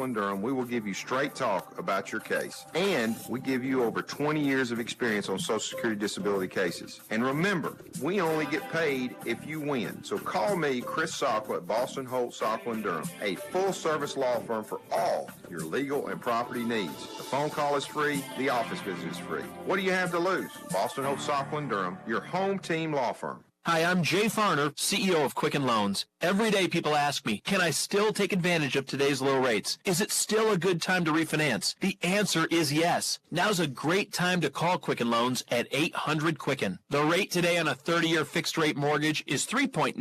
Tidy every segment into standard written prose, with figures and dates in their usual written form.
Saukland Durham, we will give you straight talk about your case. And we give you over 20 years of experience on Social Security disability cases. And remember, we only get paid if you win. So call me, Chris Saukland, at Boston Holt Saukland Durham, a full-service law firm for all your legal and property needs. The phone call is free. The office visit is free. What do you have to lose? Boston Holt Saukland Durham, your home team law firm. Hi, I'm Jay Farner, CEO of Quicken Loans. Every day people ask me, can I still take advantage of today's low rates? Is it still a good time to refinance? The answer is yes. Now's a great time to call Quicken Loans at 800-QUICKEN. The rate today on a 30-year fixed-rate mortgage is 3.99%,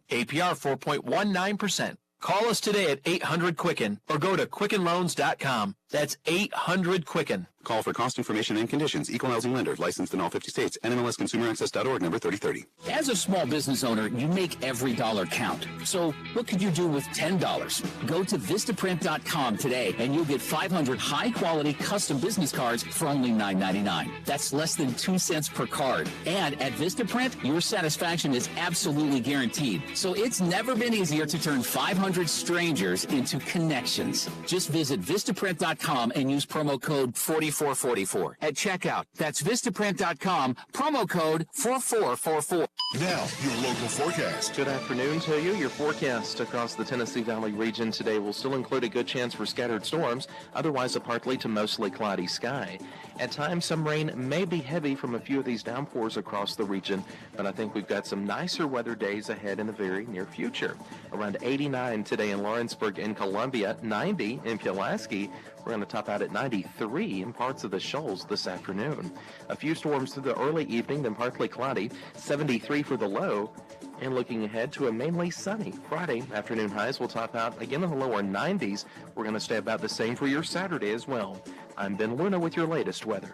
APR 4.19%. Call us today at 800-QUICKEN or go to QuickenLoans.com. That's 800-QUICKEN. Call for cost information and conditions. Equal housing lender. Licensed in all 50 states. NMLSConsumerAccess.org, number 3030. As a small business owner, you make every dollar count. So what could you do with $10? Go to Vistaprint.com today and you'll get 500 high-quality custom business cards for only $9.99. That's less than 2 cents per card. And at Vistaprint, your satisfaction is absolutely guaranteed. So it's never been easier to turn 500 strangers into connections. Just visit Vistaprint.com and use promo code 4444 at checkout. That's Vistaprint.com, promo code 4444. Now, your local forecast. Good afternoon to you. Your forecast across the Tennessee Valley region today will still include a good chance for scattered storms, otherwise a partly to mostly cloudy sky. At times, some rain may be heavy from a few of these downpours across the region, but I think we've got some nicer weather days ahead in the very near future. Around 89 today in Lawrenceburg and Columbia, 90 in Pulaski. We're going to top out at 93 in parts of the Shoals this afternoon. A few storms through the early evening, then partly cloudy, 73 for the low. And looking ahead to a mainly sunny Friday, afternoon highs will top out again in the lower 90s. We're going to stay about the same for your Saturday as well. I'm Ben Luna with your latest weather.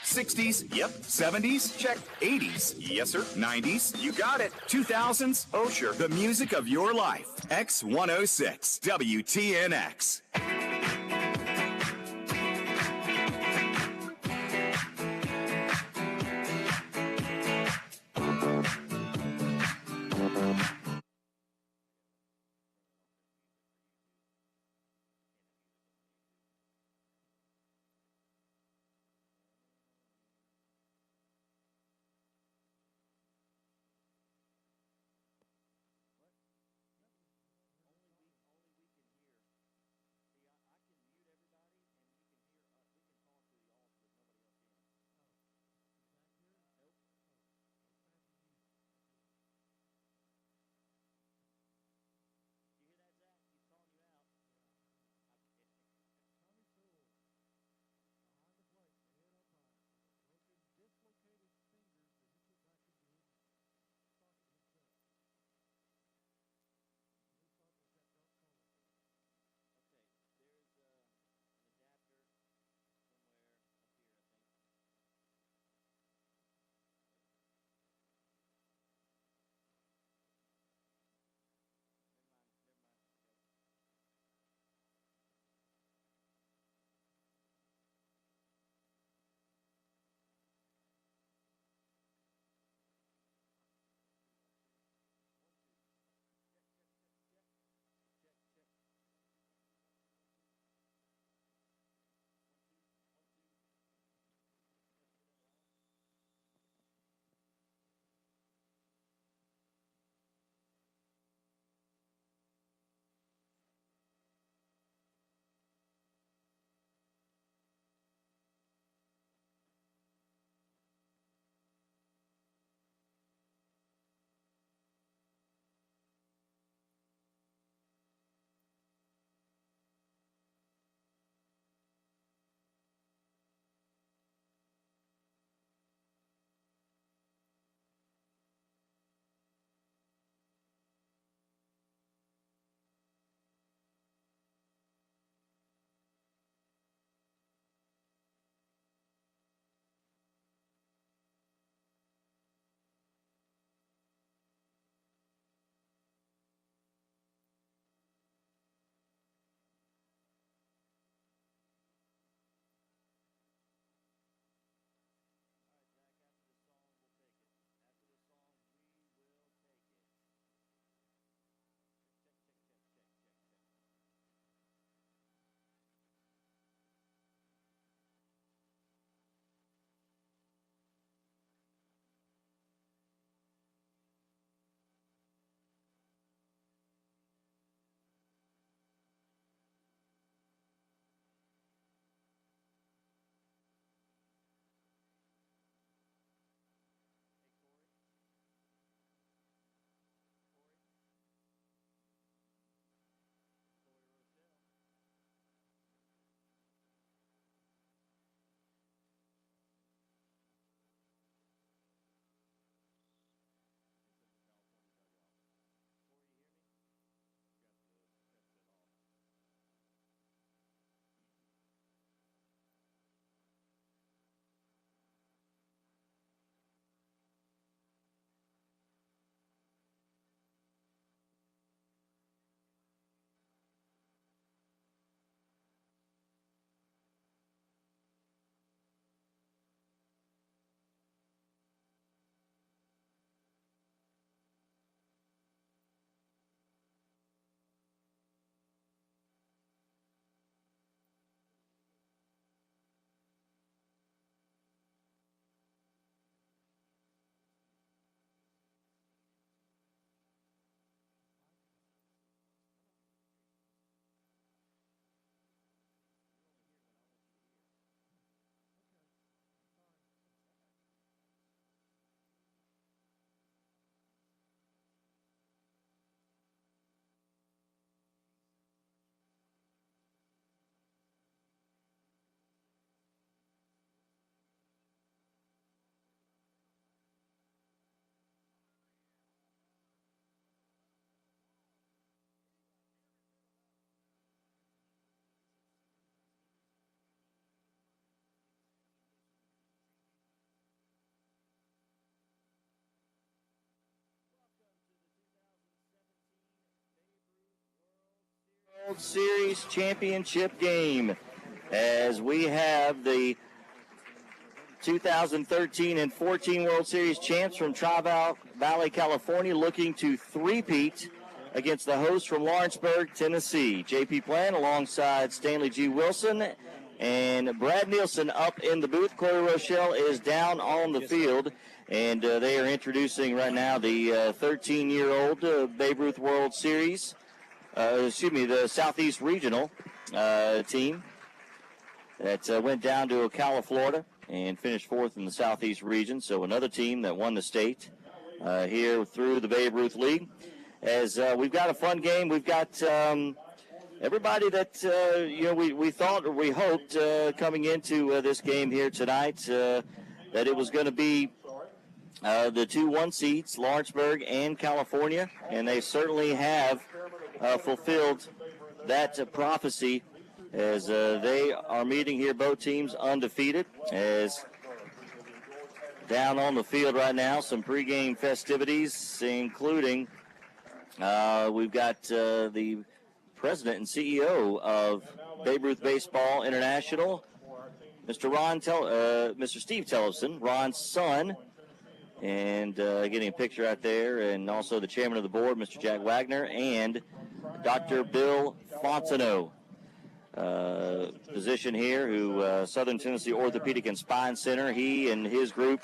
60s, yep. 70s, check. 80s, yes sir. 90s, you got it. 2000s, oh sure. The music of your life. X106, WTNX. World Series championship game, as we have the 2013 and 14 World Series champs from Tri-Valley, California, looking to three-peat against the hosts from Lawrenceburg, Tennessee. J.P. Plan alongside Stanley G. Wilson and Brad Nielsen up in the booth. Corey Rochelle is down on the field, and they are introducing right now the 13-year-old Babe Ruth World Series, the Southeast Regional team that went down to Ocala, Florida, and finished fourth in the Southeast region. So another team that won the state here through the Babe Ruth League. As we've got a fun game, we've got everybody that we thought or we hoped coming into this game here tonight that it was going to be the 2-1 seeds, Lawrenceburg and California, and they certainly have fulfilled that prophecy, as they are meeting here, both teams undefeated. As down on the field right now, some pregame festivities, including we've got the president and CEO of Babe Ruth Baseball International, Mr. Steve Tellefson, Ron's son, and getting a picture out there, and also the chairman of the board, Mr. Jack Wagner, and Dr. Bill Fontenot, physician here, who Southern Tennessee Orthopedic and Spine Center. He and his group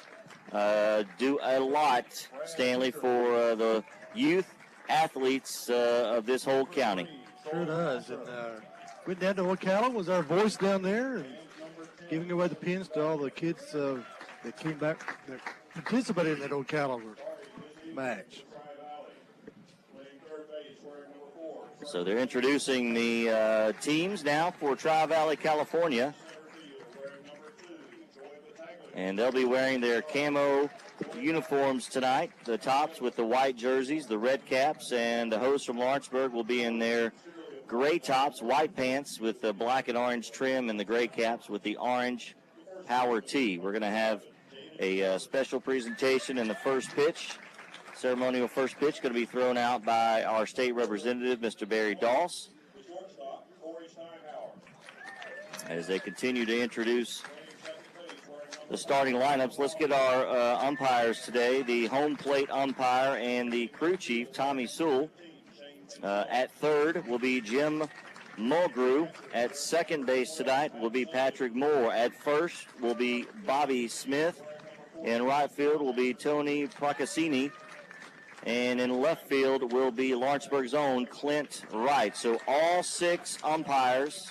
do a lot, Stanley, for the youth athletes of this whole county. Sure does. And went down to Ocala, was our voice down there, and giving away the pins to all the kids that came back that participated in that Ocala match. So they're introducing the teams now for Tri-Valley, California. And they'll be wearing their camo uniforms tonight, the tops with the white jerseys, the red caps, and the hosts from Lawrenceburg will be in their gray tops, white pants with the black and orange trim, and the gray caps with the orange power tee. We're going to have a special presentation in the first pitch. Ceremonial first pitch going to be thrown out by our state representative, Mr. Barry Doss. As they continue to introduce the starting lineups, let's get our umpires today. The home plate umpire and the crew chief, Tommy Sewell. At third will be Jim Mulgrew. At second base tonight will be Patrick Moore. At first will be Bobby Smith. In right field will be Tony Procaccini. And in left field will be Lawrenceburg's own Clint Wright. So all six umpires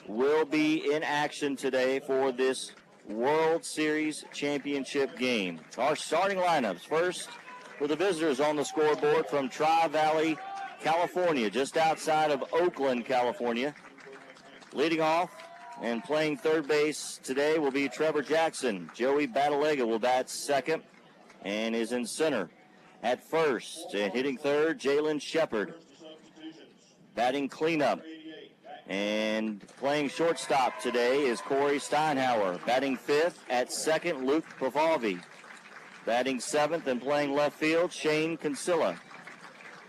will be in action today for this World Series championship game. Our starting lineups. First, for the visitors on the scoreboard from Tri-Valley, California, just outside of Oakland, California. Leading off and playing third base today will be Trevor Jackson. Joey Batalega will bat second and is in center. At first and hitting third, Jalen Shepard. Batting cleanup and playing shortstop today is Corey Steinhauer. Batting fifth at second, Luke Pavalvi. Batting seventh and playing left field, Shane Kinsilla.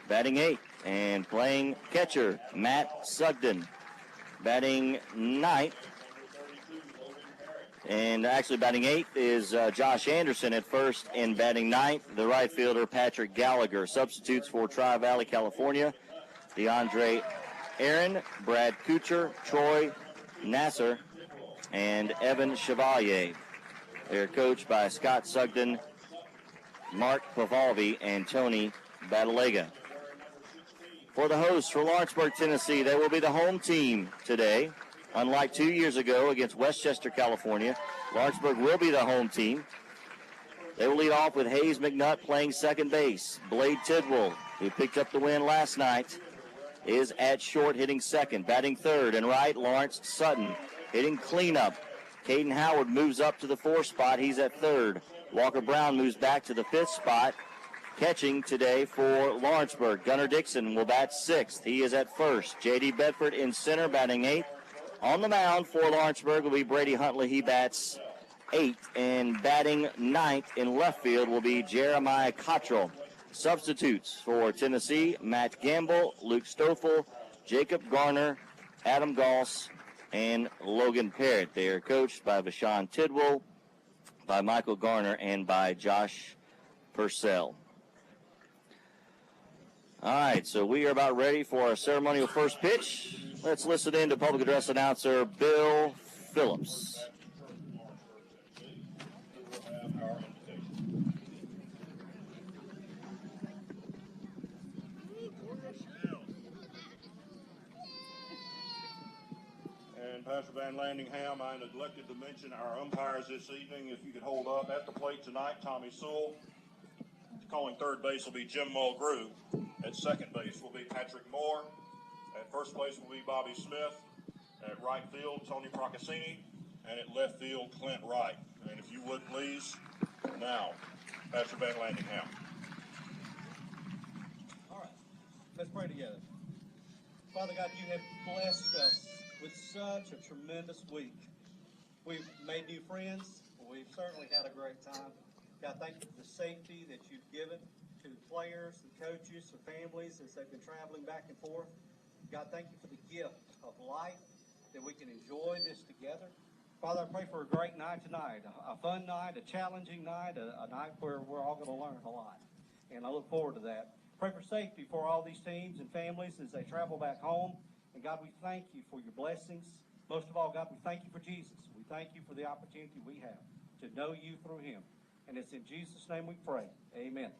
Batting eighth and playing catcher, Matt Sugden. Batting ninth, and actually batting eighth is Josh Anderson at first, and batting ninth, the right fielder, Patrick Gallagher. Substitutes for Tri-Valley, California, DeAndre Aaron, Brad Kuchar, Troy Nasser, and Evan Chevalier. They're coached by Scott Sugden, Mark Pavalvi, and Tony Batalega. For the hosts for Lawrenceburg, Tennessee, they will be the home team today. Unlike 2 years ago against Westchester, California, Lawrenceburg will be the home team. They will lead off with Hayes McNutt playing second base. Blade Tidwell, who picked up the win last night, is at short, hitting second. Batting third and right, Lawrence Sutton. Hitting cleanup, Caden Howard moves up to the fourth spot. He's at third. Walker Brown moves back to the fifth spot. Catching today for Lawrenceburg, Gunnar Dixon will bat sixth. He is at first. J.D. Bedford in center, batting eighth. On the mound for Lawrenceburg will be Brady Huntley. He bats eighth. And batting ninth in left field will be Jeremiah Cottrell. Substitutes for Tennessee, Matt Gamble, Luke Stoffel, Jacob Garner, Adam Goss, and Logan Parrott. They are coached by Vashawn Tidwell, by Michael Garner, and by Josh Purcell. All right, so we are about ready for our ceremonial first pitch. Let's listen in to public address announcer Bill Phillips. And Pastor Van Landingham, I neglected to mention our umpires this evening. If you could hold up at the plate tonight, Tommy Sewell. Calling third base will be Jim Mulgrew. At second base will be Patrick Moore. At first base will be Bobby Smith. At right field, Tony Procaccini. And at left field, Clint Wright. And if you would please, now, Pastor Van Landingham. All right, let's pray together. Father God, you have blessed us with such a tremendous week. We've made new friends. We've certainly had a great time. God, thank you for the safety that you've given to the players, the coaches, the families as they've been traveling back and forth. God, thank you for the gift of life that we can enjoy this together. Father, I pray for a great night tonight, a fun night, a challenging night, a night where we're all going to learn a lot. And I look forward to that. Pray for safety for all these teams and families as they travel back home. And God, we thank you for your blessings. Most of all, God, we thank you for Jesus. We thank you for the opportunity we have to know you through him. And it's in Jesus' name we pray. Amen.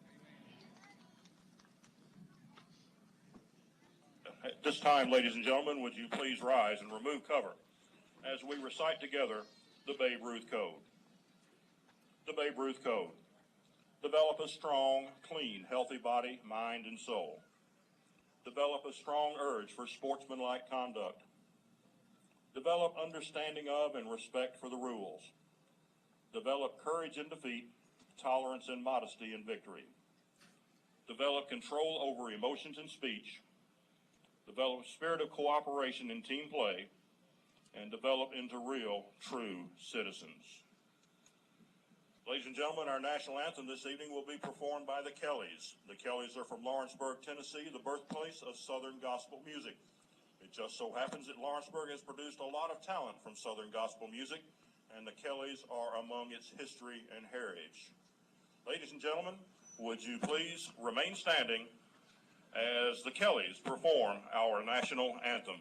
At this time, ladies and gentlemen, would you please rise and remove cover as we recite together the Babe Ruth Code. The Babe Ruth Code. Develop a strong, clean, healthy body, mind, and soul. Develop a strong urge for sportsmanlike conduct. Develop understanding of and respect for the rules. Develop courage in defeat, tolerance and modesty in victory. Develop control over emotions and speech. Develop a spirit of cooperation in team play, and develop into real, true citizens. Ladies and gentlemen, our national anthem this evening will be performed by the Kellys. The Kellys are from Lawrenceburg, Tennessee, the birthplace of Southern gospel music. It just so happens that Lawrenceburg has produced a lot of talent from Southern gospel music, and the Kellys are among its history and heritage. Ladies and gentlemen, would you please remain standing as the Kellys perform our national anthem.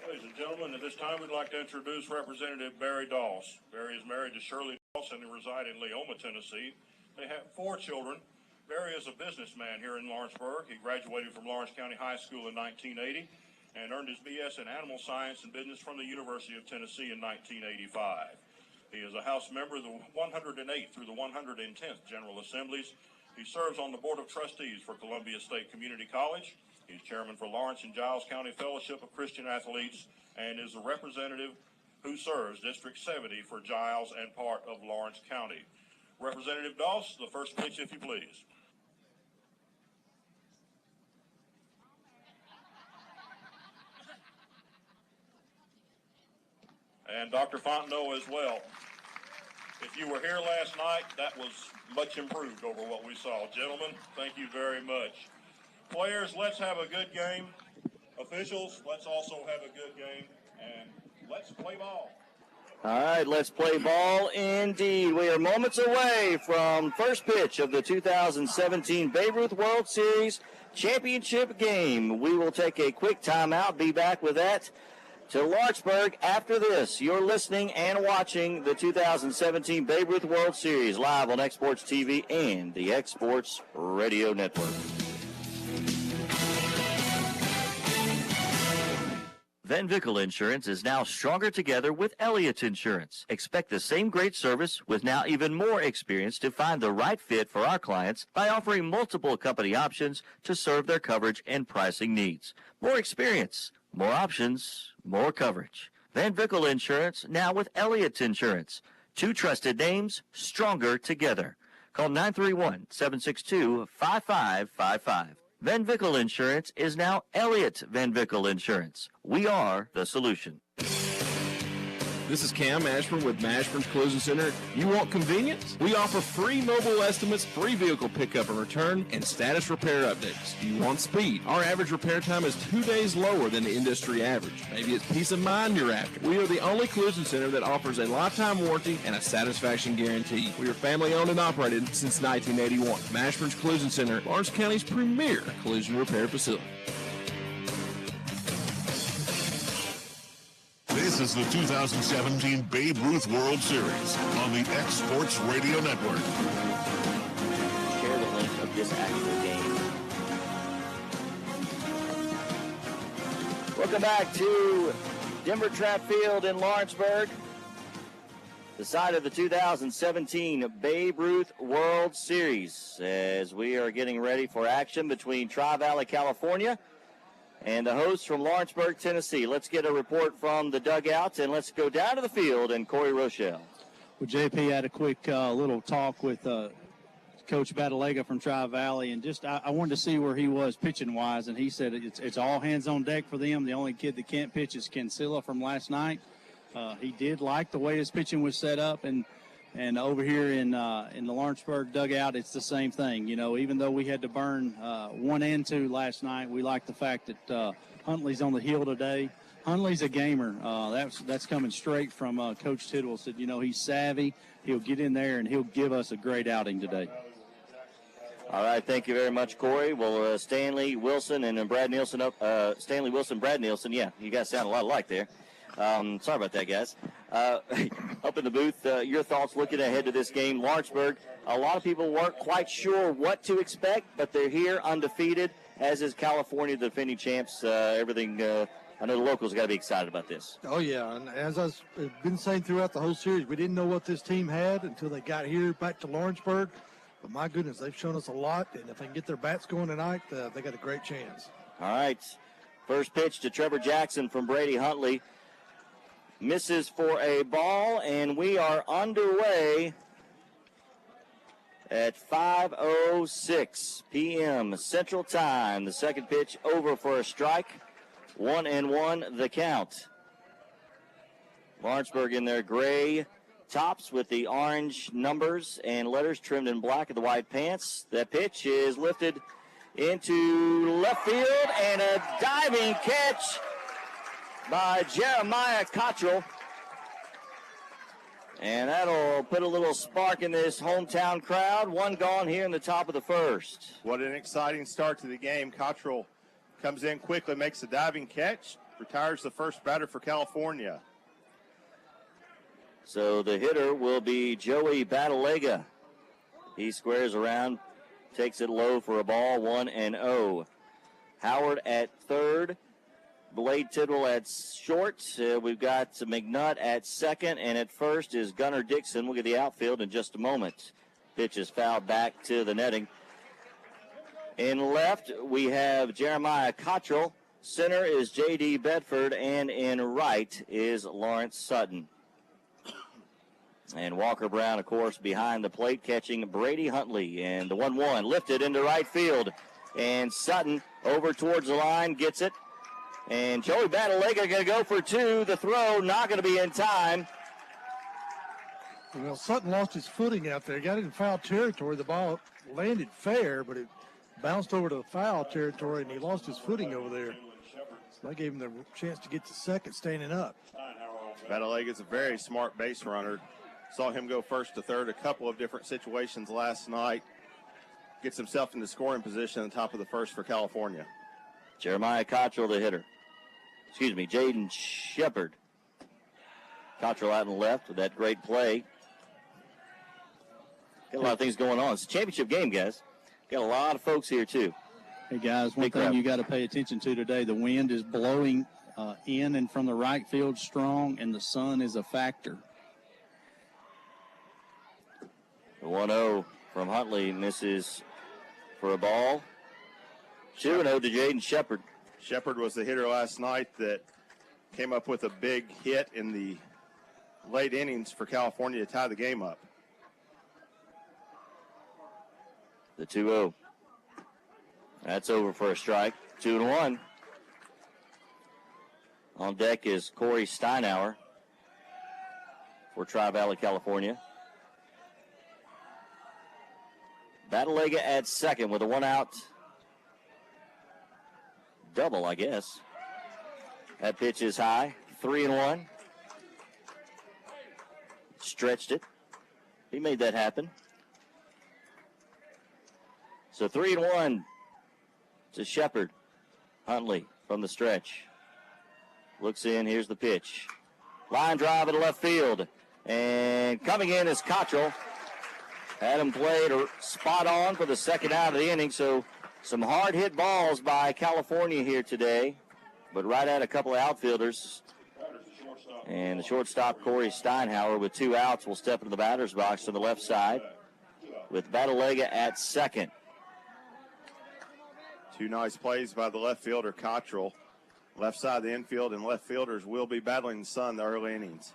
Ladies and gentlemen, at this time we'd like to introduce Representative Barry Doss. Barry is married to Shirley Doss and they reside in Leoma, Tennessee. They have 4 children. Barry is a businessman here in Lawrenceburg. He graduated from Lawrence County High School in 1980 and earned his BS in Animal Science and Business from the University of Tennessee in 1985. He is a House member of the 108th through the 110th General Assemblies. He serves on the Board of Trustees for Columbia State Community College. He's chairman for Lawrence and Giles County Fellowship of Christian Athletes and is a representative who serves District 70 for Giles and part of Lawrence County. Representative Doss, the first pitch, if you please. And Dr. Fontenot as well. If you were here last night, that was much improved over what we saw. Gentlemen, thank you very much. Players, let's have a good game. Officials, let's also have a good game. And let's play ball. All right, let's play ball indeed. We are moments away from first pitch of the 2017 Babe Ruth World Series championship game. We will take a quick timeout, be back with that to Lawrenceburg after this. You're listening and watching the 2017 Babe Ruth World Series live on Exports TV and the Exports Radio Network. Van Vickle Insurance is now stronger together with Elliott Insurance. Expect the same great service with now even more experience to find the right fit for our clients by offering multiple company options to serve their coverage and pricing needs. More experience, more options, more coverage. Van Vickle Insurance now with Elliott Insurance. Two trusted names, stronger together. Call 931-762-5555. Van Vickle Insurance is now Elliott Van Vickle Insurance. We are the solution. This is Cam Ashburn with Mashburn's Collision Center. You want convenience? We offer free mobile estimates, free vehicle pickup and return, and status repair updates. You want speed? Our average repair time is 2 days lower than the industry average. Maybe it's peace of mind you're after. We are the only collision center that offers a lifetime warranty and a satisfaction guarantee. We are family owned and operated since 1981. Mashburn's Collision Center, Lawrence County's premier collision repair facility. This is the 2017 Babe Ruth World Series on the Exports Radio Network. Share the link of this actual game. Welcome back to Denver Track Field in Lawrenceburg, the site of the 2017 Babe Ruth World Series, as we are getting ready for action between Tri-Valley, California, and the hosts from Lawrenceburg, Tennessee. Let's get a report from the dugouts, and let's go down to the field and Corey Rochelle. Well, JP had a quick little talk with Coach Batalega from Tri-Valley, and just I wanted to see where he was pitching-wise, and he said it's all hands on deck for them. The only kid that can't pitch is Kinsella from last night. He did like the way his pitching was set up, and over here in the Lawrenceburg dugout, it's the same thing. You know, even though we had to burn 1 and 2 last night, we like the fact that Huntley's on the hill today. Huntley's a gamer. That's coming straight from Coach Tidwell. Said, you know, he's savvy. He'll get in there, and he'll give us a great outing today. All right, thank you very much, Corey. Well, Stanley Wilson and Brad Nielsen Stanley Wilson, Brad Nielsen. Yeah, you guys sound a lot alike there. Sorry about that, guys. Up in the booth, your thoughts looking ahead to this game. Lawrenceburg, a lot of people weren't quite sure what to expect, but they're here undefeated, as is California, the defending champs. I know the locals got to be excited about this. Oh, yeah, and as I've been saying throughout the whole series, we didn't know what this team had until they got here back to Lawrenceburg. But, my goodness, they've shown us a lot, and if they can get their bats going tonight, they got a great chance. All right, first pitch to Trevor Jackson from Brady Huntley. Misses for a ball, and we are underway at 5:06 p.m. Central Time. The second pitch over for a strike. 1-1 the count. Lawrenceburg in their gray tops with the orange numbers and letters trimmed in black of the white pants. That pitch is lifted into left field, and a diving catch by Jeremiah Cottrell. And that'll put a little spark in this hometown crowd. One gone here in the top of the first. What an exciting start to the game. Cottrell comes in quickly, makes a diving catch, retires the first batter for California. So the hitter will be Joey Batalega. He squares around, takes it low for a ball, 1-0. Howard at third. Blade Tidwell at short. We've got McNutt at second, and at first is Gunnar Dixon. We'll get the outfield in just a moment. Pitch is fouled back to the netting. In left, we have Jeremiah Cottrell. Center is J.D. Bedford, and in right is Lawrence Sutton. And Walker Brown, of course, behind the plate, catching Brady Huntley. And the 1-1 lifted into right field. And Sutton over towards the line, gets it. And Joey Batalega going to go for two. The throw not going to be in time. Well, Sutton lost his footing out there. Got in foul territory. The ball landed fair, but it bounced over to the foul territory, and he lost his footing over there. So that gave him the chance to get to second standing up. Batalega is a very smart base runner. Saw him go first to third a couple of different situations last night. Gets himself into scoring position on top of the first for California. Jeremiah Cottrell, the hitter. Excuse me, Jaden Shepard. Cottrell out and left with that great play. Got a lot of things going on. It's a championship game, guys. Got a lot of folks here, too. Hey, guys, one thing you got to pay attention to today, the wind is blowing in and from the right field strong, and the sun is a factor. The 1-0 from Huntley misses for a ball. 2-0 to Jaden Shepard. Shepard was the hitter last night that came up with a big hit in the late innings for California to tie the game up. The 2-0. That's over for a strike. 2-1. On deck is Corey Steinauer for Tri-Valley, California. Batalega at second with a one-out double, I guess. That pitch is high. 3-1. Stretched it. He made that happen. So 3-1 to Shepard. Huntley from the stretch. Looks in. Here's the pitch. Line drive into left field. And coming in is Cottrell. Had him played spot on for the second out of the inning. So some hard hit balls by California here today. But right at a couple of outfielders. And the shortstop, Corey Steinauer, with 2 outs, will step into the batter's box to the left side with Batalega at second. 2 nice plays by the left fielder, Cottrell. Left side of the infield, and left fielders will be battling the sun the early innings.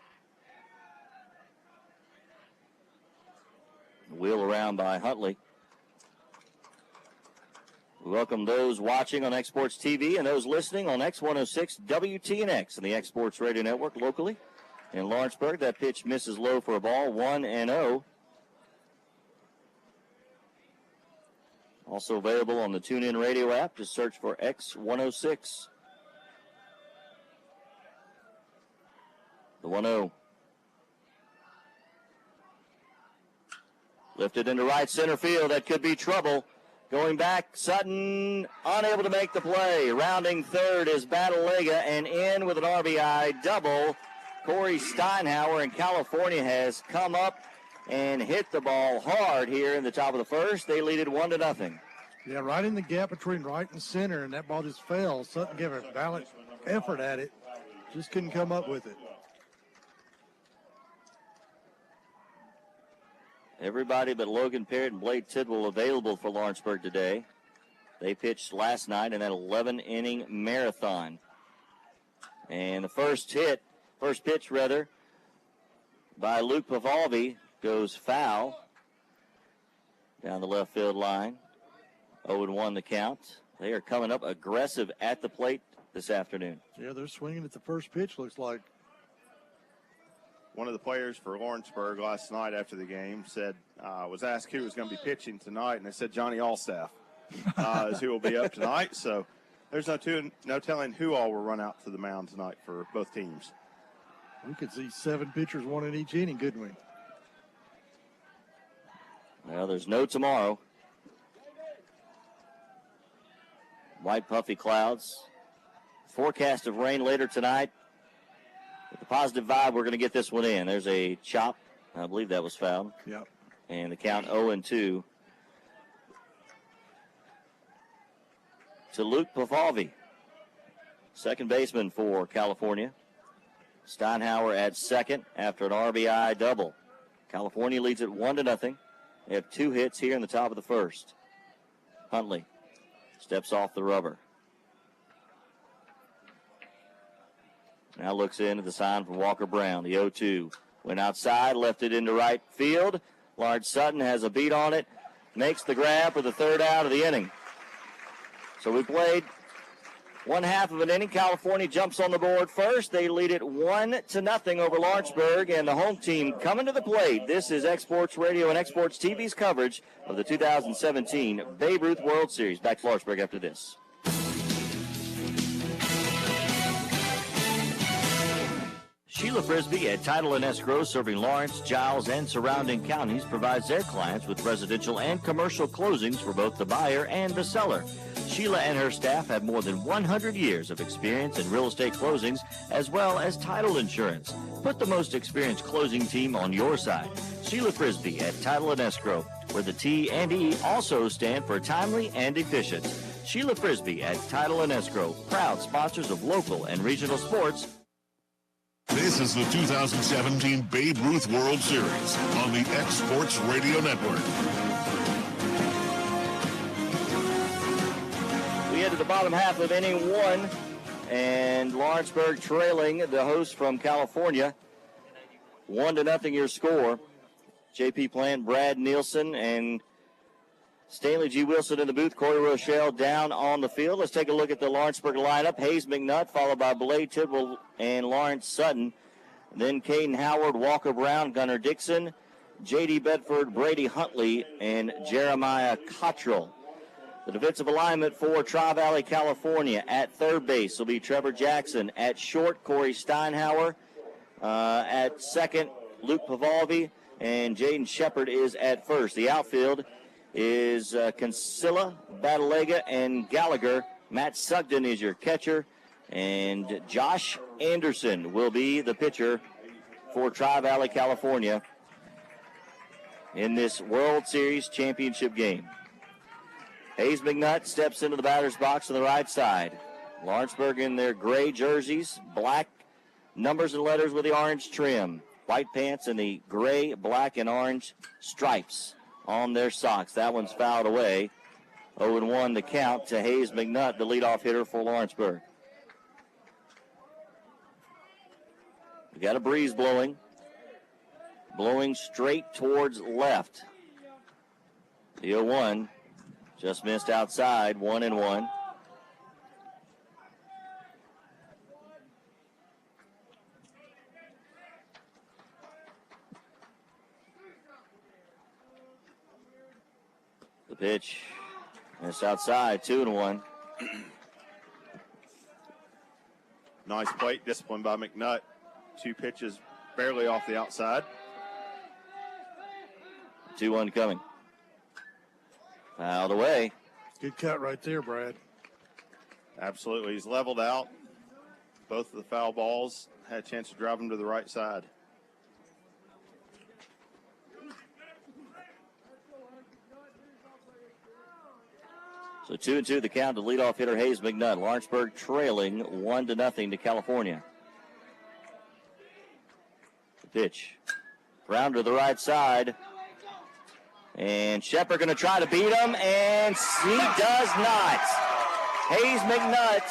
Wheel around by Huntley. We welcome those watching on X Sports TV and those listening on X106 WTNX and the X Sports Radio Network locally in Lawrenceburg. That pitch misses low for a ball, 1-0. Also available on the TuneIn Radio app. Just search for X106. The 1-0. Lifted into right center field. That could be trouble. Going back, Sutton unable to make the play. Rounding third is Batalega, and in with an RBI double. Corey Steinauer in California has come up and hit the ball hard here in the top of the first. They lead it 1-0. Yeah, right in the gap between right and center, and that ball just fell. Sutton gave a valiant effort at it. Just couldn't come up with it. Everybody but Logan Parrott and Blade Tidwell available for Lawrenceburg today. They pitched last night in that 11-inning marathon. And the first pitch by Luke Pavalvi goes foul down the left field line. 0-1 the count. They are coming up aggressive at the plate this afternoon. Yeah, they're swinging at the first pitch, looks like. One of the players for Lawrenceburg last night after the game said, was asked who was going to be pitching tonight, and they said Johnny Allstaff is who will be up tonight. So there's no telling who all will run out to the mound tonight for both teams. We could see 7 pitchers, 1 in each inning, couldn't we? Well, there's no tomorrow. White puffy clouds. Forecast of rain later tonight. With the positive vibe, we're going to get this one in. There's a chop. I believe that was fouled. Yep. And the count 0-2 to Luke Pavalvi, second baseman for California. Steinauer at second after an RBI double. California leads it 1-0. They have 2 hits here in the top of the first. Huntley Steps off the rubber. Now looks in at the sign from Walker Brown, the 0-2. Went outside, left it into right field. Lawrence Sutton has a beat on it, makes the grab for the third out of the inning. So we played one half of an inning. California jumps on the board first. They lead it 1-0 over Lawrenceburg, and the home team coming to the plate. This is Exports Radio and Exports TV's coverage of the 2017 Babe Ruth World Series. Back to Lawrenceburg after this. Sheila Frisbee at Title and Escrow, serving Lawrence, Giles, and surrounding counties, provides their clients with residential and commercial closings for both the buyer and the seller. Sheila and her staff have more than 100 years of experience in real estate closings as well as title insurance. Put the most experienced closing team on your side. Sheila Frisbee at Title and Escrow, where the T and E also stand for timely and efficient. Sheila Frisbee at Title and Escrow, proud sponsors of local and regional sports. This is the 2017 Babe Ruth World Series on the Exports Radio Network. We head to the bottom half of inning one, and Lawrenceburg trailing the host from California. 1-0 your score. J.P. Plant, Brad Nielsen, and Stanley G. Wilson in the booth. Corey Rochelle down on the field. Let's take a look at the Lawrenceburg lineup. Hayes McNutt, followed by Blade Tidwell and Lawrence Sutton. Then Caden Howard, Walker Brown, Gunnar Dixon, J.D. Bedford, Brady Huntley, and Jeremiah Cottrell. The defensive alignment for Tri-Valley, California. At third base will be Trevor Jackson. At short, Corey Steinhauer. At second, Luke Pavolvi. And Jaden Shepard is at first. The outfield is Consilla, Batalega, and Gallagher. Matt Sugden is your catcher. And Josh Anderson will be the pitcher for Tri-Valley, California in this World Series championship game. Hayes McNutt steps into the batter's box on the right side. Lawrenceburg in their gray jerseys, black numbers and letters with the orange trim. White pants and the gray, black, and orange stripes on their socks. That one's fouled away. 0-1 the count to Hayes McNutt, the leadoff hitter for Lawrenceburg. We got a breeze blowing straight towards left. The 0-1 just missed outside, 1-1. The pitch, missed outside, 2-1. Nice plate discipline by McNutt. 2 pitches barely off the outside. 2-1 coming. Fouled away. Good cut right there, Brad. Absolutely. He's leveled out. Both of the foul balls had a chance to drive him to the right side. So 2-2 the count to leadoff hitter Hayes McNutt. Lawrenceburg trailing 1-0 to California. The pitch. Round to the right side. And Shepard going to try to beat him, and he does not. Hayes McNutt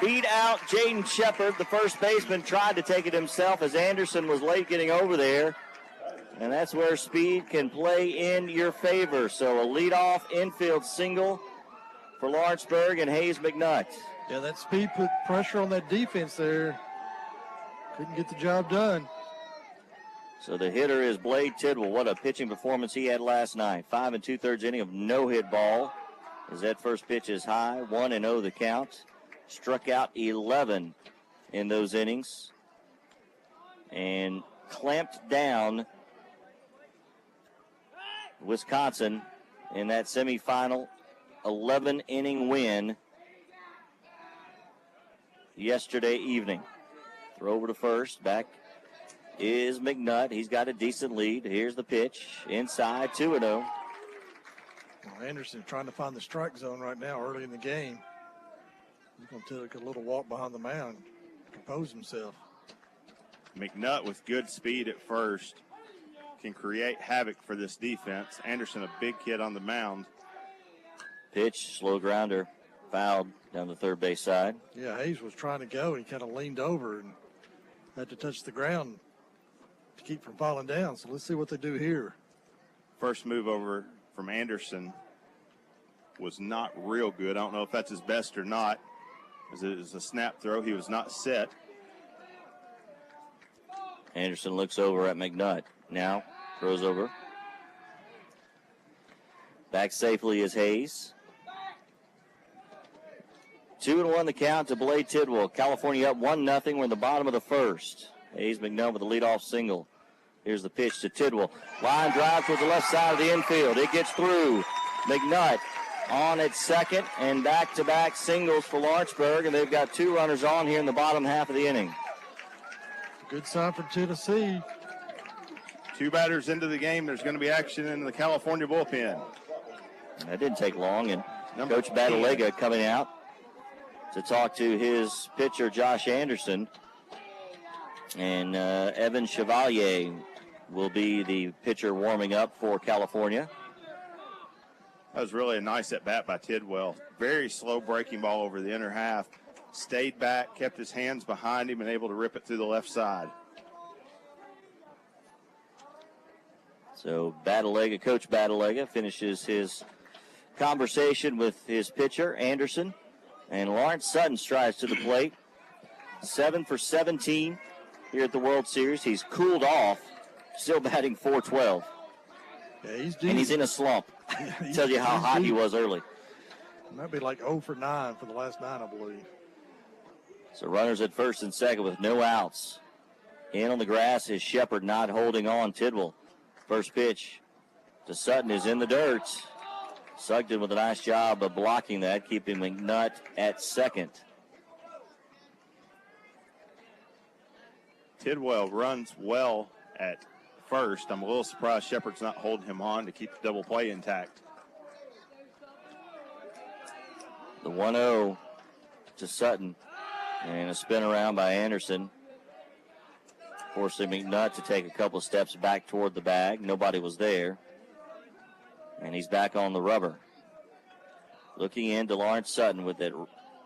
beat out Jaden Shepard. The first baseman tried to take it himself as Anderson was late getting over there. And that's where speed can play in your favor. So a leadoff infield single for Lawrenceburg and Hayes McNutt. Yeah, that speed put pressure on that defense there. Couldn't get the job done. So the hitter is Blade Tidwell. What a pitching performance he had last night. 5 2/3 inning of no-hit ball. As that first pitch is high, 1-0 the count. Struck out 11 in those innings. And clamped down Wisconsin in that semifinal 11-inning win yesterday evening. Throw over to first. Back is McNutt. He's got a decent lead. Here's the pitch. Inside, 2-0. Well, Anderson trying to find the strike zone right now early in the game. He's going to take a little walk behind the mound, compose himself. McNutt with good speed at first can create havoc for this defense. Anderson, a big kid on the mound. Pitch, slow grounder, fouled down the third base side. Yeah, Hayes was trying to go. He kind of leaned over and had to touch the ground to keep from falling down. So let's see what they do here. First move over from Anderson was not real good. I don't know if that's his best or not. As it is a snap throw, he was not set. Anderson looks over at McNutt. Now throws over. Back safely is Hayes. 2-1 the count to Blade Tidwell. California up 1-0. We're in the bottom of the first. Hayes McNutt with a leadoff single. Here's the pitch to Tidwell. Line drive towards the left side of the infield. It gets through. McNutt on at second, and back-to-back singles for Lawrenceburg, and they've got 2 runners on here in the bottom half of the inning. Good sign for Tennessee. 2 batters into the game. There's going to be action in the California bullpen. That didn't take long, and Coach Badalega coming out to talk to his pitcher, Josh Anderson. And Evan Chevalier will be the pitcher warming up for California. That was really a nice at-bat by Tidwell. Very slow breaking ball over the inner half. Stayed back, kept his hands behind him, and able to rip it through the left side. So Badalega, Coach Badalega, finishes his conversation with his pitcher, Anderson. And Lawrence Sutton strides to the plate. 7 for 17 here at the World Series. He's cooled off, still batting .412. Yeah, he's and he's in a slump. Tells you how hot he was early. Might be like 0 for 9 for the last 9, I believe. So runners at first and second with no outs. In on the grass is Shepard, not holding on. Tidwell. First pitch to Sutton is in the dirt. Sugden with a nice job of blocking that, keeping McNutt at second. Tidwell runs well at first. I'm a little surprised Shepard's not holding him on to keep the double play intact. The 1-0 to Sutton. And a spin around by Anderson. Forcing McNutt to take a couple of steps back toward the bag. Nobody was there. And he's back on the rubber. Looking into Lawrence Sutton with that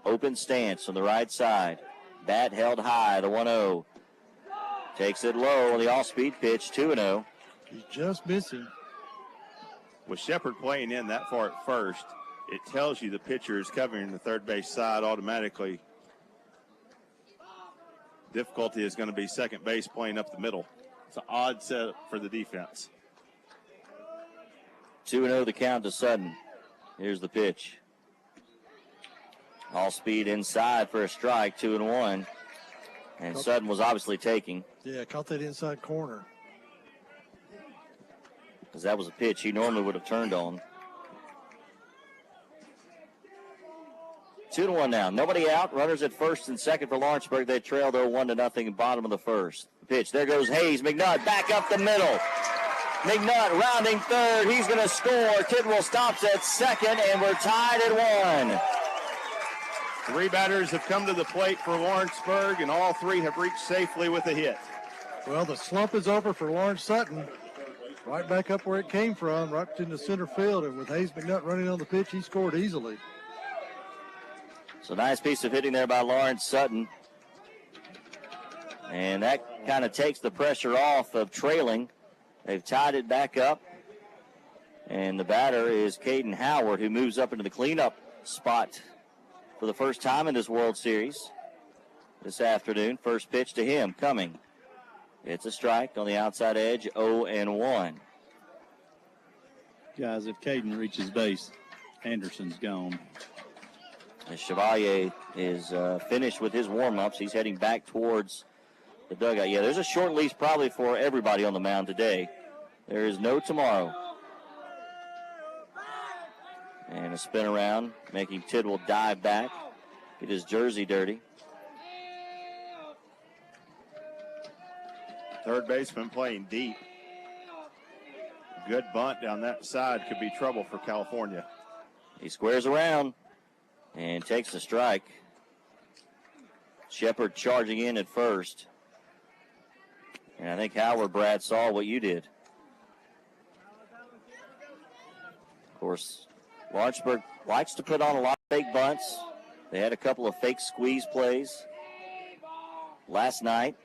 open stance on the right side. Bat held high, the 1-0. Takes it low on the off-speed pitch, 2-0. He's just missing. With Shepard playing in that far at first, it tells you the pitcher is covering the third base side automatically. Difficulty is going to be second base playing up the middle. It's an odd setup for the defense. 2-0 the count to Sutton. Here's the pitch. All speed inside for a strike, 2-1. And Sutton was obviously taking. Yeah, caught that inside corner. Because that was a pitch he normally would have turned on. 2-1 now. Nobody out. Runners at first and second for Lawrenceburg. They trailed 1-0 bottom of the first. The pitch. There goes Hayes. McNutt back up the middle. McNutt rounding third. He's going to score. Tidwell stops at second, and we're tied at 1. 3 batters have come to the plate for Lawrenceburg, and all 3 have reached safely with a hit. Well, the slump is over for Lawrence Sutton. Right back up where it came from, right in the center field. And with Hayes McNutt running on the pitch, he scored easily. So nice piece of hitting there by Lawrence Sutton. And that kind of takes the pressure off of trailing. They've tied it back up. And the batter is Caden Howard, who moves up into the cleanup spot for the first time in this World Series this afternoon. First pitch to him coming. It's a strike on the outside edge, 0-1. Guys, if Caden reaches base, Anderson's gone. As Chevalier is finished with his warm-ups, he's heading back towards the dugout. Yeah, there's a short leash probably for everybody on the mound today. There is no tomorrow. And a spin around, making Tidwell dive back, get his jersey dirty. Third baseman playing deep. Good bunt down that side could be trouble for California. He squares around and takes the strike. Shepard charging in at first. And I think Howard, Brad, saw what you did. Of course, Lawrenceburg likes to put on a lot of fake bunts. They had a couple of fake squeeze plays last night.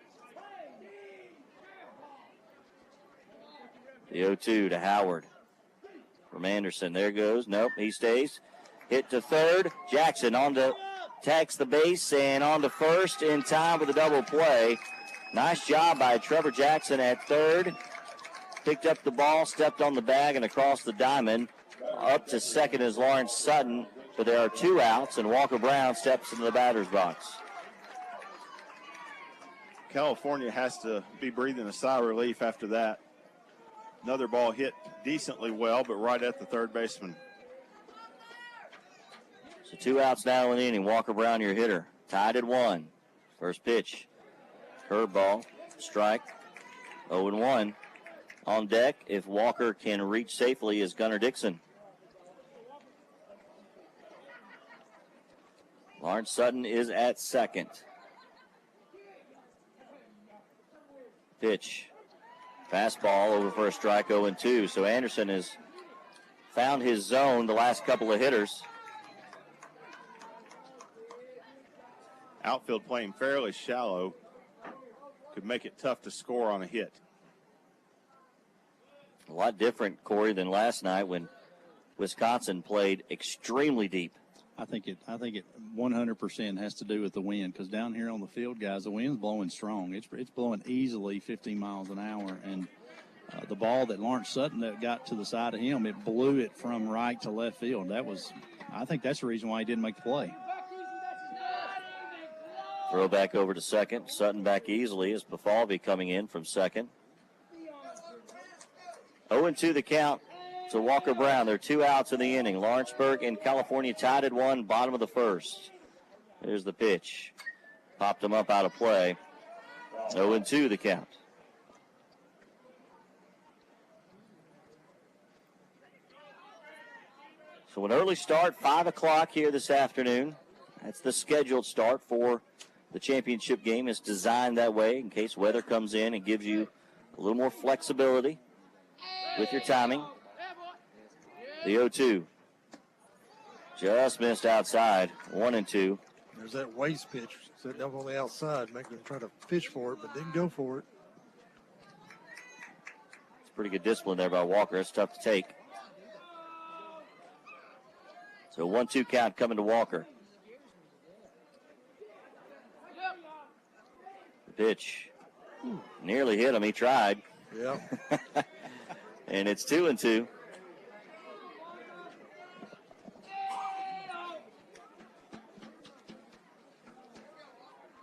The 0-2 to Howard from Anderson. There goes. Nope, he stays. Hit to third. Jackson on to tags the base and on to first in time with a double play. Nice job by Trevor Jackson at third. Picked up the ball, stepped on the bag and across the diamond. Up to second is Lawrence Sutton, but there are 2 outs, and Walker Brown steps into the batter's box. California has to be breathing a sigh of relief after that. Another ball hit decently well, but right at the third baseman. So 2 outs now in the inning. Walker Brown, your hitter. Tied at 1. First pitch. Curveball. Strike. 0-1. On deck, if Walker can reach safely, is Gunnar Dixon. Lawrence Sutton is at second. Pitch. Fastball over for a strike, 0-2. So Anderson has found his zone the last couple of hitters. Outfield playing fairly shallow. Could make it tough to score on a hit. A lot different, Corey, than last night when Wisconsin played extremely deep. I think it 100% has to do with the wind, because down here on the field, guys, the wind's blowing strong. It's blowing easily 15 miles an hour, and the ball that Lawrence Sutton that got to the side of him, it blew it from right to left field. I think that's the reason why he didn't make the play. Throw back over to second. Sutton back easily as Bafalvi coming in from second. 0-2 the count to Walker Brown. There are 2 outs in the inning. Lawrenceburg and California tied at 1, bottom of the first. There's the pitch. Popped him up out of play. 0-2 the count. So an early start, 5 o'clock here this afternoon. That's the scheduled start for the championship game. It's designed that way in case weather comes in and gives you a little more flexibility with your timing. The 0-2. Just missed outside. 1-2. There's that waste pitch. Set up on the outside, making him try to fish for it, but didn't go for it. It's pretty good discipline there by Walker. It's tough to take. So 1-2 count coming to Walker. The pitch. Nearly hit him. He tried. Yeah. And it's 2-2.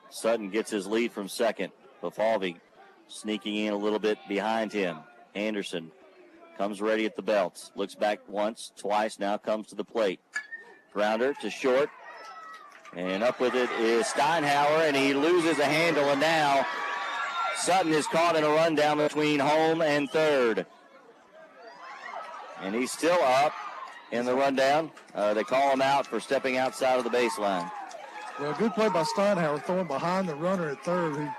Sutton gets his lead from second. Bafalvi sneaking in a little bit behind him. Anderson comes ready at the belt. Looks back once, twice, now comes to the plate. Grounder to short. And up with it is Steinhauer, and he loses a handle, and now Sutton is caught in a rundown between home and third. And he's still up in the rundown. They call him out for stepping outside of the baseline. Well, good play by Steinhauer, throwing behind the runner at third.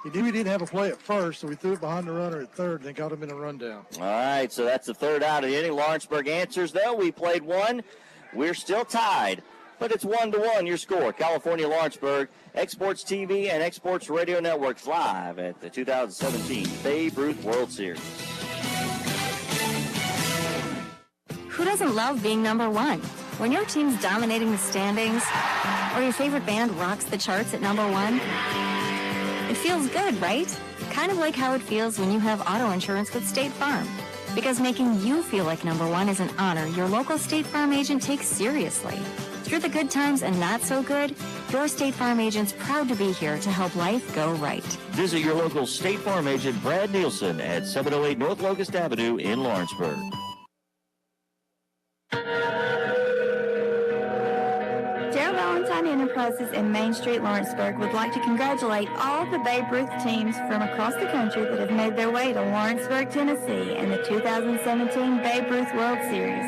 He knew he didn't have a play at first, so he threw it behind the runner at third, and then got him in a rundown. All right, so that's the third out of the inning. Lawrenceburg answers, though. We played 1. We're still tied, but it's 1-1 your score. California Lawrenceburg, Exports TV and Exports Radio Networks live at the 2017 Babe Ruth World Series. Who doesn't love being number 1? When your team's dominating the standings, or your favorite band rocks the charts at number 1, it feels good, right? Kind of like how it feels when you have auto insurance with State Farm. Because making you feel like number 1 is an honor your local State Farm agent takes seriously. Through the good times and not so good, your State Farm agent's proud to be here to help life go right. Visit your local State Farm agent, Brad Nielsen, at 708 North Locust Avenue in Lawrenceburg. Valentine Enterprises in Main Street, Lawrenceburg would like to congratulate all the Babe Ruth teams from across the country that have made their way to Lawrenceburg, Tennessee in the 2017 Babe Ruth World Series.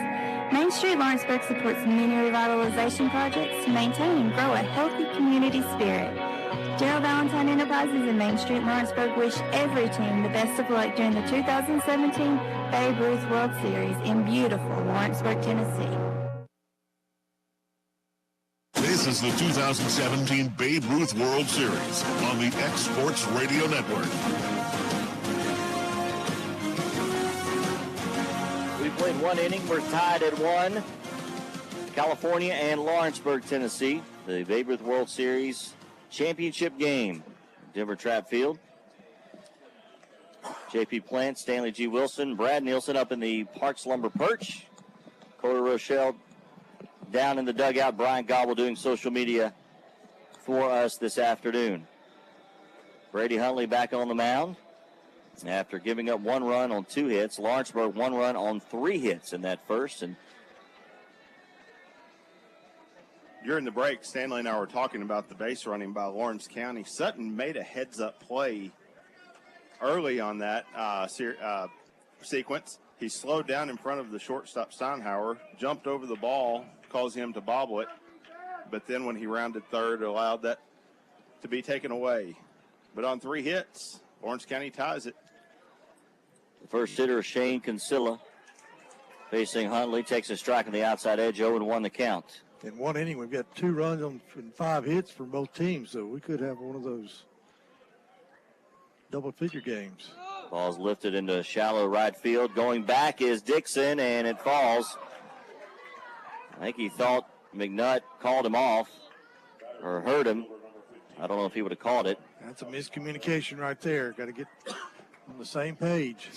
Main Street Lawrenceburg supports many revitalization projects to maintain and grow a healthy community spirit. Gerald Valentine Enterprises in Main Street, Lawrenceburg wish every team the best of luck during the 2017 Babe Ruth World Series in beautiful Lawrenceburg, Tennessee. This is the 2017 Babe Ruth World Series on the X Sports Radio Network. We played one inning. We're tied at 1. California and Lawrenceburg, Tennessee. The Babe Ruth World Series championship game. Denver Trap Field. J.P. Plant, Stanley G. Wilson, Brad Nielsen up in the Parks Lumber Perch. Corey Rochelle down in the dugout. Brian Gobble doing social media for us this afternoon. Brady Huntley back on the mound after giving up 1 run on 2 hits. Lawrenceburg 1 run on 3 hits in that first. And during the break, Stanley and I were talking about the base running by Lawrence County. Sutton made a heads-up play early on that sequence. He slowed down in front of the shortstop Steinhauer, jumped over the ball, causing him to bobble it. But then when he rounded third, allowed that to be taken away. But on 3 hits, Lawrence County ties it. the first hitter, Shane Kinsella, facing Huntley, takes a strike on the outside edge, 0-1 the count. In 1 inning, we've got 2 runs on 5 hits for both teams, so we could have one of those double-figure games. Ball's lifted into shallow right field. Going back is Dixon, and it falls. I think he thought McNutt called him off or heard him. I don't know if he would have called it. That's a miscommunication right there. Got to get on the same page.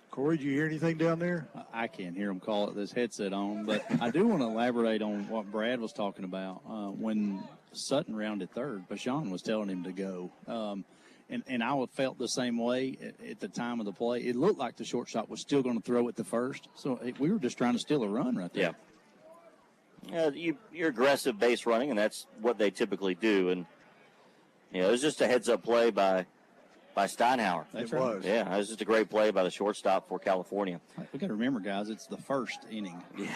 Corey, did you hear anything down there? I can't hear him call it this headset on, but I do want to elaborate on what Brad was talking about. When Sutton rounded third, Bashan was telling him to go. And I felt the same way at the time of the play. It looked like the shortstop was still going to throw it to first. So we were just trying to steal a run right there. Yeah. You're aggressive base running, and that's what they typically do. And, it was just a heads-up play by Steinhauer. That's right. Yeah, it was just a great play by the shortstop for California. We got to remember, guys, it's the first inning. Yeah.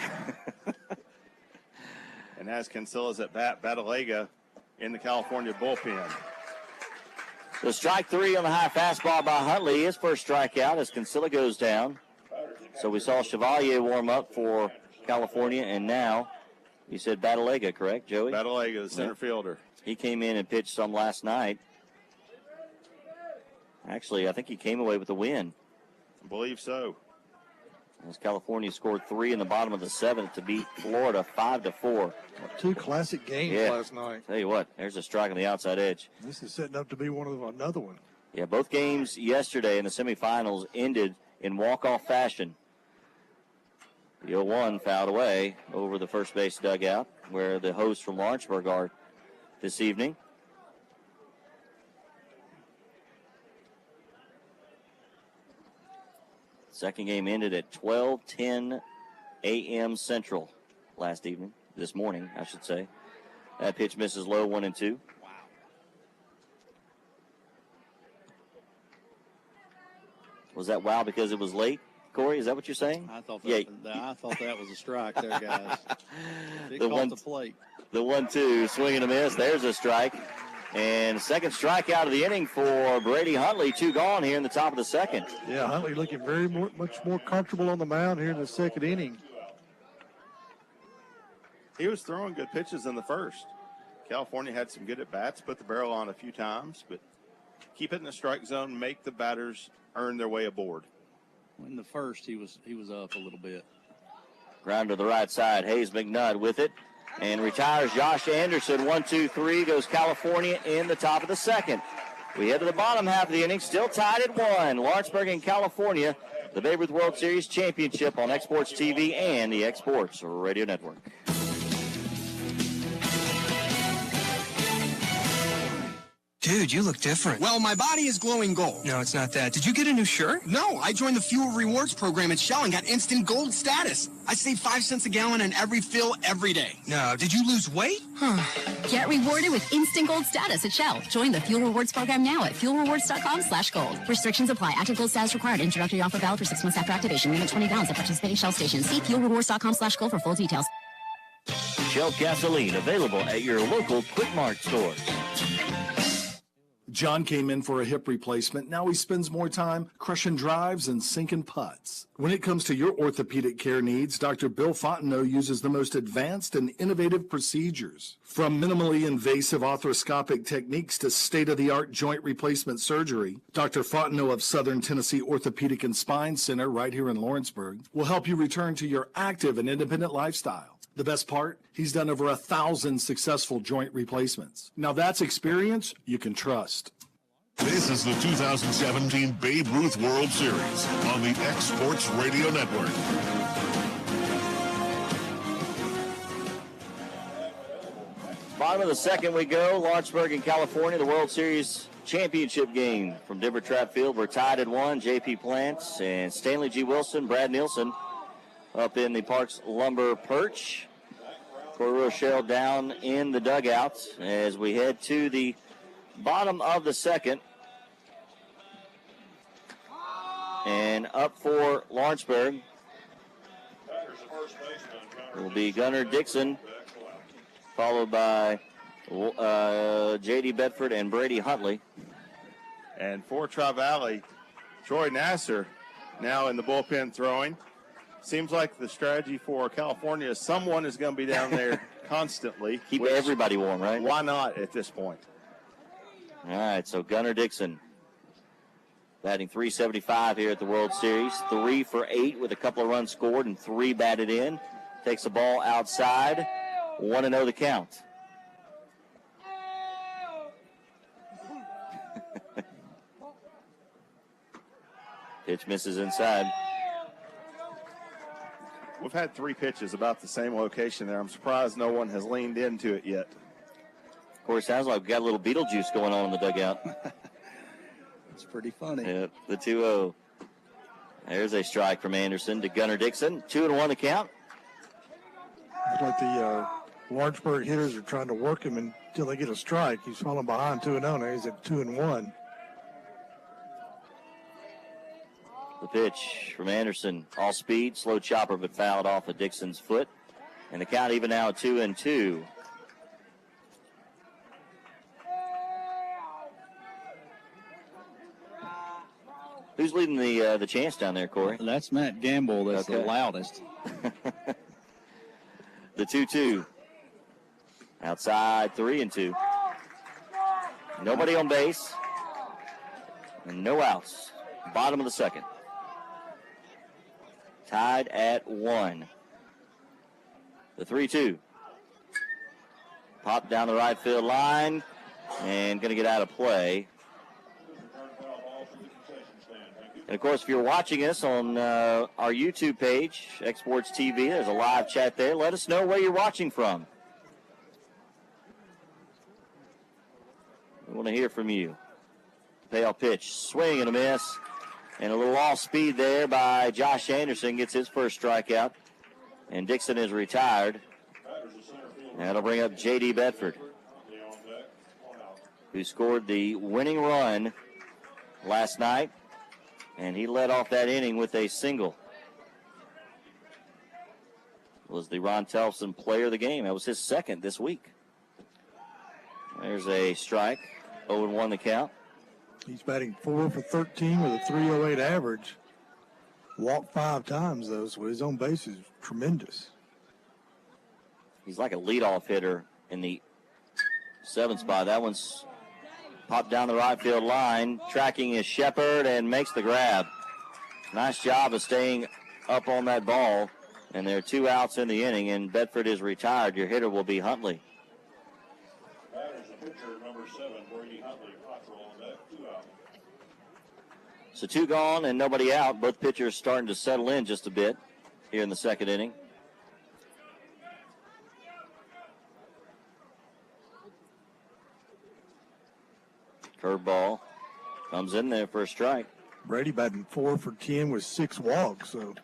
And as Kinsella's at bat, Batalega in the California bullpen. So strike 3 on the high fastball by Huntley. His first strikeout as Kinsella goes down. So we saw Chevalier warm up for California, and now you said Batalega, correct, Joey? Batalega, the center fielder. He came in and pitched some last night. Actually, I think he came away with the win. I believe so. As California scored 3 in the bottom of the 7th to beat Florida 5-4. 2 classic games last night. Tell you what, there's a strike on the outside edge. This is setting up to be another one. Yeah, both games yesterday in the semifinals ended in walk-off fashion. The 0-1 fouled away over the first base dugout, where the hosts from Lawrenceburg are this evening. Second game ended at 12:10 a.m. Central this morning, I should say. That pitch misses low, 1-2. Wow. Was that wow because it was late, Corey? Is that what you're saying? I thought that was a strike there, guys. It caught the plate. The 1-2, swing and a miss. There's a strike. And second strikeout of the inning for Brady Huntley. 2 gone here in the top of the second. Yeah, Huntley looking much more comfortable on the mound here in the second inning. He was throwing good pitches in the first. California had some good at-bats, put the barrel on a few times, but keep it in the strike zone, make the batters earn their way aboard. In the first, he was up a little bit. Ground to the right side. Hayes McNutt with it. And retires Josh Anderson. 1-2-3 goes California in the top of the second. We head to the bottom half of the inning, still tied at 1. Lawrenceburg and California, the Babe Ruth World Series Championship on X-Sports TV and the X-Sports Radio Network. Dude, you look different. Well, my body is glowing gold. No, it's not that. Did you get a new shirt? No, I joined the Fuel Rewards program at Shell and got instant gold status. I save 5 cents a gallon on every fill every day. No, did you lose weight? Get rewarded with instant gold status at Shell. Join the Fuel Rewards program now at fuelrewards.com/gold. Restrictions apply. Active gold status required. Introductory offer valid for 6 months after activation. Limit 20 gallons at participating Shell stations. See fuelrewards.com/gold for full details. Shell gasoline available at your local Quick Mart stores. John came in for a hip replacement. Now he spends more time crushing drives and sinking putts. When it comes to your orthopedic care needs, Dr. Bill Fontenot uses the most advanced and innovative procedures. From minimally invasive arthroscopic techniques to state-of-the-art joint replacement surgery, Dr. Fontenot of Southern Tennessee Orthopedic and Spine Center right here in Lawrenceburg will help you return to your active and independent lifestyle. The best part? He's done over 1,000 successful joint replacements. Now that's experience you can trust. This is the 2017 Babe Ruth World Series on the X Sports Radio Network. Bottom of the second we go. Lawrenceburg in California, the World Series championship game from Denver Track Field. We're tied at 1. J.P. Plants and Stanley G. Wilson, Brad Nielsen up in the Parks Lumber perch. Corey Rochelle down in the dugout as we head to the bottom of the second. And up for Lawrenceburg will be Gunnar Dixon, followed by J.D. Bedford and Brady Huntley. And for Tri-Valley, Troy Nasser now in the bullpen throwing. Seems like the strategy for California is someone is going to be down there constantly. Keep everybody warm, right? Why not at this point? All right, so Gunnar Dixon batting .375 here at the World Series. 3 for 8 with a couple of runs scored and 3 batted in. Takes the ball outside. 1-0 the count. Pitch misses inside. We've had 3 pitches about the same location there. I'm surprised no one has leaned into it yet. Of course, sounds like we've got a little Beetlejuice going on in the dugout. It's pretty funny. Yep, the 2-0. There's a strike from Anderson to Gunnar Dixon. 2-1 the count. Looks like the Lawrenceburg hitters are trying to work him until they get a strike. He's falling behind 2-0 now. He's at 2-1. The pitch from Anderson, all speed, slow chopper, but fouled off of Dixon's foot. And the count even now at 2-2. Who's leading the chants down there, Corey? That's Matt Gamble. That's the loudest. The 2-2. Outside, 3-2. Nobody on base. And no outs. Bottom of the second. Tied at 1. The 3-2. Popped down the right field line and going to get out of play. And, of course, if you're watching us on our YouTube page, X Sports TV, there's a live chat there. Let us know where you're watching from. We want to hear from you. Payoff pitch, swing and a miss. And a little off speed there by Josh Anderson gets his first strikeout. And Dixon is retired. That'll bring up J.D. Bedford, who scored the winning run last night. And he led off that inning with a single. Was the Ron Telfson player of the game. That was his second this week. There's a strike. 0-1 the count. He's batting 4 for 13 with a .308 average. Walked 5 times, though, so his own base is tremendous. He's like a leadoff hitter in the 7th spot. That one's popped down the right field line. Tracking is Shepard and makes the grab. Nice job of staying up on that ball. And there are 2 outs in the inning, and Bedford is retired. Your hitter will be Huntley. Batters the pitcher, number 7, Brady Huntley. On deck, 2 out. So 2 gone and nobody out. Both pitchers starting to settle in just a bit here in the second inning. Curveball comes in there for a strike. Brady batting 4 for 10 with 6 walks, so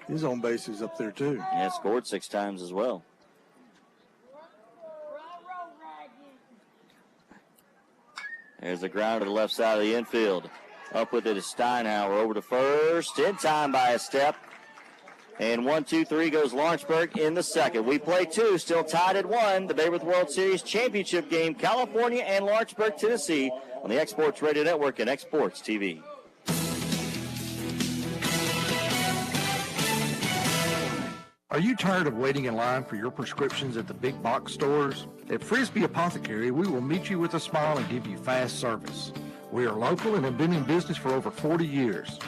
his own base is up there too. Yeah, scored 6 times as well. There's a ground to the left side of the infield. Up with it is Steinhauer over to first. In time by a step. And 1-2-3 goes Lawrenceburg in the second. We play two, still tied at 1. The Babe Ruth World Series championship game, California and Lawrenceburg, Tennessee, on the Exports Radio Network and Exports TV. Are you tired of waiting in line for your prescriptions at the big box stores? At Frisbee Apothecary, we will meet you with a smile and give you fast service. We are local and have been in business for over 40 years.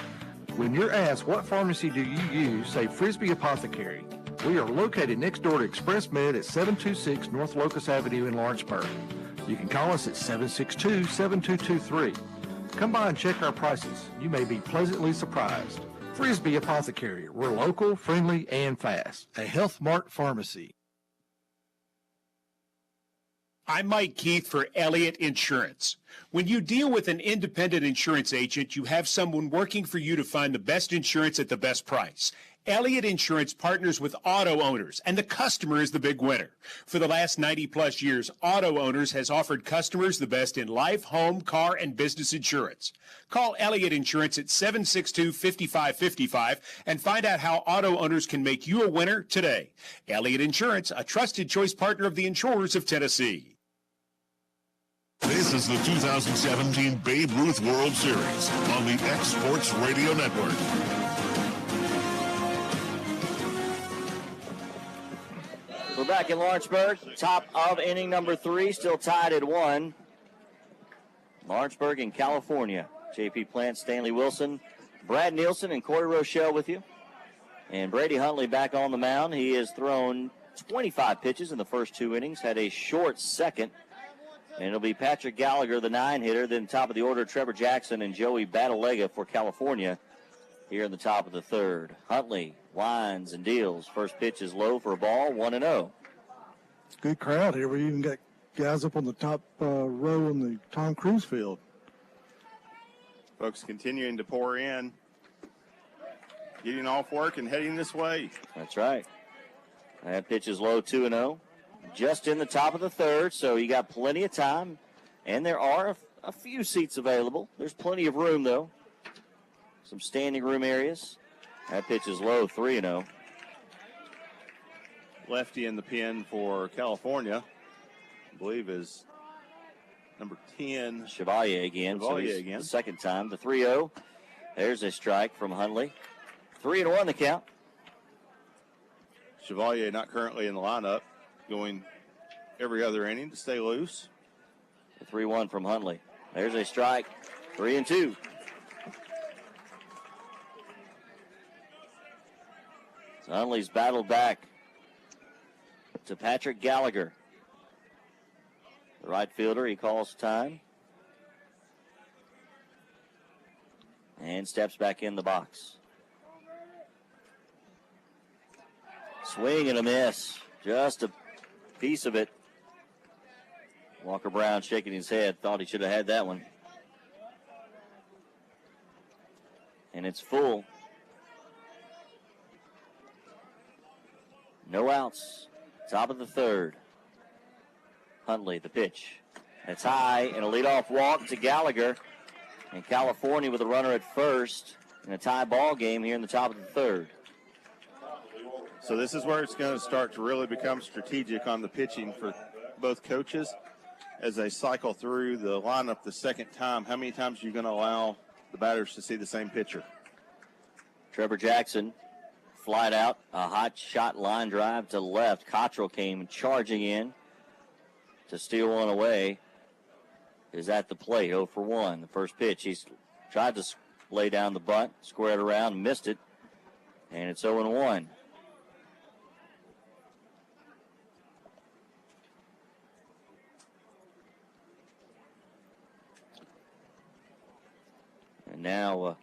When you're asked what pharmacy do you use, say Frisbee Apothecary. We are located next door to Express Med at 726 North Locust Avenue in Lawrenceburg. You can call us at 762-7223. Come by and check our prices. You may be pleasantly surprised. Frisbee Apothecary. We're local, friendly, and fast. A Health Mart pharmacy. I'm Mike Keith for Elliott Insurance. When you deal with an independent insurance agent, you have someone working for you to find the best insurance at the best price. Elliott Insurance partners with auto owners, and the customer is the big winner. For the last 90-plus years, Auto Owners has offered customers the best in life, home, car, and business insurance. Call Elliott Insurance at 762-5555 and find out how Auto Owners can make you a winner today. Elliott Insurance, a trusted choice partner of the insurers of Tennessee. This is the 2017 Babe Ruth World Series on the Exports Radio Network. We're back in Lawrenceburg, top of inning number 3, still tied at 1. Lawrenceburg in California. J.P. Plant, Stanley Wilson, Brad Nielsen, and Corey Rochelle with you. And Brady Huntley back on the mound. He has thrown 25 pitches in the first 2 innings, had a short second. And it'll be Patrick Gallagher, the 9-hitter, then top of the order, Trevor Jackson and Joey Battlelega for California here in the top of the 3rd. Huntley winds and deals. First pitch is low for a ball, 1-0. Good crowd here. We even got guys up on the top row in the Tom Cruise field. Folks continuing to pour in, getting off work and heading this way. That's right. That pitch is low, 2-0. Just in the top of the 3rd, so you got plenty of time. And there are a few seats available. There's plenty of room, though. Some standing room areas. That pitch is low, 3-0. Lefty in the pen for California, I believe is number 10. Chevalier again. Chevalier again. The second time, the 3-0. There's a strike from Huntley. 3-1 the count. Chevalier not currently in the lineup, going every other inning to stay loose. The 3-1 from Huntley. There's a strike. 3-2. So Huntley's battled back to Patrick Gallagher. The right fielder, he calls time. And steps back in the box. Swing and a miss. Just a piece of it. Walker Brown shaking his head. Thought he should have had that one. And it's full. No outs. Top of the 3rd. Huntley, the pitch. It's high and a leadoff walk to Gallagher. And California with a runner at first in a tie ball game here in the top of the 3rd. So this is where it's going to start to really become strategic on the pitching for both coaches as they cycle through the lineup the second time. How many times are you going to allow the batters to see the same pitcher? Trevor Jackson, flied out, a hot shot line drive to left. Cottrell came charging in to steal one away. Is at the plate, 0 for 1. The first pitch, he's tried to lay down the bunt, squared around, missed it, and it's 0-1. And now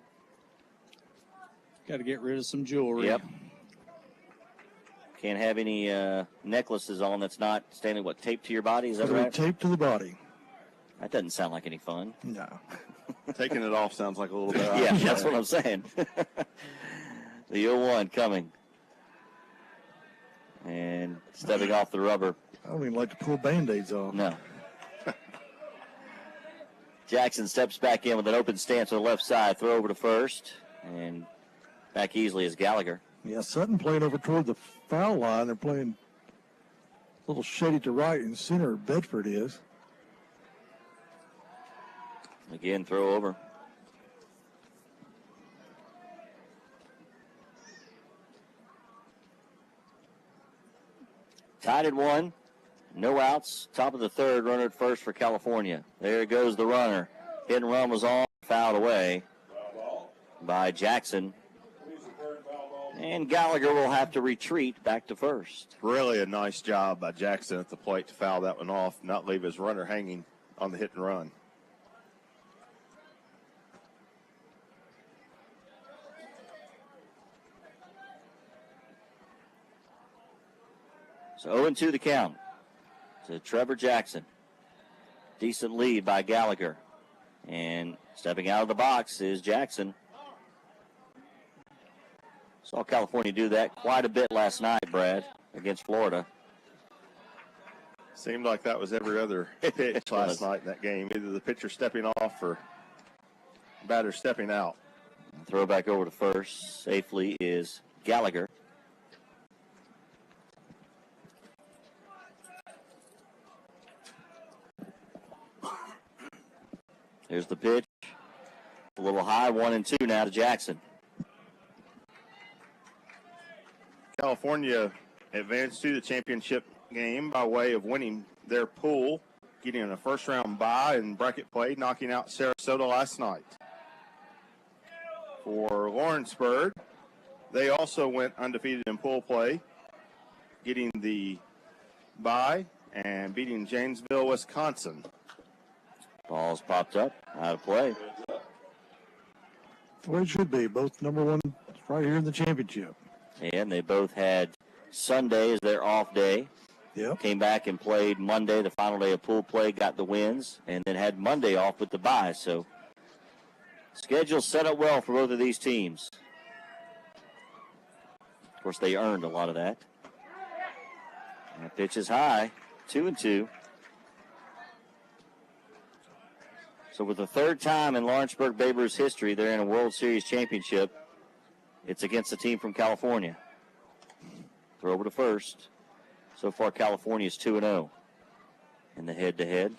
got to get rid of some jewelry. Yep. Can't have any necklaces on that's not standing, taped to your body? Is that right? Taped to the body. That doesn't sound like any fun. No. Taking it off sounds like a little bit. Yeah, that's what I'm saying. The 0-1 coming. And stepping off the rubber. I don't even like to pull Band-Aids off. No. Jackson steps back in with an open stance on the left side. Throw over to first. And back easily is Gallagher. Yeah, Sutton playing over toward the foul line. They're playing a little shady to right and center. Bedford is. Again, throw over. Tied at 1. No outs. Top of the third. Runner at first for California. There goes the runner. Hit and run was on. Fouled away by Jackson. And Gallagher will have to retreat back to first. Really a nice job by Jackson at the plate to foul that one off, not leave his runner hanging on the hit and run. So 0-2 the count to Trevor Jackson. Decent lead by Gallagher. And stepping out of the box is Jackson. Saw California do that quite a bit last night, Brad, against Florida. Seemed like that was every other pitch last night in that game. Either the pitcher stepping off or batter stepping out. Throw back over to first safely is Gallagher. Here's the pitch. A little high, 1-2 now to Jackson. California advanced to the championship game by way of winning their pool, getting a first-round bye in bracket play, knocking out Sarasota last night. For Lawrenceburg, they also went undefeated in pool play, getting the bye and beating Janesville, Wisconsin. Ball's popped up, out of play. The way it should be. Both number one right here in the championship. And they both had Sunday as their off day. Yep. Came back and played Monday, the final day of pool play, got the wins, and then had Monday off with the bye. So schedule set up well for both of these teams. Of course, they earned a lot of that. And that pitch is high, 2-2. So with the third time in Lawrenceburg Babe Ruth's history, they're in a World Series championship. It's against a team from California. Throw over to first. So far, California is 2-0 in the head-to-head.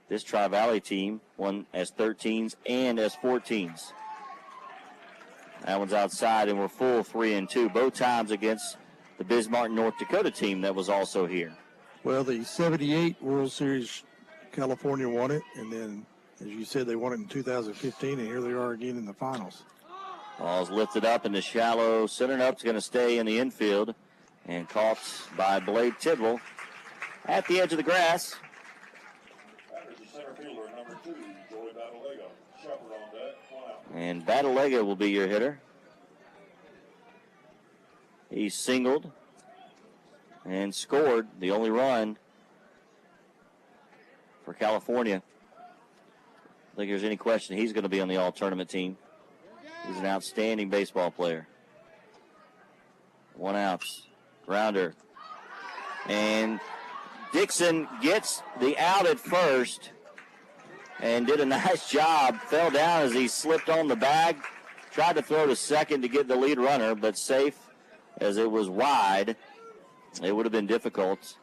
This Tri-Valley team won as 13s and as 14s. That one's outside, and we're full 3-2, both times against the Bismarck, North Dakota team that was also here. Well, the 78 World Series, California won it, and then, as you said, they won it in 2015, and here they are again in the finals. Ball's lifted up in the shallow center, and up's going to stay in the infield, and caught by Blade Tidwell at the edge of the grass. And Batalega will be your hitter. He singled and scored the only run for California. I don't think there's any question he's going to be on the all-tournament team. He's an outstanding baseball player. 1 out. Grounder. And Dixon gets the out at first and did a nice job. Fell down as he slipped on the bag. Tried to throw to second to get the lead runner, but safe as it was wide. It would have been difficult.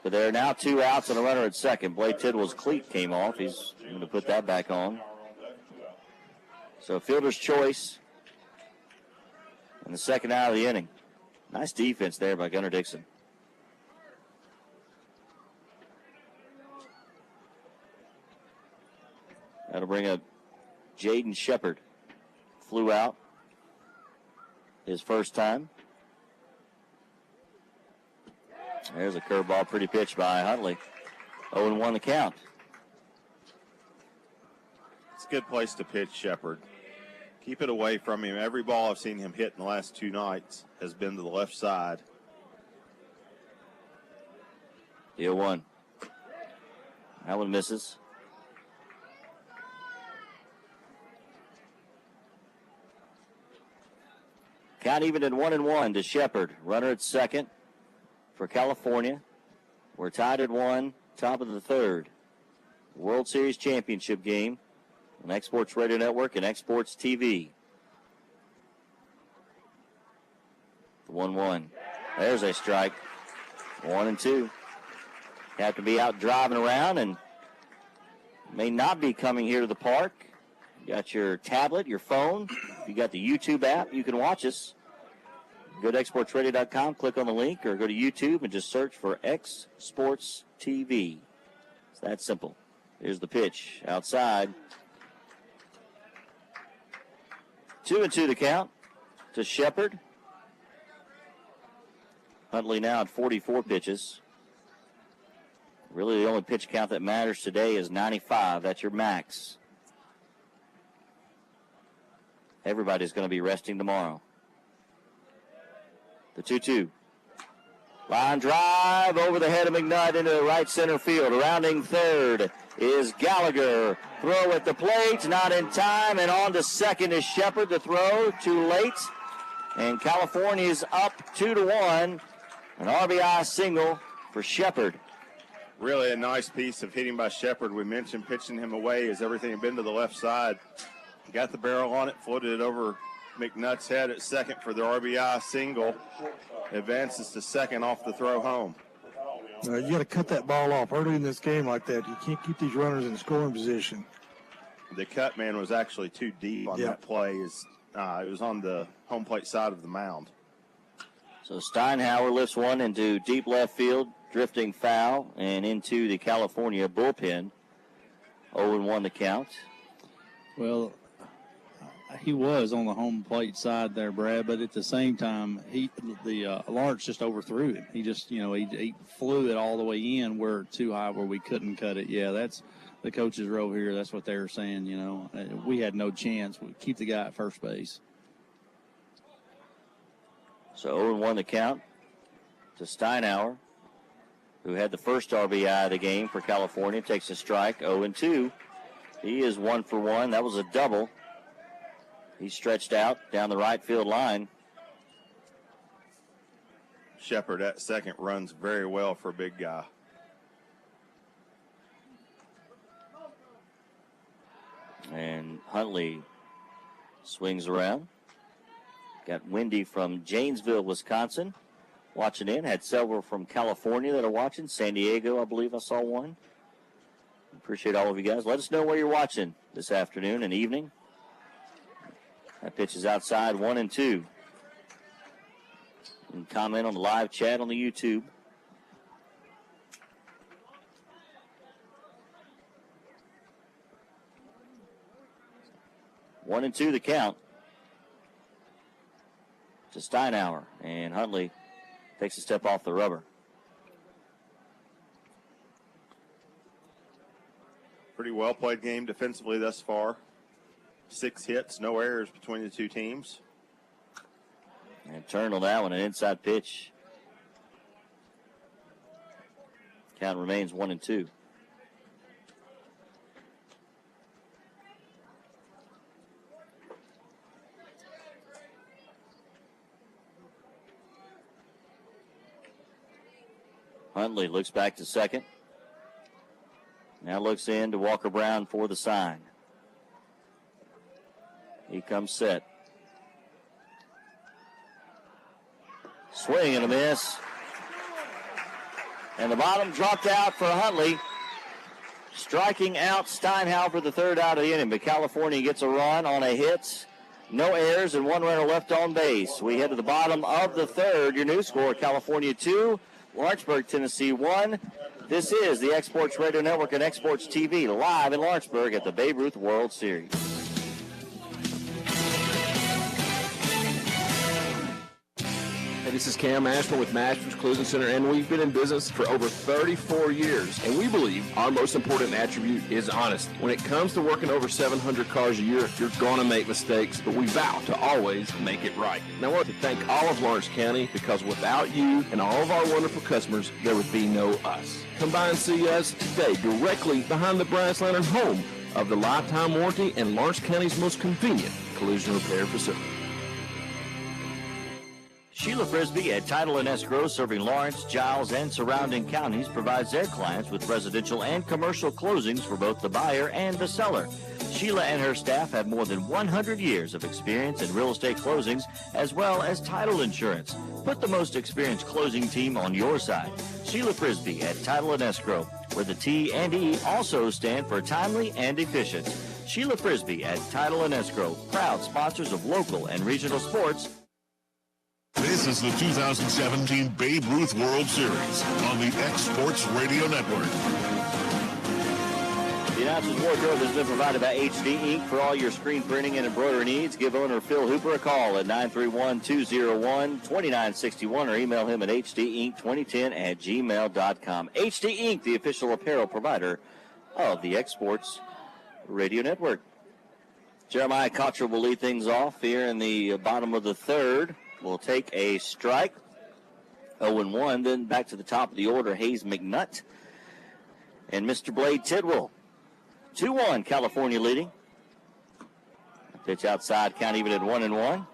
But there are now 2 outs and a runner at second. Blade Tidwell's cleat came off. He's going to put that back on. So fielder's choice in the second out of the inning. Nice defense there by Gunnar Dixon. That'll bring up Jaden Shepard. Flew out his first time. There's a curveball, pretty pitch by Huntley. 0-1 the count. It's a good place to pitch Shepard. Keep it away from him. Every ball I've seen him hit in the last 2 nights has been to the left side. 0-1. That one misses. Count even at 1-1 to Shepard. Runner at second for California. We're tied at 1, top of the third. World Series championship game on Exports Radio Network and Exports TV. The 1-1. There's a strike. 1-2. You have to be out driving around and may not be coming here to the park. You got your tablet, your phone. You got the YouTube app. You can watch us. Go to xsportsradio.com, click on the link, or go to YouTube and just search for X Sports TV. It's that simple. Here's the pitch outside. 2-2 the count to Shepard. Huntley now at 44 pitches. Really, the only pitch count that matters today is 95. That's your max. Everybody's going to be resting tomorrow. The 2-2. Line drive over the head of McNutt into the right center field. Rounding third is Gallagher. Throw at the plate, not in time, and on to second is Shepard. The throw too late, and California's up 2-1. An RBI single for Shepard. Really a nice piece of hitting by Shepard. We mentioned pitching him away as everything had been to the left side. Got the barrel on it, floated it over McNutt's head at second for the RBI single. Advances to second off the throw home. You got to cut that ball off early in this game like that. You can't keep these runners in scoring position. The cut man was actually too deep on that play. It was on the home plate side of the mound. So Steinhauer lifts one into deep left field, drifting foul, and into the California bullpen. 0-1 the count. Well, he was on the home plate side there, Brad, but at the same time, Lawrence just overthrew him. He just, he flew it all the way in where too high where we couldn't cut it. Yeah, that's the coaches row here. That's what they were saying, We had no chance. We keep the guy at first base. So 0-1 the count to Steinhauer, who had the first RBI of the game for California, takes a strike. 0-2. He is 1 for 1. That was a double. He stretched out down the right field line. Shepard at second runs very well for a big guy. And Huntley swings around. Got Wendy from Janesville, Wisconsin, watching in. Had several from California that are watching. San Diego, I believe I saw one. Appreciate all of you guys. Let us know where you're watching this afternoon and evening. That pitch is outside, 1-2. You can comment on the live chat on the YouTube. One and two the count to Steinhauer, and Huntley takes a step off the rubber. Pretty well played game defensively thus far. 6 hits, no errors between the two teams. And turned on that one, an inside pitch. Count remains 1-2. Huntley looks back to second. Now looks in to Walker Brown for the sign. He comes set. Swing and a miss. And the bottom dropped out for Huntley. Striking out Steinhauer for the third out of the inning. But California gets a run on a hit. No errors and one runner left on base. We head to the bottom of the third. Your new score, California 2, Lawrenceburg, Tennessee 1. This is the Exports Radio Network and Exports TV live in Lawrenceburg at the Babe Ruth World Series. Hey, this is Cam Ashburn with Masters Closing Center, and we've been in business for over 34 years, and we believe our most important attribute is honesty. When it comes to working over 700 cars a year, you're going to make mistakes, but we vow to always make it right. And I want to thank all of Lawrence County, because without you and all of our wonderful customers, there would be no us. Come by and see us today directly behind the Brass Lantern, home of the lifetime warranty and Lawrence County's most convenient collision repair facility. Sheila Frisbee at Title and Escrow, serving Lawrence, Giles, and surrounding counties, provides their clients with residential and commercial closings for both the buyer and the seller. Sheila and her staff have more than 100 years of experience in real estate closings as well as title insurance. Put the most experienced closing team on your side. Sheila Frisbee at Title and Escrow, where the T and E also stand for timely and efficient. Sheila Frisbee at Title and Escrow, proud sponsors of local and regional sports. This is the 2017 Babe Ruth World Series on the X Sports Radio Network. The announcer's wardrobe has been provided by HD Inc. For all your screen printing and embroidery needs, give owner Phil Hooper a call at 931-201-2961 or email him at hdinc2010@gmail.com. HD Inc., the official apparel provider of the X Sports Radio Network. Jeremiah Cottrell will lead things off here in the bottom of the third. We'll take a strike. 0-1. Then back to the top of the order, Hayes McNutt and Mr. Blade Tidwell. 2-1, California leading. Pitch outside, count even at 1-1.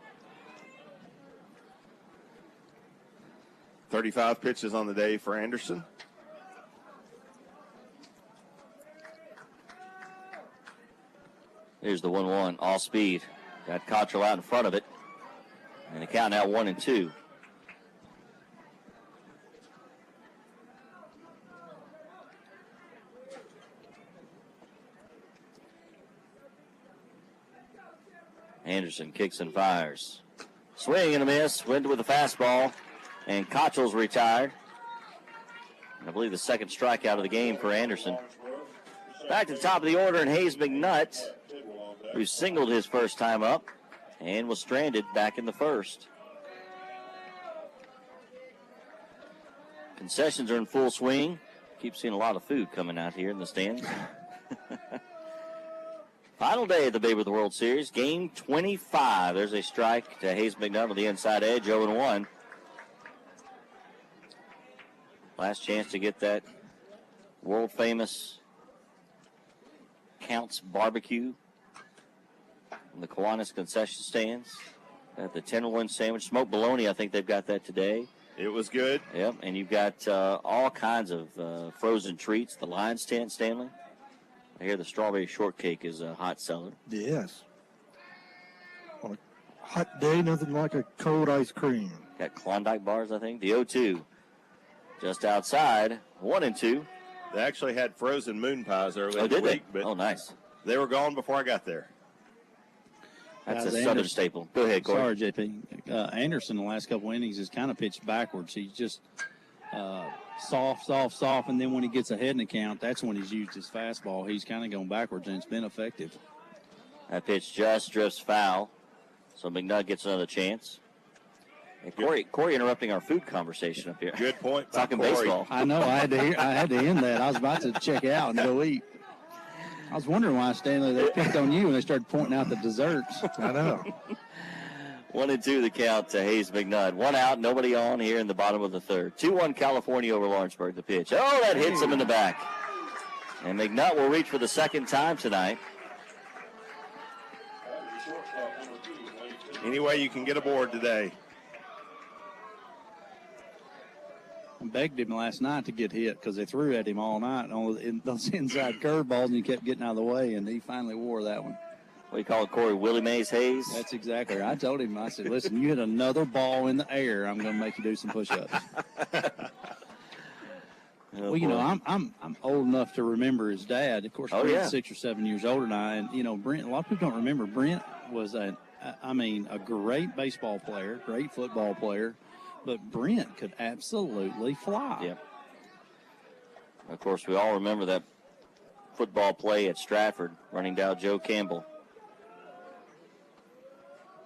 35 pitches on the day for Anderson. Here's the 1-1, all speed. Got Cottrell out in front of it. And the count now 1-2. Anderson kicks and fires. Swing and a miss. Went with a fastball. And Cottrell's retired. And I believe the second strikeout of the game for Anderson. Back to the top of the order, and Hayes McNutt, who singled his first time up and was stranded back in the first. Concessions are in full swing. Keep seeing a lot of food coming out here in the stands. Final day of the Babe Ruth World Series, game 25. There's a strike to Hayes McNutt on the inside edge, 0-1. Last chance to get that world-famous Count's Barbecue in the Kiwanis concession stands. Got the tenderloin sandwich, smoked bologna. I think they've got that today. It was good. Yep, and you've got all kinds of frozen treats. The Lions tent, Stanley. I hear the strawberry shortcake is a hot seller. Yes. On a hot day, nothing like a cold ice cream. Got Klondike bars, I think. The 0-2 just outside, 1-2. They actually had frozen moon pies earlier Oh, in the did they? week, but Oh, nice. They were gone before I got there. That's a southern staple. Go ahead, Corey. Sorry, JP. Anderson, the last couple innings, has kind of pitched backwards. He's just soft, and then when he gets ahead in the count, that's when he's used his fastball. He's kind of going backwards, and it's been effective. That pitch just drifts foul, so McNutt gets another chance. And Corey interrupting our food conversation up here. Good point. Talking baseball. I know. I had to end that. I was about to check out and go eat. I was wondering why, Stanley, they picked on you and they started pointing out the desserts. I know. 1-2 the count to Hayes McNutt. One out, nobody on here in the bottom of the third. 2-1 California over Lawrenceburg, the pitch. Oh, that hits him in the back. And McNutt will reach for the second time tonight. Any way you can get aboard today. I begged him last night to get hit because they threw at him all night on those inside curveballs, and he kept getting out of the way, and he finally wore that one. What do you call it, Corey? Willie Mays Hayes? That's exactly right. I told him, I said, listen, you hit another ball in the air, I'm going to make you do some push-ups. Well, you know, I'm old enough to remember his dad. Of course, Brent's 6 or 7 years older than I. And, you know, Brent, a lot of people don't remember Brent was a great baseball player, great football player. But Brent could absolutely fly. Yep. Of course, we all remember that football play at Stratford, running down Joe Campbell.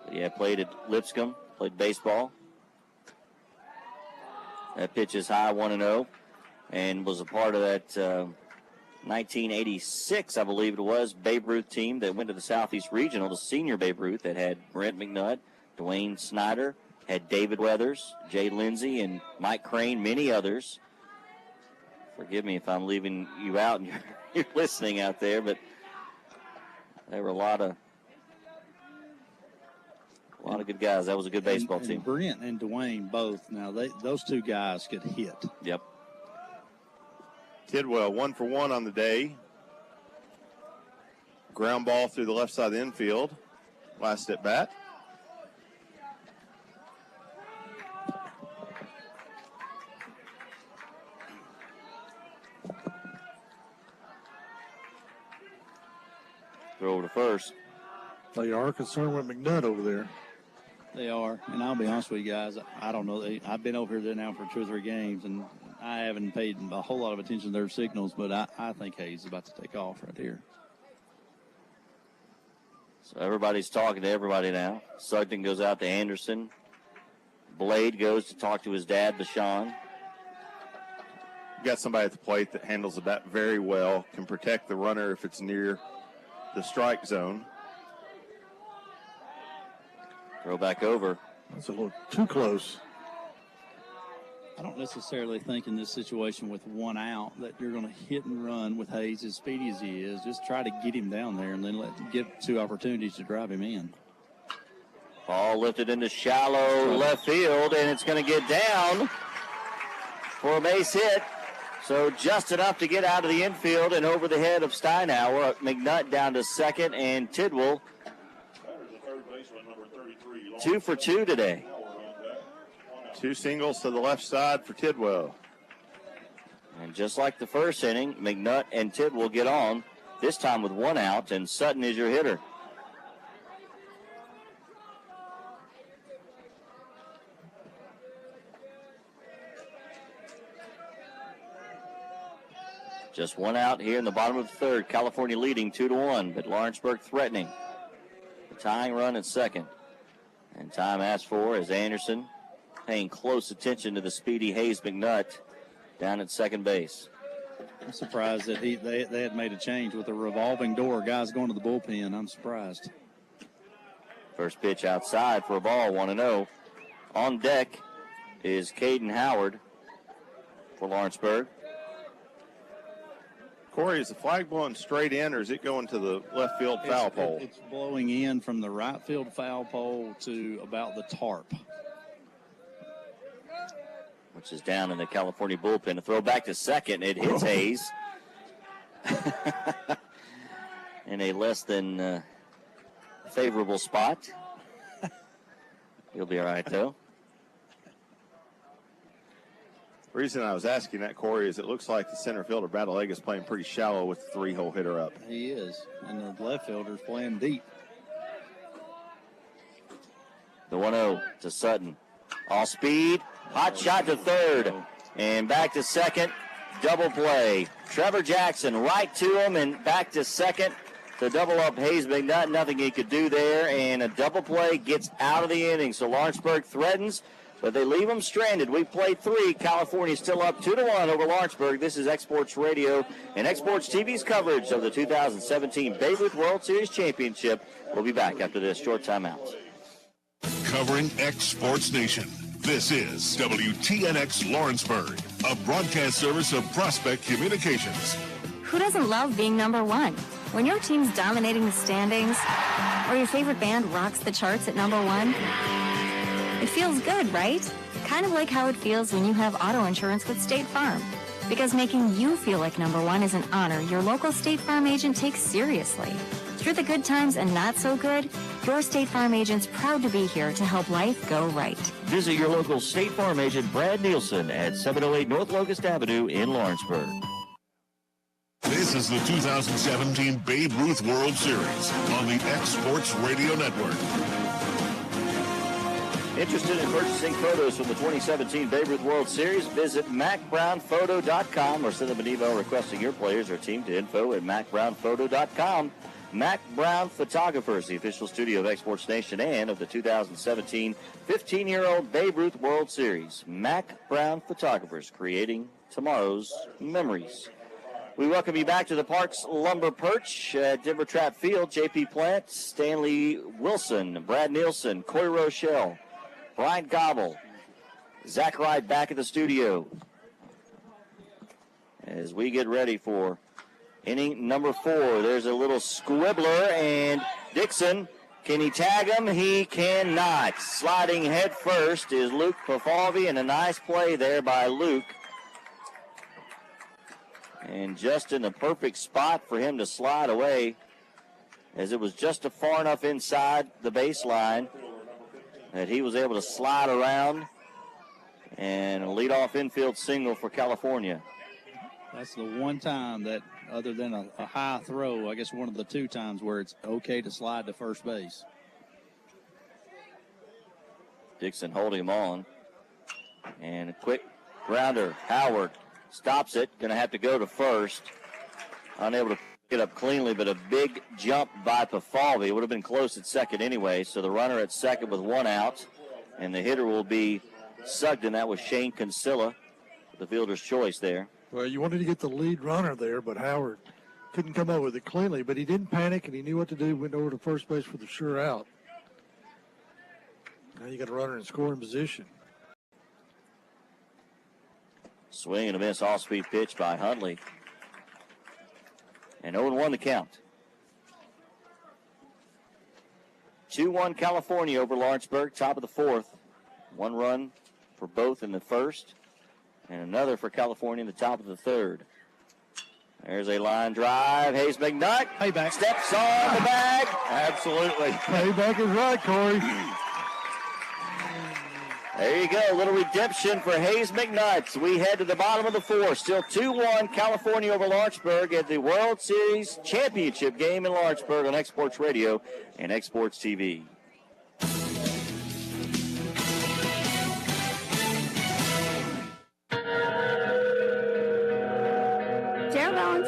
But yeah, played at Lipscomb, played baseball. That pitch is high, 1-0, and was a part of that 1986, I believe it was, Babe Ruth team that went to the Southeast Regional, the senior Babe Ruth, that had Brent McNutt, Dwayne Snyder, had David Weathers, Jay Lindsay, and Mike Crane, many others. Forgive me if I'm leaving you out and you're listening out there, but there were a lot of A lot of good guys. That was a good baseball team. Brent and Dwayne both. Now, those two guys could hit. Yep. Tidwell 1 for 1 on the day. Ground ball through the left side of the infield. Last at bat. Throw over to first. They are concerned with McNutt over there. They are, and I'll be honest with you guys, I don't know. I've been over here now for 2 or 3 games, and I haven't paid a whole lot of attention to their signals, but I think Hayes is about to take off right here. So everybody's talking to everybody now. Sugden goes out to Anderson. Blade goes to talk to his dad, Deshaun. You got somebody at the plate that handles the bat very well, can protect the runner if it's near the strike zone. Throw back over. That's a little too close. I don't necessarily think in this situation with 1 out that you're going to hit and run with Hayes as speedy as he is. Just try to get him down there and then get 2 opportunities to drive him in. Ball lifted into shallow left field, and it's going to get down for a base hit. So just enough to get out of the infield and over the head of Steinauer. McNutt down to second, and Tidwell 2 for 2 today. 2 singles to the left side for Tidwell. And just like the first inning, McNutt and Tidwell get on, this time with 1 out, and Sutton is your hitter. Just 1 out here in the bottom of the 3rd. California leading 2-1, but Lawrenceburg threatening. The tying run at second. And time asked for as Anderson paying close attention to the speedy Hayes McNutt down at second base. I'm surprised that they had made a change with a revolving door. Guys going to the bullpen. I'm surprised. First pitch outside for a ball, 1-0. On deck is Caden Howard for Lawrenceburg. Corey, is the flag blowing straight in, or is it going to the left field foul pole? It's blowing in from the right field foul pole to about the tarp, which is down in the California bullpen. A throw back to second. It hits Hayes in a less than favorable spot. He'll be all right, though. The reason I was asking that, Corey, is it looks like the center fielder, Battlelega, is playing pretty shallow with the 3-hole hitter up. He is, and the left fielder's playing deep. The 1-0 to Sutton. All speed, hot shot to third, and back to second, double play. Trevor Jackson right to him and back to second to double up Hayes McNutt. Nothing he could do there, and a double play gets out of the inning. So Lawrenceburg threatens, but they leave them stranded. We played 3. California still up 2-1 over Lawrenceburg. This is Exports Radio and Exports TV's coverage of the 2017 Babe Ruth World Series Championship. We'll be back after this short timeout. Covering X Sports Nation. This is WTNX Lawrenceburg, a broadcast service of Prospect Communications. Who doesn't love being number 1? When your team's dominating the standings, or your favorite band rocks the charts at number 1, it feels good, right? Kind of like how it feels when you have auto insurance with State Farm. Because making you feel like number 1 is an honor your local State Farm agent takes seriously. Through the good times and not so good, your State Farm agent's proud to be here to help life go right. Visit your local State Farm agent, Brad Nielsen, at 708 North Locust Avenue in Lawrenceburg. This is the 2017 Babe Ruth World Series on the X Sports Radio Network. Interested in purchasing photos from the 2017 Babe Ruth World Series? Visit MacBrownPhoto.com or send them an email requesting your players or team to info@MacBrownPhoto.com. Mac Brown Photographers, the official studio of Exports Nation and of the 2017 15-year-old Babe Ruth World Series. Mac Brown Photographers, creating tomorrow's memories. We welcome you back to the Parks Lumber Perch at Denver Trapp Field. J.P. Plant, Stanley Wilson, Brad Nielsen, Coy Rochelle, Brian Gobble, Zach Wright back at the studio as we get ready for inning number 4. There's a little squibbler, and Dixon Can he tag him? He cannot. Sliding head first is Luke Pafalvi, and a nice play there by Luke. And just in the perfect spot for him to slide away, as it was just far enough inside the baseline that he was able to slide around and lead off infield single for California. That's the one time that, other than a high throw, I guess one of the 2 times where it's okay to slide to first base. Dixon holding him on. And a quick grounder. Howard stops it. Going to have to go to first. Unable to pick it up cleanly, but a big jump by Pafalvi. It would have been close at second anyway. So the runner at second with 1 out. And the hitter will be Sugden. That was Shane Kinsella, the fielder's choice there. Well, you wanted to get the lead runner there, but Howard couldn't come up with it cleanly. But he didn't panic, and he knew what to do. Went over to first base for the sure out. Now you got a runner in scoring position. Swing and a miss, off-speed pitch by Huntley. And 0-1 the count. 2-1 California over Lawrenceburg, top of the 4th. 1 run for both in the first, and another for California in the top of the 3rd. There's a line drive. Hayes McNutt Payback. Steps on the bag. Absolutely. Payback is right, Corey. There you go. A little redemption for Hayes McNutt. We head to the bottom of the 4th. Still 2-1 California over Lawrenceburg at the World Series Championship game in Lawrenceburg on Exports Radio and Exports TV.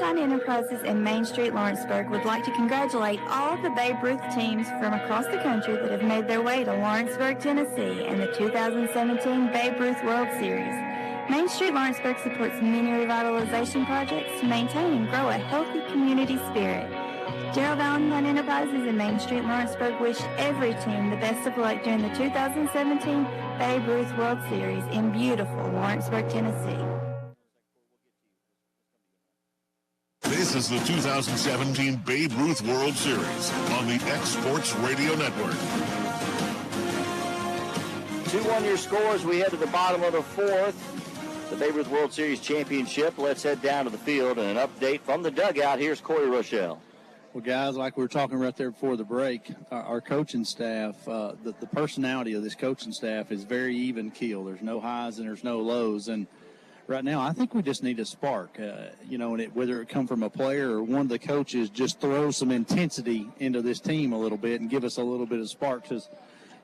Enterprises in Main Street, Lawrenceburg would like to congratulate all of the Babe Ruth teams from across the country that have made their way to Lawrenceburg, Tennessee in the 2017 Babe Ruth World Series. Main Street Lawrenceburg supports many revitalization projects to maintain and grow a healthy community spirit. Gerald Valentine Enterprises in Main Street, Lawrenceburg wish every team the best of luck during the 2017 Babe Ruth World Series in beautiful Lawrenceburg, Tennessee. This is the 2017 Babe Ruth World Series on the Exports Radio Network. 2-1 your scores. We head to the bottom of the 4th. The Babe Ruth World Series Championship. Let's head down to the field and an update from the dugout. Here's Corey Rochelle. Well, guys, like we were talking right there before the break, our coaching staff, the personality of this coaching staff is very even keel. There's no highs and there's no lows. And right now, I think we just need a spark, and whether it come from a player or one of the coaches, just throw some intensity into this team a little bit and give us a little bit of spark. Because,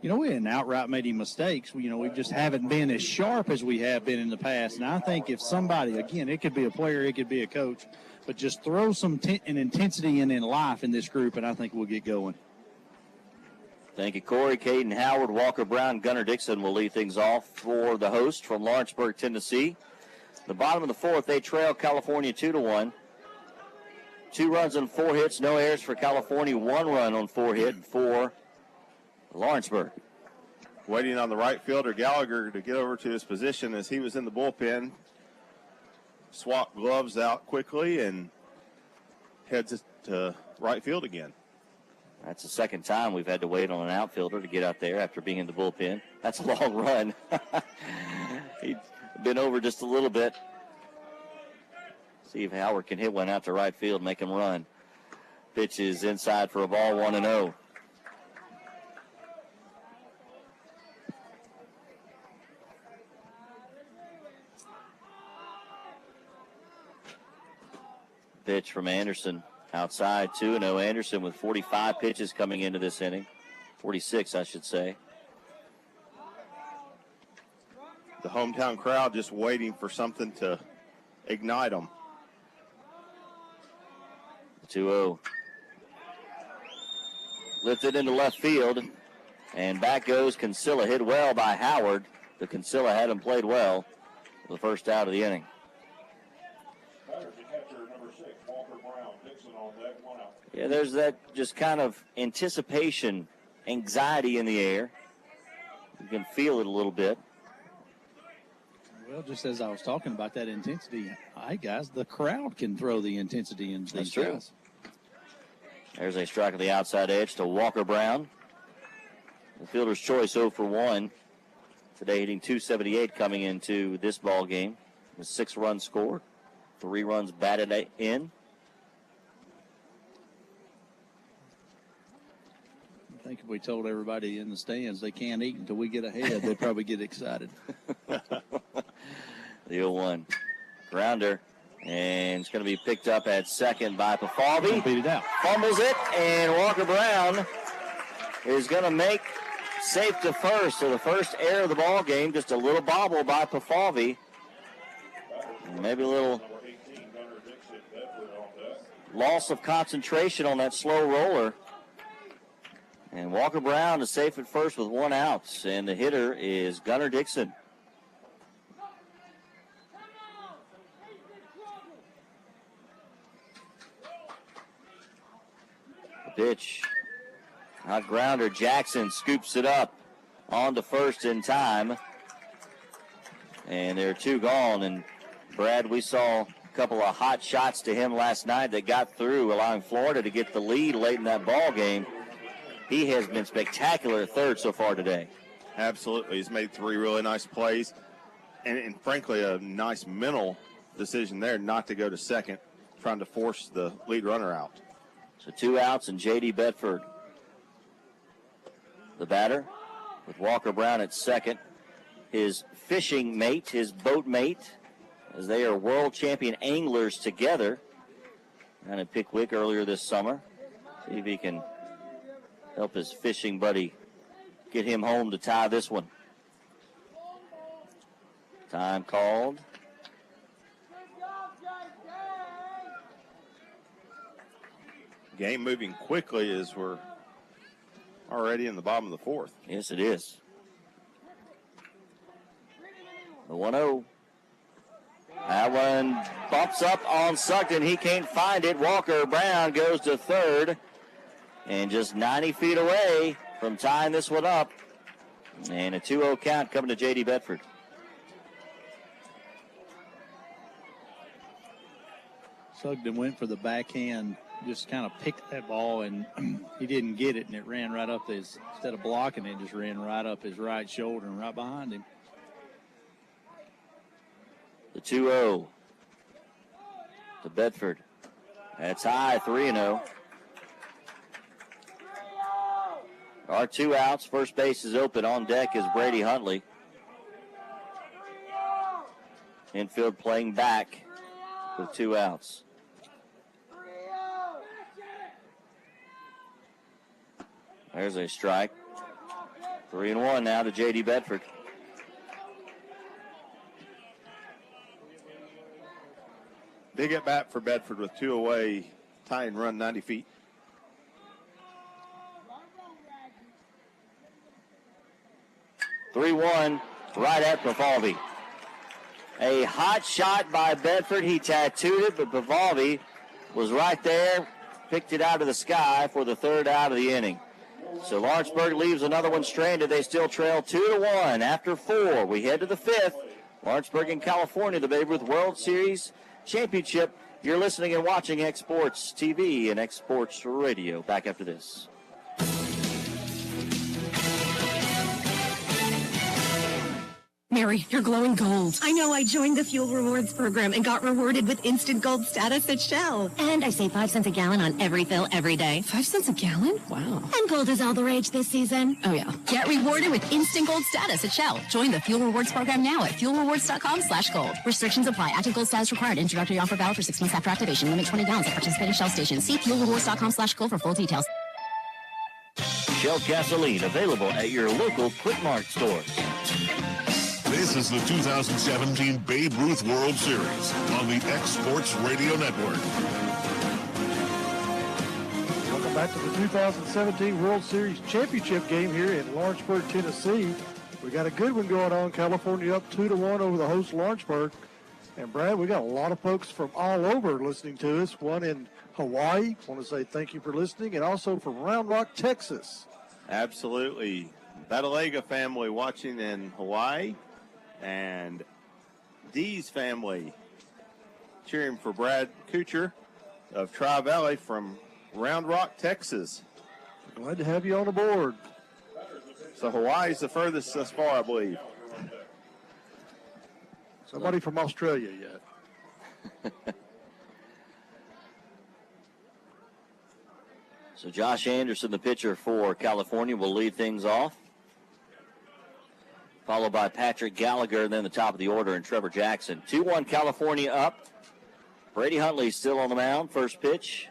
we hadn't outright made any mistakes. We just haven't been as sharp as we have been in the past. And I think if somebody, again, it could be a player, it could be a coach, but just throw some intensity and life in this group, and I think we'll get going. Thank you, Corey. Caden Howard, Walker Brown, Gunnar Dixon will lead things off for the host from Lawrenceburg, Tennessee. The bottom of the 4th, they trail California 2-1. 2 runs on 4 hits, no errors for California. 1 run on 4 hit for Lawrenceburg. Waiting on the right fielder, Gallagher, to get over to his position as he was in the bullpen. Swap gloves out quickly and heads to right field again. That's the second time we've had to wait on an outfielder to get out there after being in the bullpen. That's a long run. He's been over just a little bit. See if Howard can hit one out to right field, make him run. Pitch is inside for a ball, 1-0. Pitch from Anderson outside, 2-0. Anderson with 45 pitches coming into this inning. 46, I should say. The hometown crowd just waiting for something to ignite them. 2-0. Lifted into left field, and back goes Kinsella. Hit well by Howard. The Kinsella had him played well for the first out of the inning. Yeah, there's that just kind of anticipation, anxiety in the air. You can feel it a little bit. Well, just as I was talking about that intensity, hey, guys, the crowd can throw the intensity into these guys. There's a strike on the outside edge to Walker Brown. The fielder's choice 0 for 1. Today hitting .278 coming into this ball game. A 6-run score, 3 runs batted in. I think if we told everybody in the stands they can't eat until we get ahead, they'd probably get excited. The 0-1 grounder, and it's going to be picked up at second by Pafalvi. Beat it out. Fumbles it, and Walker Brown is going to make safe to first. So the first error of the ball game, just a little bobble by Pafalvi. Maybe a little loss of concentration on that slow roller. And Walker Brown is safe at first with 1 out. And the hitter is Gunnar Dixon. The pitch. Hot grounder. Jackson scoops it up on to first in time. And there are 2 gone. And Brad, we saw a couple of hot shots to him last night that got through, allowing Florida to get the lead late in that ball game. He has been spectacular at third so far today. Absolutely. He's made 3 really nice plays. And frankly, a nice mental decision there not to go to second, trying to force the lead runner out. So 2 outs and J.D. Bedford, the batter, with Walker Brown at second. His fishing mate, his boat mate, as they are world champion anglers together down at Pickwick earlier this summer. See if he can help his fishing buddy get him home to tie this one. Time called. Game moving quickly as we're already in the bottom of the 4th. Yes, it is. The 1-0. That one bumps up on Sugden. He can't find it. Walker Brown goes to third. And just 90 feet away from tying this one up. And a 2-0 count coming to J.D. Bedford. Sugden went for the backhand, just kind of picked that ball, and he didn't get it, and it ran right up his, instead of blocking it, just ran right up his right shoulder and right behind him. The 2-0 to Bedford. That's high, 3-0. Our 2 outs. First base is open. On deck is Brady Huntley. Infield playing back with 2 outs. There's a strike. 3-1 now to J.D. Bedford. Big at bat for Bedford with 2 away, tying run 90 feet. (3-1) right at Pafalvi. A hot shot by Bedford. He tattooed it, but Pafalvi was right there, picked it out of the sky for the 3rd out of the inning. So Lawrenceburg leaves another one stranded. They still trail 2-1 after 4. We head to the 5th. Lawrenceburg in California, the Babe Ruth World Series Championship. You're listening and watching X Sports TV and X Sports Radio. Back after this. Mary, you're glowing gold. I know. I joined the Fuel Rewards program and got rewarded with instant gold status at Shell. And I save 5 cents a gallon on every fill every day. 5 cents a gallon? Wow. And gold is all the rage this season. Oh, yeah. Get rewarded with instant gold status at Shell. Join the Fuel Rewards program now at fuelrewards.com/gold. Restrictions apply. Active gold status required. Introductory offer valid for 6 months after activation. Limit 20 gallons at participating Shell stations. See fuelrewards.com/gold for full details. Shell gasoline available at your local Quick Mart stores. This is the 2017 Babe Ruth World Series on the X Sports Radio Network. Welcome back to the 2017 World Series Championship game here in Lawrenceburg, Tennessee. We got a good one going on. California up 2-1 over the host Lawrenceburg. And Brad, we got a lot of folks from all over listening to us. One in Hawaii. I want to say thank you for listening. And also from Round Rock, Texas. Absolutely. Batalega family watching in Hawaii. And Dee's family cheering for Brad Kuchar of Tri-Valley from Round Rock, Texas. Glad to have you on the board. So Hawaii's the furthest thus far, I believe. Somebody from Australia yet. So Josh Anderson, the pitcher for California, will lead things off, followed by Patrick Gallagher, and then the top of the order, and Trevor Jackson. 2-1 California up. Brady Huntley still on the mound. First pitch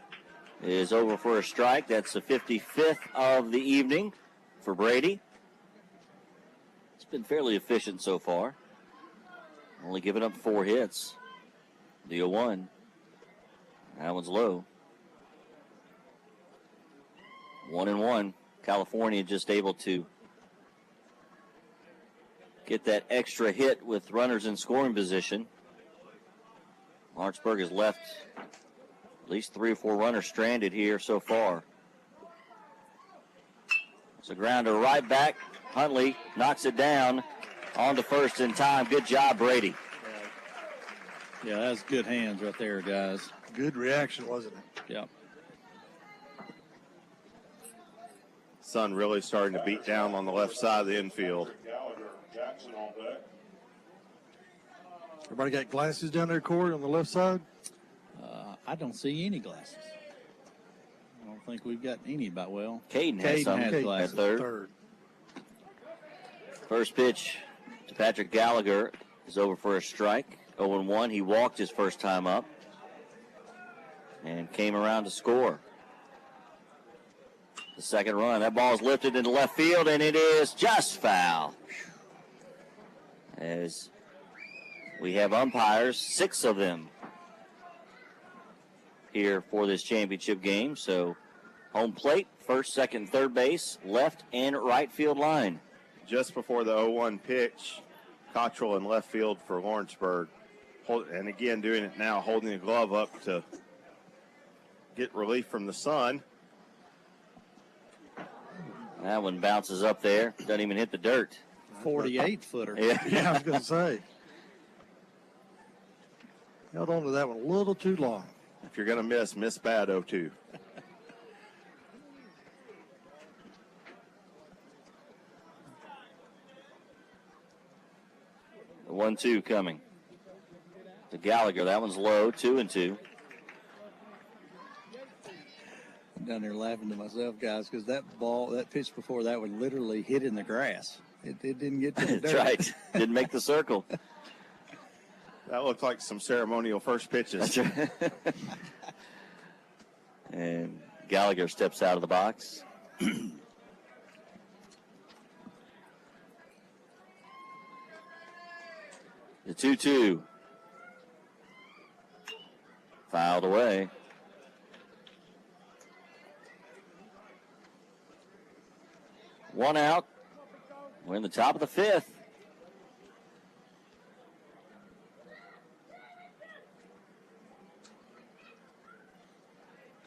is over for a strike. That's the 55th of the evening for Brady. It's been fairly efficient so far. Only giving up 4 hits. The 0-1. That one's low. 1-1. California just able to get that extra hit with runners in scoring position. Lawrenceburg has left at least 3 or 4 runners stranded here so far. It's a grounder right back. Huntley knocks it down on to first in time. Good job, Brady. Yeah, that's good hands right there, guys. Good reaction, wasn't it? Yep. Sun really starting to beat down on the left side of the infield. Everybody got glasses down there, Corey, on the left side? I don't see any glasses. I don't think we've got any about well. Caden has some at third. First pitch to Patrick Gallagher is over for a strike. 0-1. He walked his first time up and came around to score. The second run. That ball's lifted into left field, and it is just foul. As we have umpires, 6 of them here for this championship game. So home plate, first, second, third base, left and right field line. Just before the 0-1 pitch, Cottrell in left field for Lawrenceburg. And again, doing it now, holding the glove up to get relief from the sun. That one bounces up there. Doesn't even hit the dirt. 48-footer. Yeah, I was going to say. Held on to that one a little too long. If you're going to miss bad 0-2. The 1-2 coming to Gallagher. That one's low, 2-2. I'm down there laughing to myself, guys, because that pitch before that one literally hit in the grass. It didn't get to the dirt. That's right. Didn't make the circle. That looked like some ceremonial first pitches. That's right. And Gallagher steps out of the box. The 2-2. Fouled away. One out. We're in the top of the 5th.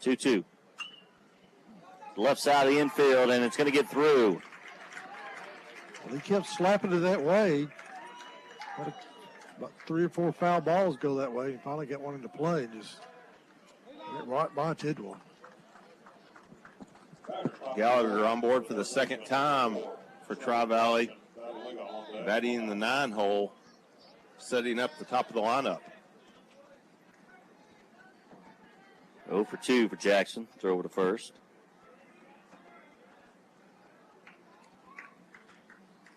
Two. Left side of the infield, and it's going to get through. Well, he kept slapping it that way. About 3 or 4 foul balls go that way. He finally got one into play and just went right by Tidwell. Gallagher on board for the second time for Tri-Valley. Batting in the 9-hole, setting up the top of the lineup. 0 for 2 for Jackson. Throw over to first.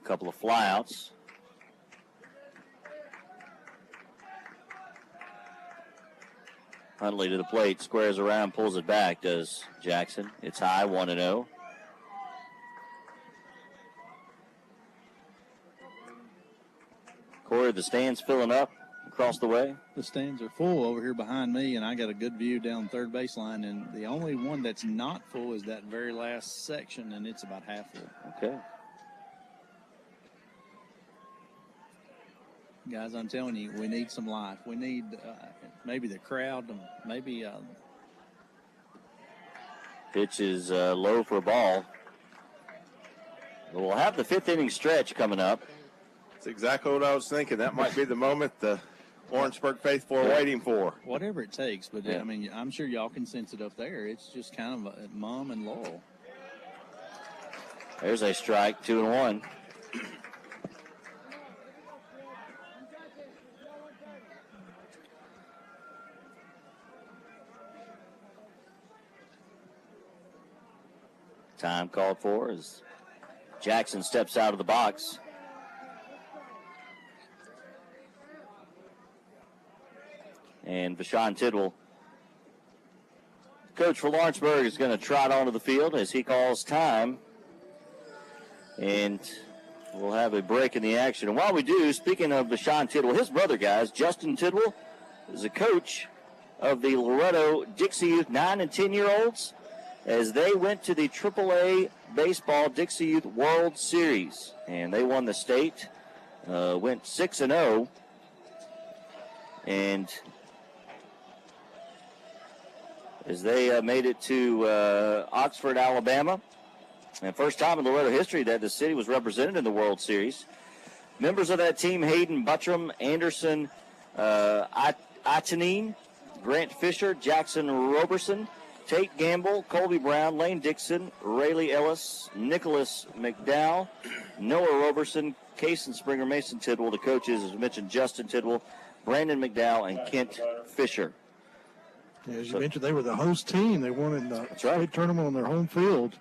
A couple of flyouts. Huntley to the plate, squares around, pulls it back, does Jackson. It's high, 1-0. Corey, the stands filling up across the way. The stands are full over here behind me, and I got a good view down third baseline, and the only one that's not full is that very last section, and it's about half full. Okay. Guys, I'm telling you, we need some life. We need maybe the crowd, maybe. Pitch is low for a ball. We'll have the 5th inning stretch coming up. That's exactly what I was thinking. That might be the moment the Lawrenceburg faithful are waiting for. Whatever it takes, but I mean, I'm sure y'all can sense it up there. It's just kind of a Mom and Laurel. There's a strike, 2-1. Time called for as Jackson steps out of the box. And Bashan Tidwell, coach for Lawrenceburg, is going to trot onto the field as he calls time. And we'll have a break in the action. And while we do, speaking of Bashan Tidwell, his brother, guys, Justin Tidwell, is a coach of the Loretto Dixie Youth 9 and 10-year-olds as they went to the AAA Baseball Dixie Youth World Series. And they won the state, went 6-0. And as they made it to Oxford, Alabama, and first time in Loretto history that the city was represented in the World Series. Members of that team: Hayden Buttram, Anderson Atanine, Grant Fisher, Jackson Roberson, Tate Gamble, Colby Brown, Lane Dixon, Rayleigh Ellis, Nicholas McDowell, Noah Roberson, Cason Springer, Mason Tidwell. The coaches, as mentioned, Justin Tidwell, Brandon McDowell, and Kent Fisher. Yeah, as you mentioned, they were the host team. They won in the state tournament on their home field.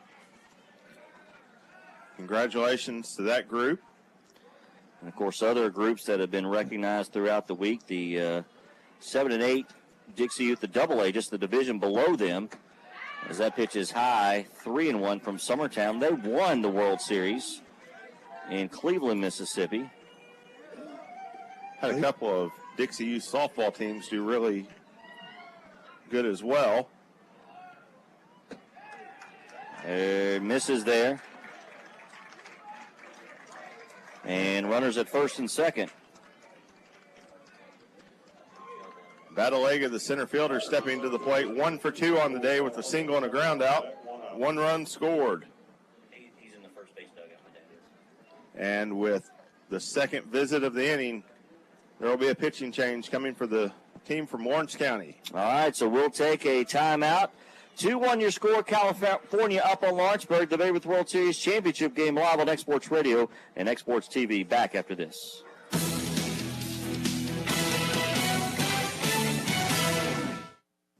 Congratulations to that group. And, of course, other groups that have been recognized throughout the week, the 7 and 8 Dixie Youth, the AA, just the division below them, as that pitch is high, 3-1 from Summertown. They won the World Series in Cleveland, Mississippi. Had a couple of Dixie Youth softball teams do really good as well. Misses there. And runners at first and second. Badalega, the center fielder, stepping to the plate, 1 for 2 on the day with a single and a ground out. 1 run scored. He's in the first base dugout. And with the second visit of the inning, there will be a pitching change coming for the team from Lawrence County. All right, so we'll take a timeout. 2-1 your score. California up on Lawrenceburg. The Babe Ruth World Series Championship game live on Exports Radio and Exports TV. Back after this.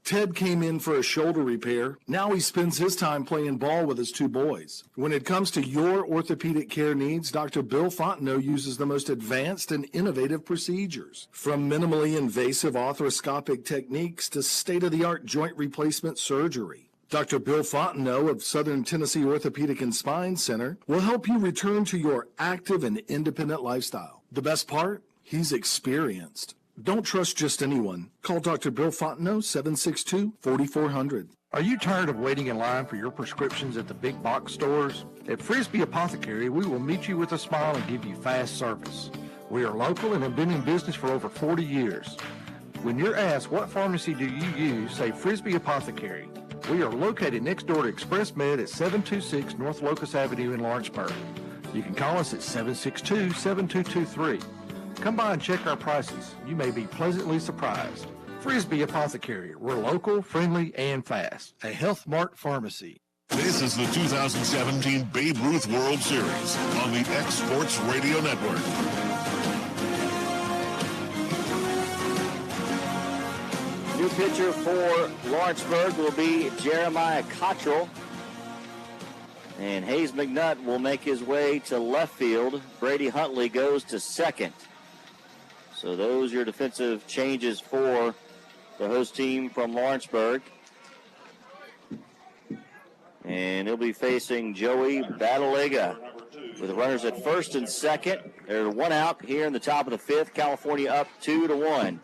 Ted came in for a shoulder repair. Now he spends his time playing ball with his 2 boys. When it comes to your orthopedic care needs, Dr. Bill Fontenot uses the most advanced and innovative procedures. From minimally invasive arthroscopic techniques to state-of-the-art joint replacement surgery. Dr. Bill Fontenot of Southern Tennessee Orthopedic and Spine Center will help you return to your active and independent lifestyle. The best part? He's experienced. Don't trust just anyone. Call Dr. Bill Fontenot, 762-4400. Are you tired of waiting in line for your prescriptions at the big box stores? At Frisbee Apothecary, we will meet you with a smile and give you fast service. We are local and have been in business for over 40 years. When you're asked what pharmacy do you use, say Frisbee Apothecary. We are located next door to Express Med at 726 North Locust Avenue in Lawrenceburg. You can call us at 762-7223. Come by and check our prices. You may be pleasantly surprised. Frisbee Apothecary. We're local, friendly, and fast. A Health Mart pharmacy. This is the 2017 Babe Ruth World Series on the X Sports Radio Network. New pitcher for Lawrenceburg will be Jeremiah Cottrell. And Hayes McNutt will make his way to left field. Brady Huntley goes to second. So those are your defensive changes for the host team from Lawrenceburg. And he'll be facing Joey Badalega with the runners at first and second. There's 1 out here in the top of the 5th. California up 2-1.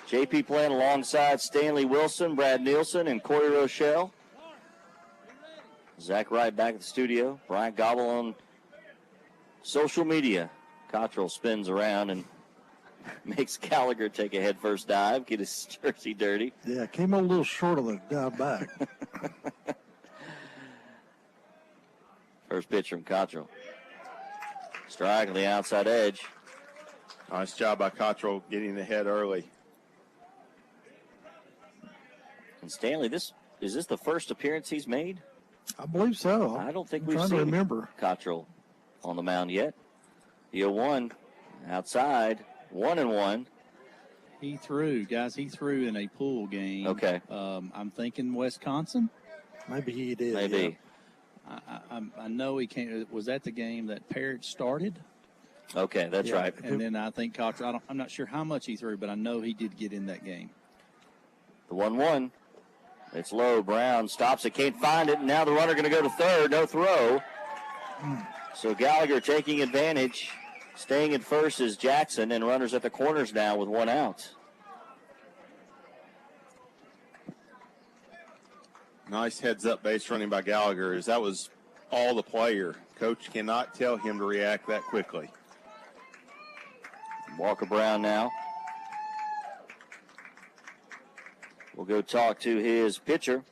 JP playing alongside Stanley Wilson, Brad Nielsen, and Corey Rochelle. Zach Wright back at the studio. Brian Gobble on social media. Cottrell spins around and makes Gallagher take a headfirst dive, get his jersey dirty. Yeah, came a little short on the dive back. First pitch from Cottrell. Strike on the outside edge. Nice job by Cottrell getting ahead early. And Stanley, is this the first appearance he's made? I believe so. I don't think I'm we've trying to seen remember Cottrell on the mound yet. The 0-1 outside, 1-1. He threw in a pool game. Okay. I'm thinking Wisconsin. Maybe he did. Maybe. Yeah. I know he came. Was that the game that Parrott started? Okay, that's right. And then I think Cottrell, I'm not sure how much he threw, but I know he did get in that game. The 1-1. It's low. Brown stops it, can't find it. And now the runner going to go to third. No throw. So Gallagher taking advantage. Staying at first is Jackson, and runners at the corners now with 1 out. Nice heads-up base running by Gallagher, as that was all the player. Coach cannot tell him to react that quickly. Walker Brown now. We'll go talk to his pitcher.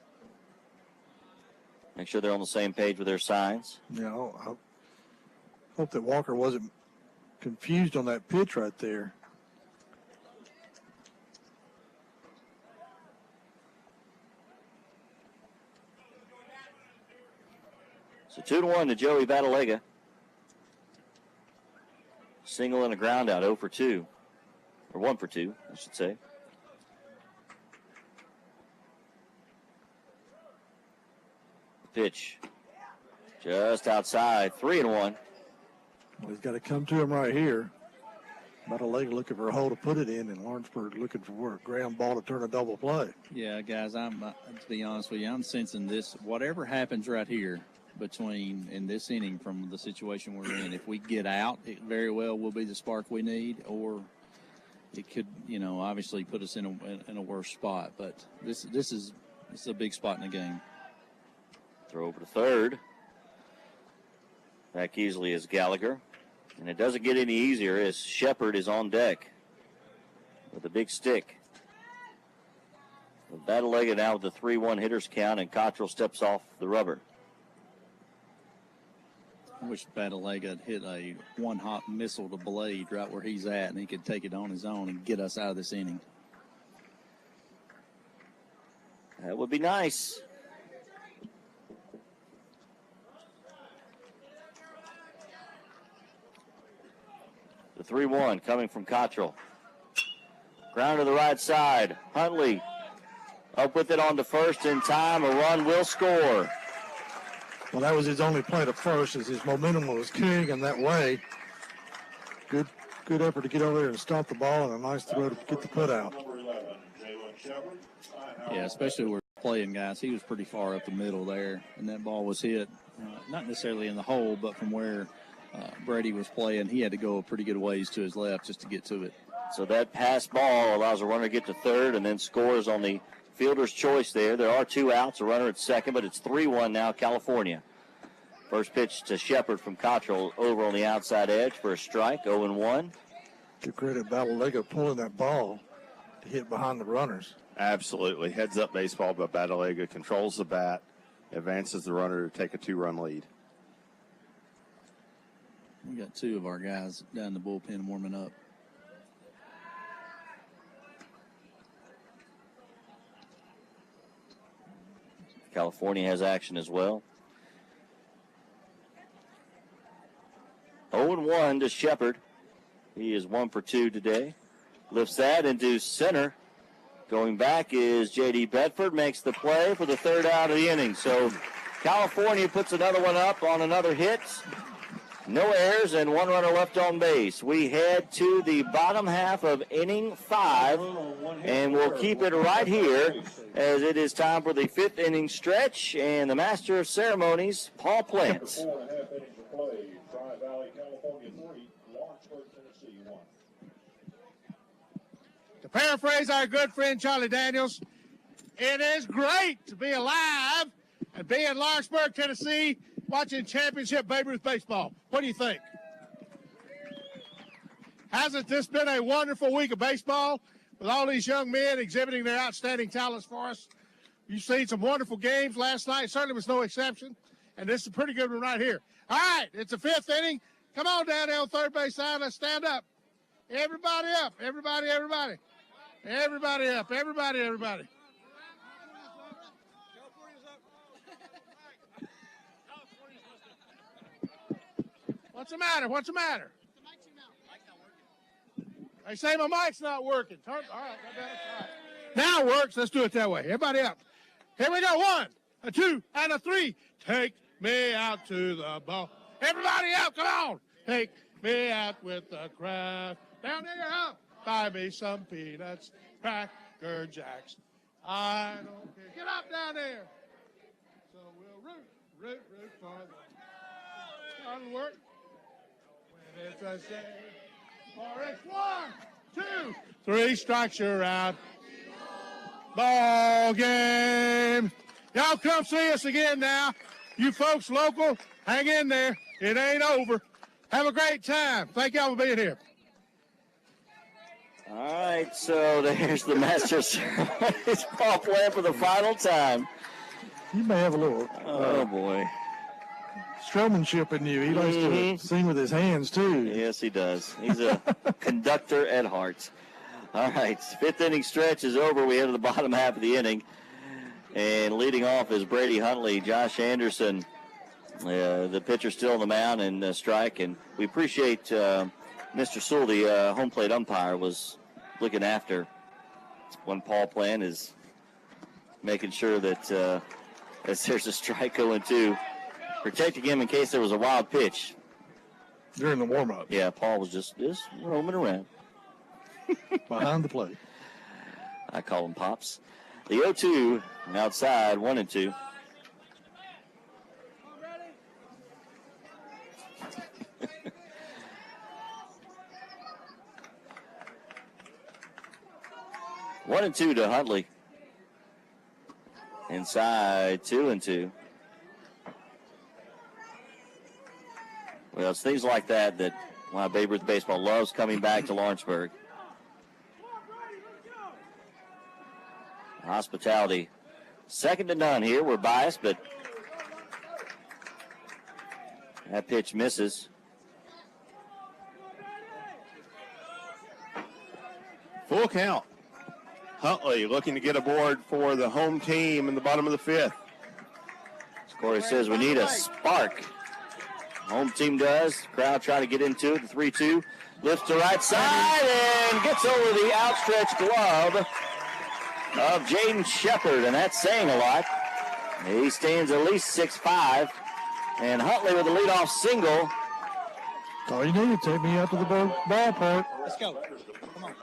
Make sure they're on the same page with their signs. Yeah, I hope that Walker wasn't confused on that pitch right there. So 2-1 to Joey Batalega. Single and a ground out, 0 for 2. Or 1 for 2, I should say. Pitch just outside, 3-1. Well, he's got to come to him right here. Batalega looking for a hole to put it in, and Lawrenceburg looking for a ground ball to turn a double play. Yeah, guys, to be honest with you, I'm sensing this. Whatever happens right here in this inning from the situation we're in, if we get out, it very well will be the spark we need, or it could, obviously put us in a worse spot. But this is a big spot in the game. Throw over to third. Back easily is Gallagher. And it doesn't get any easier as Shepard is on deck with a big stick. Batalega now with the 3-1 hitters count, and Cottrell steps off the rubber. I wish Batalega had hit a one-hop missile to Blade right where he's at, and he could take it on his own and get us out of this inning. That would be nice. The 3-1 coming from Cottrell. Ground to the right side. Huntley up with it on to first in time. A run will score. Well, that was his only play to first, as his momentum was carrying him that way. Good effort to get over there and stomp the ball, and a nice throw to get the put out. Yeah, especially where playing, guys. He was pretty far up the middle there, and that ball was hit, not necessarily in the hole, but from where Brady was playing, he had to go a pretty good ways to his left just to get to it. So that pass ball allows a runner to get to third and then scores on the fielder's choice there. There are 2 outs, a runner at second, but it's 3-1 now, California. First pitch to Shepard from Cottrell over on the outside edge for a strike, 0-1. Give credit Batalega pulling that ball to hit behind the runners. Absolutely. Heads up baseball by Batalega, controls the bat, advances the runner to take a 2-run lead. We got 2 of our guys down in the bullpen warming up. California has action as well. 0-1 to Shepard. He is 1 for 2 today. Lifts that into center. Going back is J.D. Bedford, makes the play for the 3rd out of the inning. So California puts another one up on another hit. No errors and 1 runner left on base. We head to the bottom half of inning 5, and we'll keep it right here as it is time for the 5th inning stretch, and the master of ceremonies, Paul Plants. 4.5 innings of play. Tri-Valley, California 3, Lawrenceburg, Tennessee 1. To paraphrase our good friend Charlie Daniels, it is great to be alive and be in Lawrenceburg, Tennessee, watching championship Babe Ruth baseball. What do you think? Hasn't this been a wonderful week of baseball with all these young men exhibiting their outstanding talents for us? You've seen some wonderful games last night. Certainly was no exception. And this is a pretty good one right here. All right, it's the 5th inning. Come on down there on third base side. Let's stand up. Everybody up. Everybody, everybody. Everybody up. Everybody, everybody. What's the matter? What's the matter? They say my mic's not working. All right. Now it works. Let's do it that way. Everybody up. Here we go. 1, a 2, and a 3. Take me out to the ball. Everybody up. Come on. Take me out with the crowd. Down there, up. Buy me some peanuts, Cracker Jacks. I don't care. Get up down there. So we'll root for the hard work. When it's a shame, or it's 1, 2, 3 strikes, you're out. Ball game. Y'all come see us again now. You folks local, hang in there. It ain't over. Have a great time. Thank y'all for being here. All right, so there's the master ceremonies ball plan for the final time. You may have a little Oh, boy. showmanship in you. He likes to sing with his hands, too. Yes, he does. He's a conductor at heart. All right, 5th inning stretch is over. We head to the bottom half of the inning. And leading off is Brady Huntley. Josh Anderson, the pitcher, still on the mound and strike. And we appreciate Mr. Sewell, the home plate umpire, was looking after when Paul Plan is making sure that as there's a strike going to, protecting him in case there was a wild pitch. During the warm-up. Yeah, Paul was just roaming around. Behind the plate. I call him Pops. The 0-2 outside, 1-2. One and 2 to Huntley. Inside, 2-2. Well, it's things like that why Babe Ruth Baseball loves coming back to Lawrenceburg. Hospitality, second to none here. We're biased, but that pitch misses. Full count. Huntley looking to get aboard for the home team in the bottom of the 5th. Corey says we need a spark. Home team does. Crowd trying to get into it. The 3-2 lifts to right side and gets over the outstretched glove of Jaden Shepard, and that's saying a lot. He stands at least 6'5", and Huntley with a leadoff single. All you need to take me out to the ballpark. Let's go. Come on.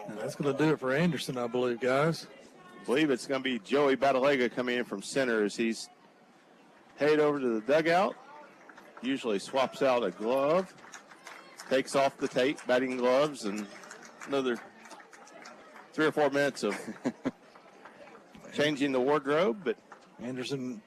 And that's going to do it for Anderson, I believe, guys. I believe it's going to be Joey Batalega coming in from center as he's headed over to the dugout. Usually swaps out a glove, takes off the tape, batting gloves, and another 3 or 4 minutes of changing the wardrobe. But Anderson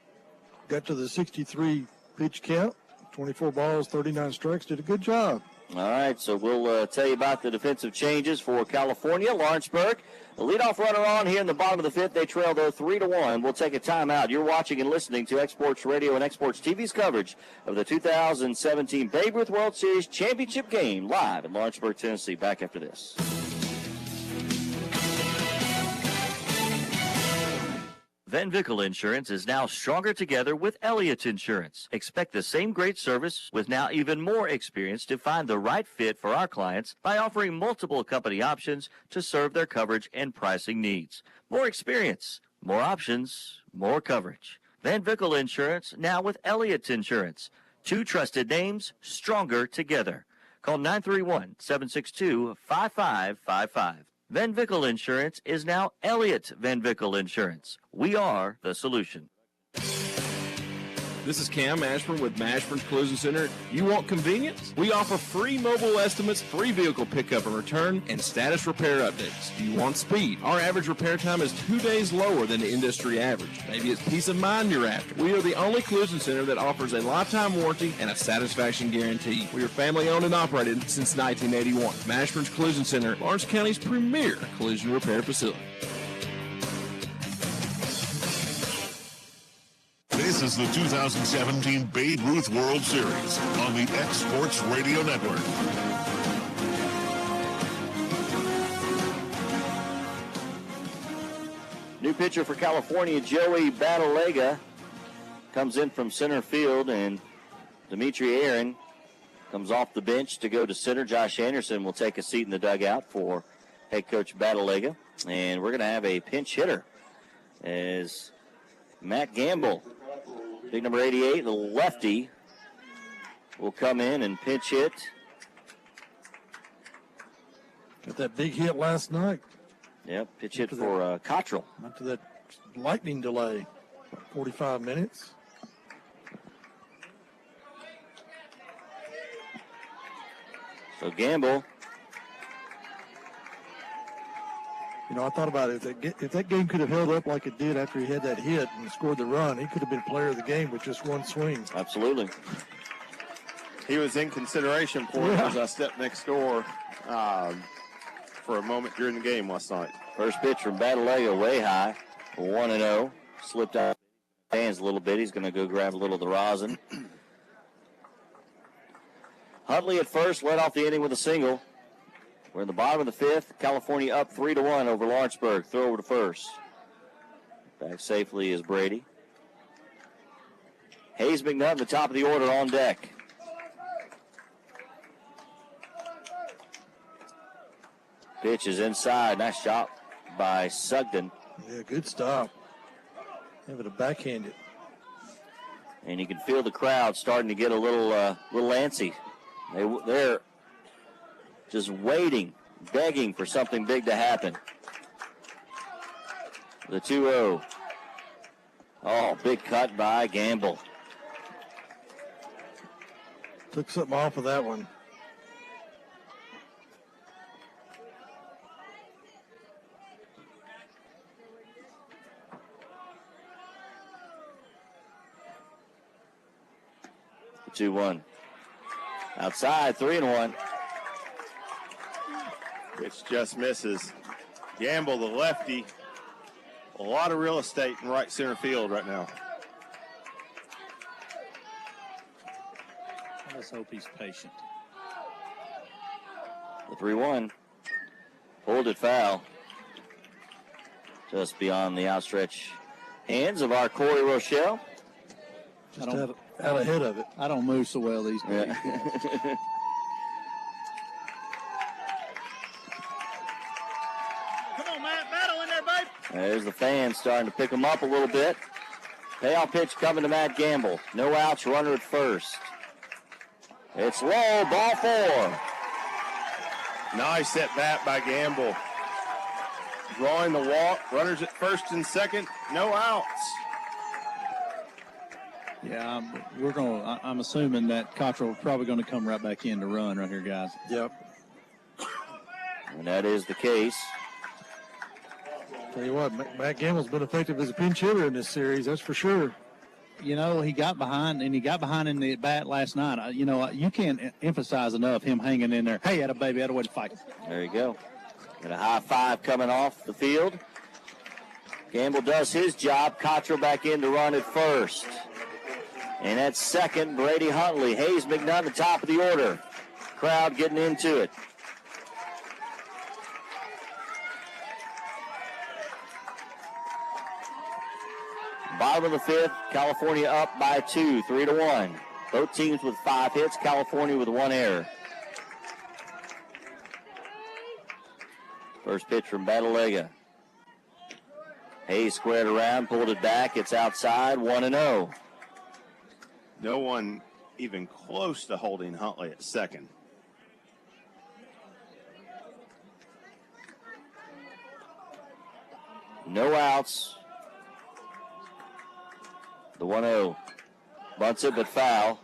got to the 63 pitch count, 24 balls, 39 strikes, did a good job. All right, so we'll tell you about the defensive changes for California. Lawrenceburg, the leadoff runner on here in the bottom of the 5th. They trail, though, 3-1. We'll take a timeout. You're watching and listening to Exports Radio and Exports TV's coverage of the 2017 Babe Ruth World Series Championship game live in Lawrenceburg, Tennessee. Back after this. Van Vickle Insurance is now stronger together with Elliott Insurance. Expect the same great service with now even more experience to find the right fit for our clients by offering multiple company options to serve their coverage and pricing needs. More experience, more options, more coverage. Van Vickle Insurance now with Elliott Insurance. 2 trusted names, stronger together. Call 931-762-5555. Van Vickle Insurance is now Elliott Van Vickle Insurance. We are the solution. This is Cam Ashburn with Mashburn's Collision Center. You want convenience? We offer free mobile estimates, free vehicle pickup and return, and status repair updates. Do you want speed? Our average repair time is 2 days lower than the industry average. Maybe it's peace of mind you're after. We are the only collision center that offers a lifetime warranty and a satisfaction guarantee. We are family owned and operated since 1981. Mashburn's Collision Center, Lawrence County's premier collision repair facility. This is the 2017 Babe Ruth World Series on the Exports Radio Network. New pitcher for California, Joey Batalega. comes in from center field, and Dimitri Aaron comes off the bench to go to center. Josh Anderson will take a seat in the dugout for head coach Batalega. And we're going to have a pinch hitter as Matt Gamble, big number 88, the lefty, will come in and pinch hit. Got that big hit last night. Yep, pitch hit for Cottrell. After that lightning delay, 45 minutes. So Gamble. You know, I thought about it. If that game could have held up like it did after he had that hit and scored the run, he could have been player of the game with just one swing. Absolutely. He was in consideration for it as I stepped next door for a moment during the game last night. First pitch from Batalega, way high, 1-0. Slipped out of his hands a little bit. He's going to go grab a little of the rosin. Huntley at first led off the inning with a single. We're in the bottom of the fifth. California up 3-1 over Lawrenceburg. Throw over to first. Back safely is Brady. Hayes McNutt, the top of the order, on deck. Pitch is inside. Nice shot by Sugden. Yeah, good stop. Having to backhand it. And you can feel the crowd starting to get a little antsy. They're just waiting, begging for something big to happen. The 2-0. Oh, big cut by Gamble. Took something off of that one. The 2-1. Outside, 3-1. Which just misses. Gamble, the lefty. A lot of real estate in right center field right now. Let's hope he's patient. The 3-1. Pulled it foul. Just beyond the outstretched hands of our Corey Rochelle. Just out ahead of it. I don't move so well these days. Yeah. There's the fans starting to pick him up a little bit. Payoff pitch coming to Matt Gamble. No outs, runner at first. It's low, ball 4. Nice at bat by Gamble. Drawing the walk, runners at first and second, no outs. Yeah, I'm assuming that Cottrell probably going to come right back in to run right here, guys. Yep. And that is the case. Tell you what, Matt Gamble's been effective as a pinch hitter in this series, that's for sure. You know, he got behind in the bat last night. You know, you can't emphasize enough him hanging in there. Hey, atta baby, atta way to fight. There you go. Got a high five coming off the field. Gamble does his job. Cottrell back in to run at first. And at second, Brady Huntley. Hayes McNutt, the top of the order. Crowd getting into it. Bottom of the fifth, California up by 2, 3-1. Both teams with 5 hits, California with 1 error. First pitch from Batalega. Hayes squared around, pulled it back. It's outside, 1-0. No one even close to holding Huntley at second. No outs. The 1-0. Bunts it, but foul.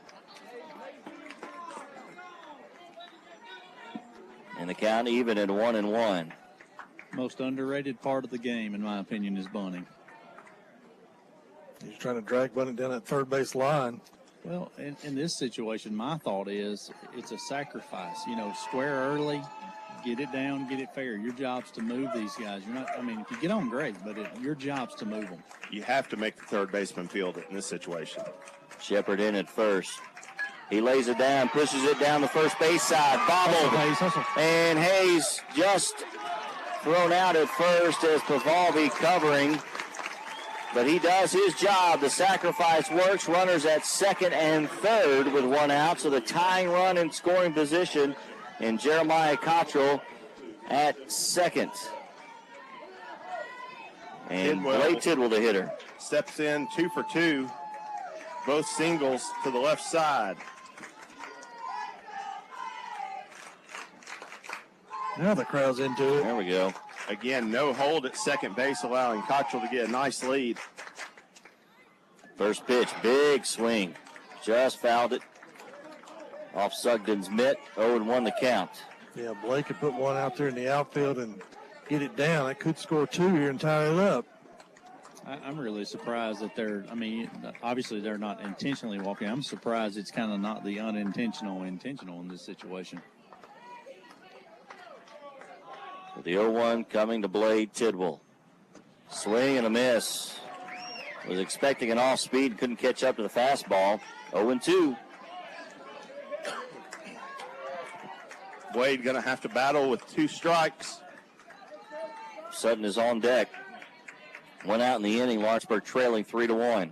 And the count even at 1-1. Most underrated part of the game, in my opinion, is bunting. He's trying to drag bunting down that third base line. Well, in this situation, my thought is it's a sacrifice. You know, square early, get it down, get it fair. Your job's to move these guys. You're not. I mean, if you get on, great, but your job's to move them. You have to make the third baseman field it in this situation. Shepard in at first. He lays it down, pushes it down the first base side, bobbled, and Hayes just thrown out at first as Pavalvi covering. but he does his job. The sacrifice works. Runners at second and third with one out. So the tying run in scoring position, and Jeremiah Cottrell at second. And Blake Tidwell, the hitter. Steps in 2 for 2. Both singles to the left side. Now the crowd's into it. There we go. Again, no hold at second base, allowing Cottrell to get a nice lead. First pitch, big swing. Just fouled it off Sugden's mitt. 0-1 the count. Yeah, Blake could put one out there in the outfield and get it down. That could score 2 here and tie it up. I'm really surprised that obviously they're not intentionally walking. I'm surprised it's kind of not the intentional in this situation. So the 0-1 coming to Blade Tidwell. Swing and a miss. Was expecting an off speed, couldn't catch up to the fastball. 0-2. Wade going to have to battle with 2 strikes. Sutton is on deck. One out in the inning. Lawrenceburg trailing 3-1.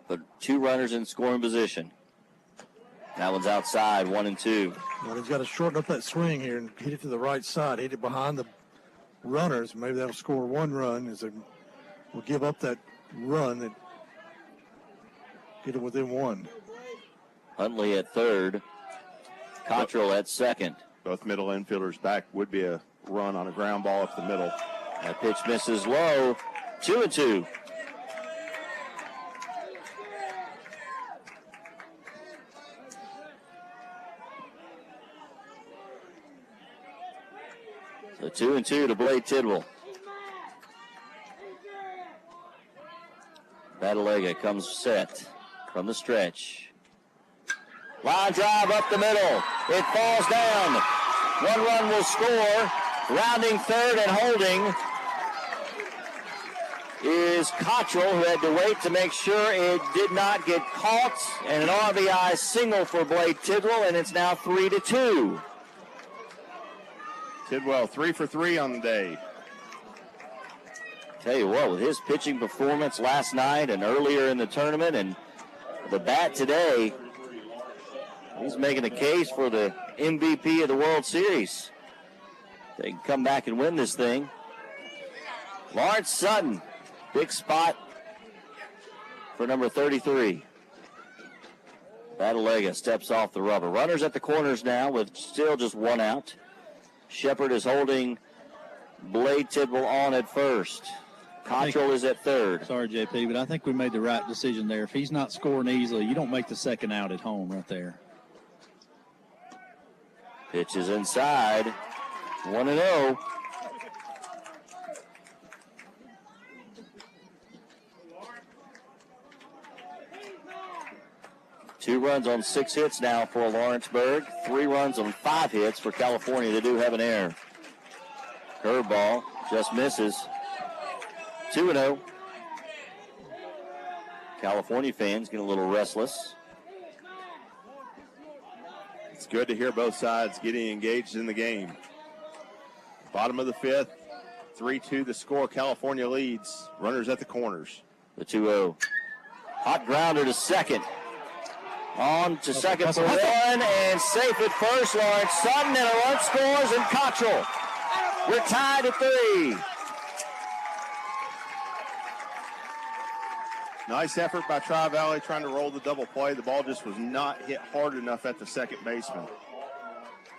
But 2 runners in scoring position. That one's outside, 1-2. Well, he's got to shorten up that swing here and hit it to the right side. Hit it behind the runners. Maybe that'll score 1 run. We'll give up that run and get it within 1. Huntley at third. Cottrell at second. Both middle infielders back. Would be a run on a ground ball up the middle. That pitch misses low. 2-2. So 2-2 to Blade Tidwell. Batalega comes set from the stretch. Line drive up the middle. It falls down. 1 run will score. Rounding third and holding is Cottrell, who had to wait to make sure it did not get caught. And an RBI single for Blade Tidwell, and it's now 3-2. Tidwell 3 for 3 on the day. Tell you what, with his pitching performance last night and earlier in the tournament and the bat today, he's making a case for the MVP of the World Series. They can come back and win this thing. Lawrence Sutton, big spot for number 33. Batalega steps off the rubber. Runners at the corners now with still just 1 out. Shepard is holding Blade Tidwell on at first. Cottrell is at third. Sorry, JP, but I think we made the right decision there. If he's not scoring easily, you don't make the second out at home right there. Pitch is inside. 1-0. Two runs on 6 hits now for Lawrenceburg. 3 runs on 5 hits for California. They do have an error. Curveball just misses. 2-0. California fans get a little restless. It's good to hear both sides getting engaged in the game. Bottom of the 5th, 3-2 the score. California leads. Runners at the corners. The 2-0. Hot grounder to second. On to second for 1 and safe at first. Lawrence Sutton, and a run scores, and Cottrell. We're tied at 3. Nice effort by Tri-Valley trying to roll the double play. The ball just was not hit hard enough at the second baseman.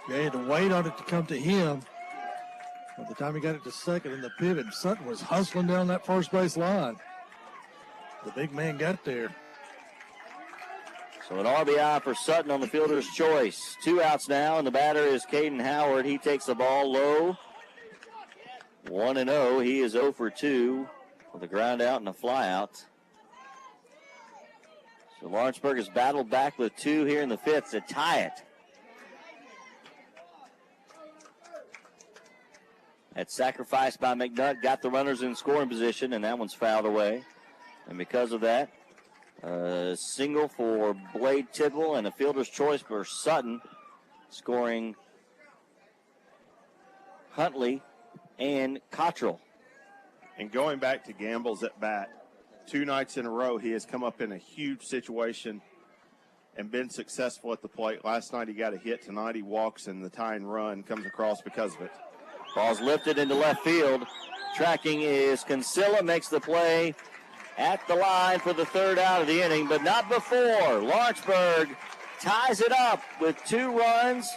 They had to wait on it to come to him. By the time he got it to second in the pivot, Sutton was hustling down that first base line. The big man got there. So an RBI for Sutton on the fielder's choice. 2 outs now, and the batter is Caden Howard. He takes the ball low. 1-0. He is 0 for 2 with a ground out and a fly out. So Lawrenceburg has battled back with 2 here in the 5th to tie it. That sacrifice by McNutt got the runners in scoring position, and that one's fouled away. And because of that, a single for Blade Tidwell and a fielder's choice for Sutton, scoring Huntley and Cottrell. And going back to Gamble's at bat, 2 nights in a row he has come up in a huge situation and been successful at the plate. Last night he got a hit. Tonight he walks, and the tying run comes across because of it. Ball's lifted into left field. Tracking is Kinsella, makes the play at the line for the third out of the inning, but not before. Lawrenceburg ties it up with 2 runs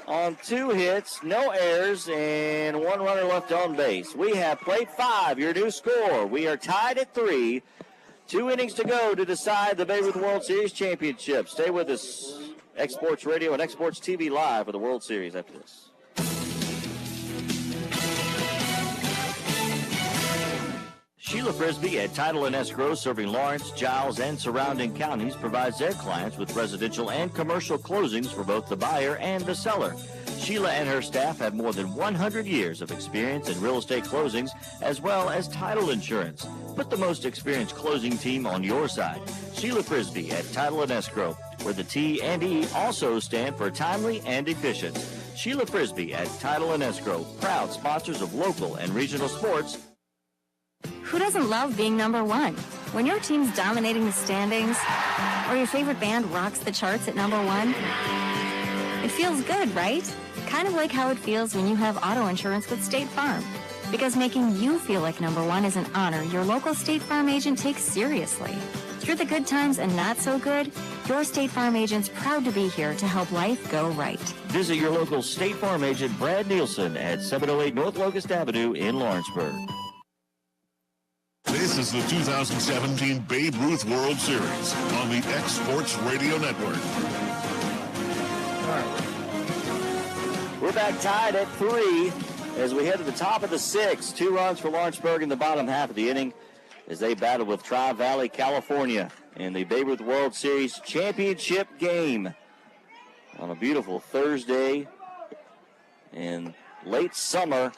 on 2 hits, no errors, and 1 runner left on base. We have played 5, your new score. We are tied at 3. 2 innings to go to decide the Babe Ruth World Series championship. Stay with us. Exports Radio and Exports TV live for the World Series after this. Sheila Frisbee at Title and Escrow, serving Lawrence, Giles, and surrounding counties, provides their clients with residential and commercial closings for both the buyer and the seller. Sheila and her staff have more than 100 years of experience in real estate closings as well as title insurance. Put the most experienced closing team on your side. Sheila Frisbee at Title and Escrow, where the T and E also stand for timely and efficient. Sheila Frisbee at Title and Escrow, proud sponsors of local and regional sports. Who doesn't love being number one? When your team's dominating the standings, or your favorite band rocks the charts at number one, it feels good, right? Kind of like how it feels when you have auto insurance with State Farm. Because making you feel like number one is an honor your local State Farm agent takes seriously. Through the good times and not so good, your State Farm agent's proud to be here to help life go right. Visit your local State Farm agent, Brad Nielsen, at 708 North Locust Avenue in Lawrenceburg. This is the 2017 Babe Ruth World Series on the Exports Radio Network. We're back tied at 3 as we head to the top of the 6th. 2 runs for Lawrenceburg in the bottom half of the inning as they battle with Tri-Valley, California in the Babe Ruth World Series championship game on a beautiful Thursday in late summer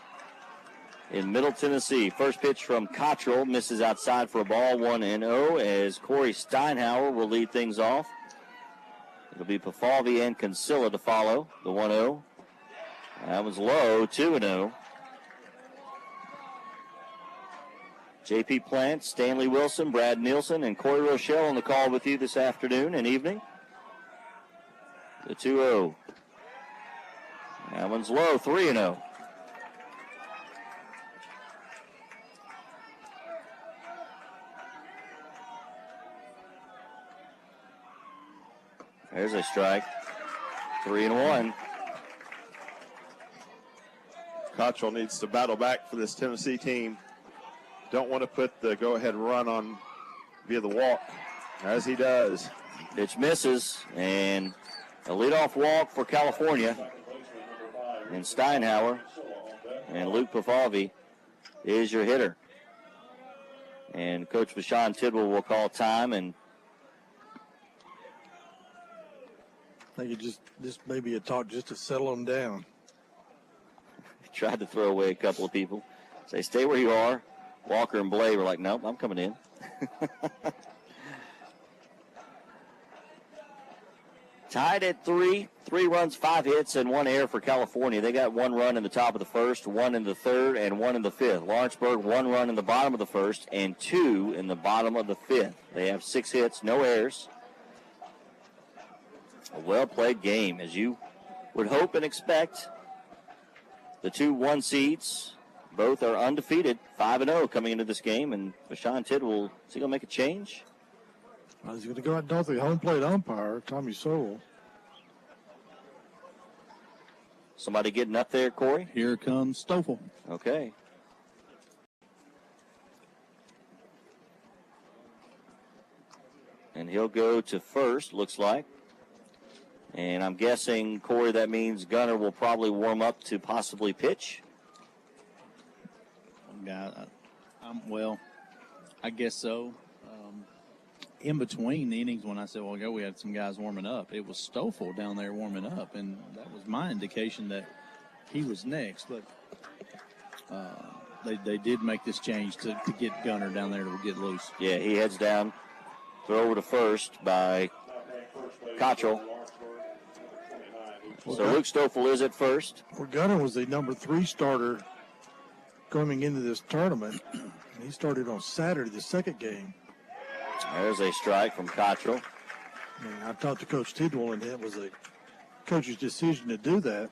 in Middle Tennessee. First pitch from Cottrell misses outside for a ball, 1-0, as Corey Steinhauer will lead things off. It'll be Pafalvi and Kinsella to follow the 1-0. That was low, 2-0. J.P. Plant, Stanley Wilson, Brad Nielsen, and Corey Rochelle on the call with you this afternoon and evening. The 2-0. That one's low, 3-0. There's a strike. 3-1. Cottrell needs to battle back for this Tennessee team. Don't want to put the go-ahead run on via the walk, as he does. Pitch misses, and a leadoff walk for California. And Steinhauer and Luke Pafalvi is your hitter. And Coach Bashan Tidwell will call time, and I think it just maybe a talk just to settle them down. tried to throw away a couple of people. Say, stay where you are. Walker and Blay were like, nope, I'm coming in. Tied at 3. 3 runs, 5 hits, and 1 error for California. They got 1 run in the top of the first, 1 in the third, and 1 in the fifth. Lawrenceburg, 1 run in the bottom of the first, and 2 in the bottom of the fifth. They have 6 hits, no errors. A well-played game, as you would hope and expect. The 2 1 seeds, both are undefeated, 5-0 coming into this game, and Bashan Tidwell, is he going to make a change? He's going to go out and the home plate umpire, Tommy Sowell. Somebody getting up there, Corey? Here comes Stoffel. Okay. And he'll go to first, looks like. And I'm guessing, Corey, that means Gunner will probably warm up to possibly pitch. Well, I guess so. In between the innings, when I said, well, we had some guys warming up, it was Stoffel down there warming up, and that was my indication that he was next. But they did make this change to get Gunner down there to get loose. Yeah, he heads down. Throw over to first by Cottrell. So Luke Stoffel is at first. Well, Gunner was the number 3 starter coming into this tournament. And he started on Saturday, the second game. There's a strike from Cottrell. And I talked to Coach Tidwell, and it was a coach's decision to do that.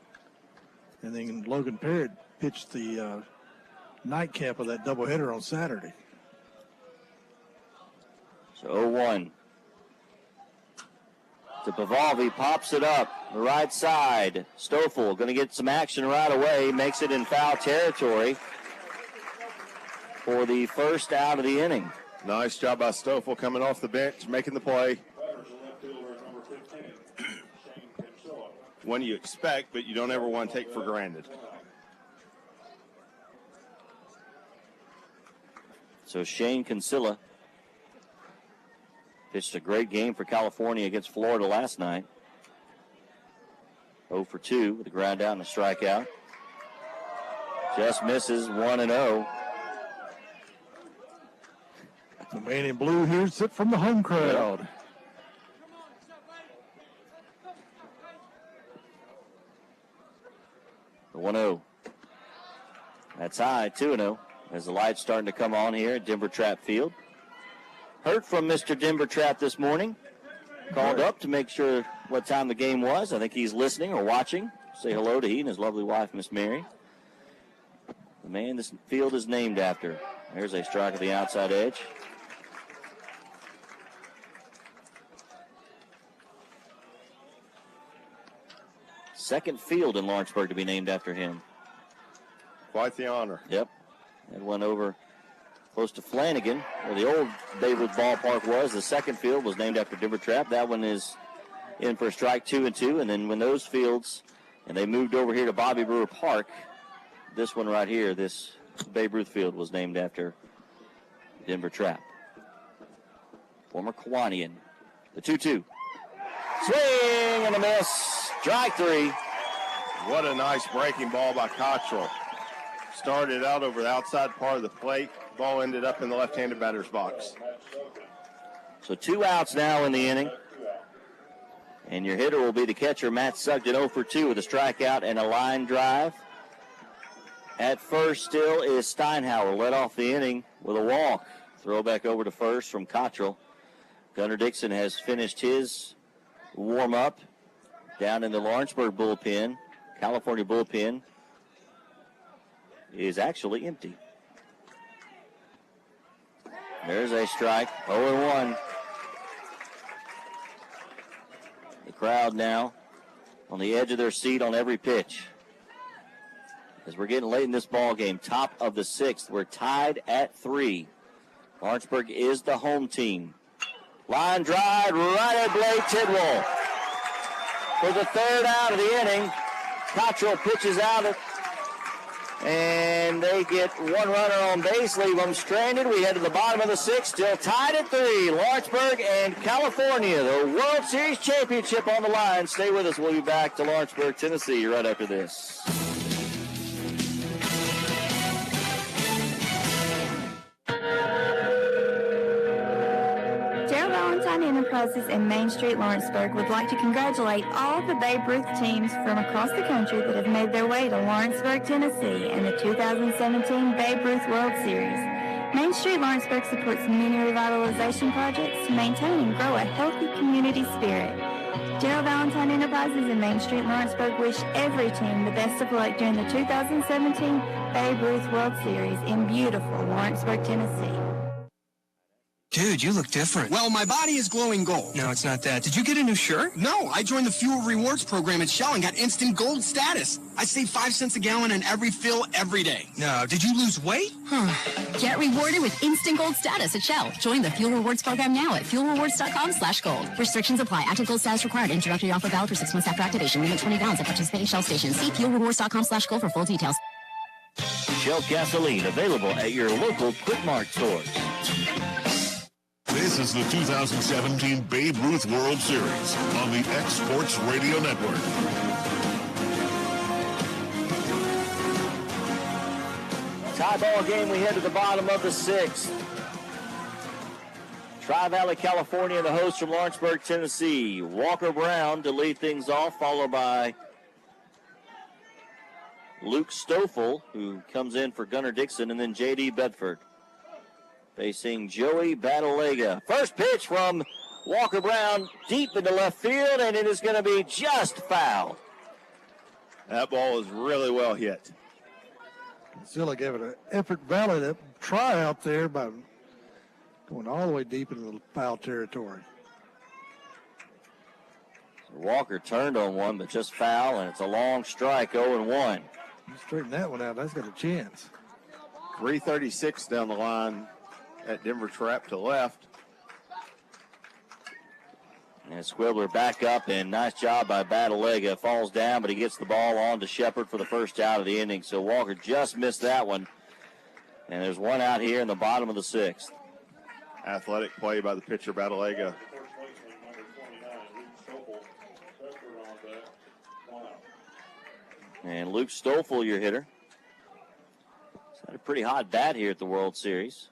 And then Logan Parrott pitched the nightcap of that doubleheader on Saturday. So 0-1. To Pavalvi, pops it up the right side. Stoffel going to get some action right away, makes it in foul territory for the first out of the inning. Nice job by Stoffel coming off the bench, making the play. One you expect, but you don't ever want to take for granted. So Shane Kinsella pitched a great game for California against Florida last night. 0 for 2 with a ground out and a strikeout. Just misses 1-0. The man in blue hears it from the home crowd. The 1-0. That's high, 2-0. As the light's starting to come on here at Denver Trap Field. Heard from Mr. Denver Trap this morning. Called up to make sure what time the game was. I think he's listening or watching. Say hello to he and his lovely wife, Miss Mary. The man this field is named after. There's a strike at the outside edge. Second field in Lawrenceburg to be named after him. Quite the honor. Yep. That went over close to Flanagan, where the old Babe Ruth ballpark was. The second field was named after Denver Trap. That one is in for a strike, 2-2. And then when those fields, and they moved over here to Bobby Brewer Park, this one right here, this Babe Ruth field was named after Denver Trap. Former Kiwanian. The 2-2. Swing and a miss. Strike 3. What a nice breaking ball by Cottrell. Started out over the outside part of the plate. Ball ended up in the left-handed batter's box. So 2 outs now in the inning. And your hitter will be the catcher, Matt Sugden, 0 for 2 with a strikeout and a line drive. At first still is Steinhauer, led off the inning with a walk. Throw back over to first from Cottrell. Gunnar Dixon has finished his warm-up down in the Lawrenceburg bullpen. California bullpen is actually empty. There's a strike, 0-1. The crowd now on the edge of their seat on every pitch. As we're getting late in this ball game, top of the 6th, we're tied at 3. Lawrenceburg is the home team. Line drive right at Blake Tidwell. For the third out of the inning, Cottrell pitches out it, and they get one runner on base, leave them stranded. We head to the bottom of the 6th, still tied at 3. Lawrenceburg and California, the World Series championship on the line. Stay with us. We'll be back to Lawrenceburg, Tennessee right after this. Enterprises in Main Street, Lawrenceburg would like to congratulate all the Babe Ruth teams from across the country that have made their way to Lawrenceburg, Tennessee in the 2017 Babe Ruth World Series. Main Street Lawrenceburg supports many revitalization projects to maintain and grow a healthy community spirit. Gerald Valentine Enterprises in Main Street Lawrenceburg wish every team the best of luck during the 2017 Babe Ruth World Series in beautiful Lawrenceburg, Tennessee. Dude, you look different. Well, my body is glowing gold. No, it's not that. Did you get a new shirt? No, I joined the Fuel Rewards program at Shell and got instant gold status. I save 5 cents a gallon on every fill every day. No, did you lose weight? Get rewarded with instant gold status at Shell. Join the Fuel Rewards program now at fuelrewards.com/gold. Restrictions apply. Active gold status required. Introductory offer valid for 6 months after activation. Limit 20 gallons at participating Shell stations. See fuelrewards.com/gold for full details. Shell gasoline available at your local Quick Mart stores. This is the 2017 Babe Ruth World Series on the X Sports Radio Network. Tie ball game, we head to the bottom of the 6th. Tri-Valley, California, the host from Lawrenceburg, Tennessee. Walker Brown to lead things off, followed by Luke Stoffel, who comes in for Gunnar Dixon, and then J.D. Bedford. facing Joey Batalega. First pitch from Walker Brown deep into left field, and it is going to be just foul. That ball is really well hit. Still gave it an effort valley to try out there by going all the way deep into the foul territory. Walker turned on one, but just foul, and it's a long strike, 0-1. You straighten that one out, that's got a chance. 336 down the line at Denver trap to left. And Squibbler back up, and nice job by Batalega. Falls down, but he gets the ball on to Shepard for the first out of the inning. So Walker just missed that one. And there's one out here in the bottom of the sixth. Athletic play by the pitcher, Batalega. And Luke Stoffel, your hitter. He's had a pretty hot bat here at the World Series.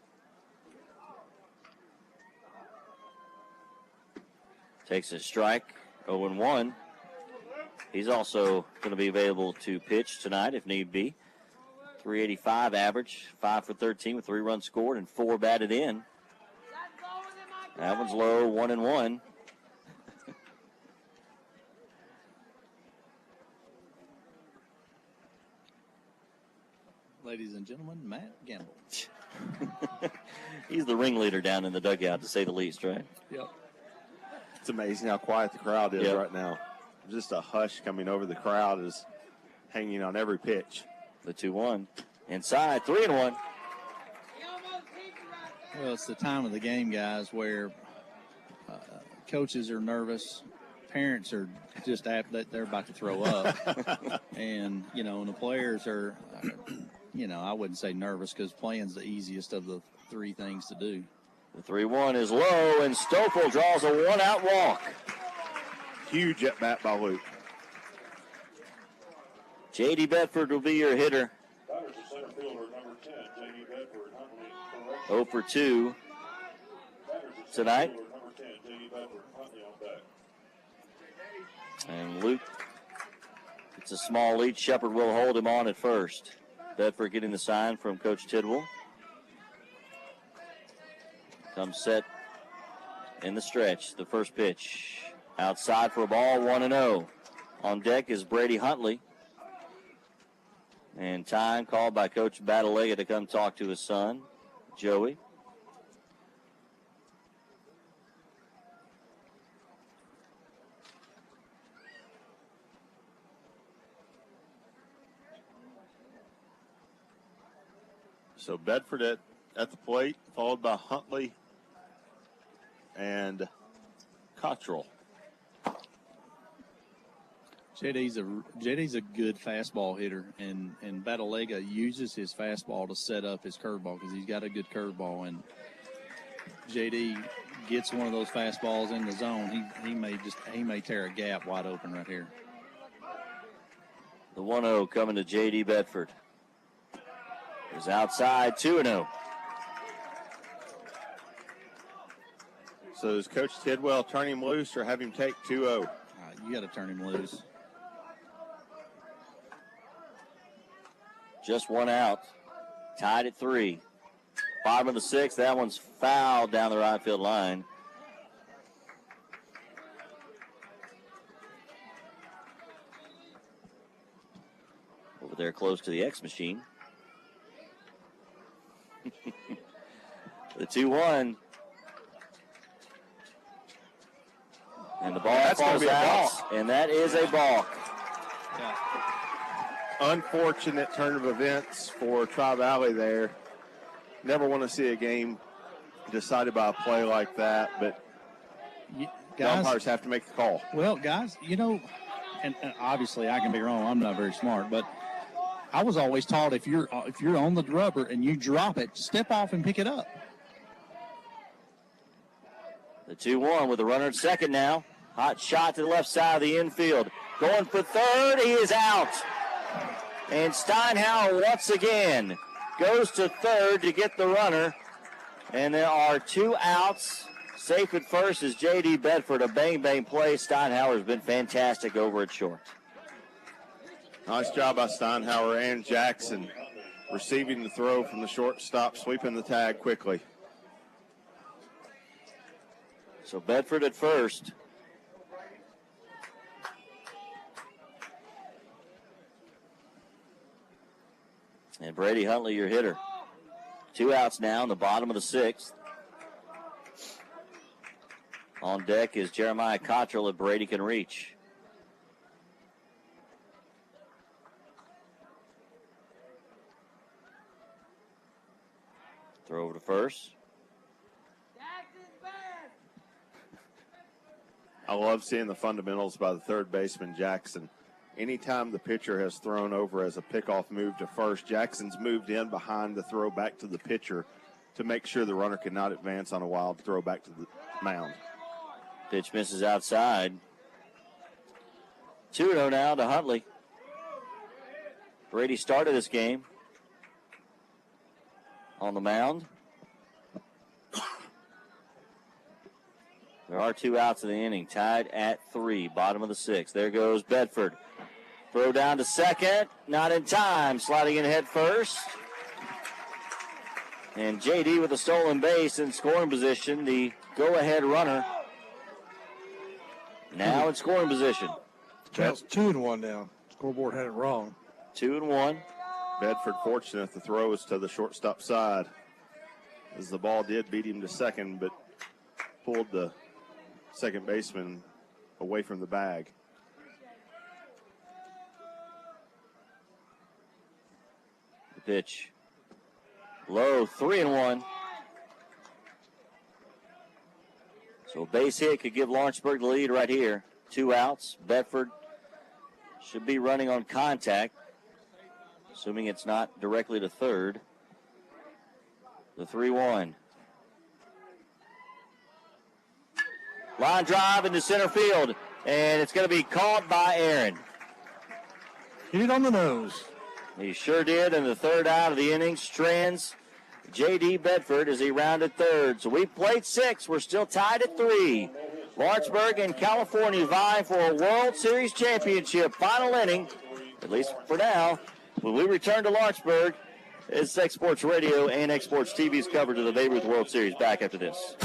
Takes a strike, 0-1. He's also going to be available to pitch tonight if need be. 385 average, 5 for 13 with 3 runs scored and 4 batted in. That one's low, 1-1. Ladies and gentlemen, Matt Gamble. He's the ringleader down in the dugout, to say the least, right? Yep. It's amazing how quiet the crowd is Yep. right now. Just a hush coming over the crowd is hanging on every pitch. The 2-1. Inside, 3-1. Well, it's the time of the game, guys, where coaches are nervous. Parents are just they're about to throw up. And, and the players are, I wouldn't say nervous because playing's the easiest of the 3 things to do. The 3-1 is low, and Stoffel draws a 1-out walk. Huge at bat by Luke. J.D. Bedford will be your hitter. 0 for 2 tonight. And Luke gets a small lead. Shepard will hold him on at first. Bedford getting the sign from Coach Tidwell. Comes set in the stretch. The first pitch. Outside for a ball, 1-0. On deck is Brady Huntley. And time called by Coach Batalega to come talk to his son, Joey. So Bedford at the plate, followed by Huntley and Cottrell. JD's a good fastball hitter, and Batalega uses his fastball to set up his curveball because he's got a good curveball. And JD gets one of those fastballs in the zone, he may tear a gap wide open right here. The 1-0 coming to J.D. Bedford. Is outside, 2-0. So does Coach Tidwell turn him loose or have him take 2-0? You got to turn him loose. Just 1 out. Tied at 3. Bottom of the 6th. That one's fouled down the right field line. Over there close to the X machine. The 2-1. And the ball falls out. And that is a balk. Yeah. Unfortunate turn of events for Tri-Valley there. Never want to see a game decided by a play like that, but the umpires have to make the call. Well, guys, and obviously I can be wrong. I'm not very smart, but I was always taught if you're on the rubber and you drop it, step off and pick it up. The 2-1 with a runner at second now. Hot shot to the left side of the infield. Going for third. He is out. And Steinhauer once again goes to third to get the runner. And there are 2 outs. Safe at first is J.D. Bedford. A bang-bang play. Steinhauer's been fantastic over at short. Nice job by Steinhauer and Jackson receiving the throw from the shortstop, sweeping the tag quickly. So Bedford at first. And Brady Huntley, your hitter. 2 outs now in the bottom of the 6th. On deck is Jeremiah Cottrell that Brady can reach. Throw over to first. I love seeing the fundamentals by the third baseman, Jackson. Anytime the pitcher has thrown over as a pickoff move to first, Jackson's moved in behind the throw back to the pitcher to make sure the runner cannot advance on a wild throw back to the mound. Pitch misses outside. 2-0 now to Huntley. Brady started this game on the mound. There are 2 outs in the inning, tied at 3, bottom of the 6th. There goes Bedford. Throw down to second, not in time, sliding in head first. And JD with a stolen base in scoring position, the go-ahead runner. Now in scoring position. Counts 2-1 now. Scoreboard had it wrong. 2-1. Bedford fortunate the throw is to the shortstop side, as the ball did beat him to second, but pulled the second baseman away from the bag. The pitch. Low, 3-1. So a base hit could give Lawrenceburg the lead right here. 2 outs. Bedford should be running on contact, assuming it's not directly to third. The 3-1. Line drive into center field, and it's going to be caught by Aaron. Hit it on the nose. He sure did, and the third out of the inning strands J.D. Bedford as he rounded third. So we played 6. We're still tied at 3. Lawrenceburg and California vying for a World Series championship. Final inning, at least for now. When we return to Lawrenceburg, it's X Sports Radio and X Sports TV's coverage of the Babe Ruth World Series. Back after this.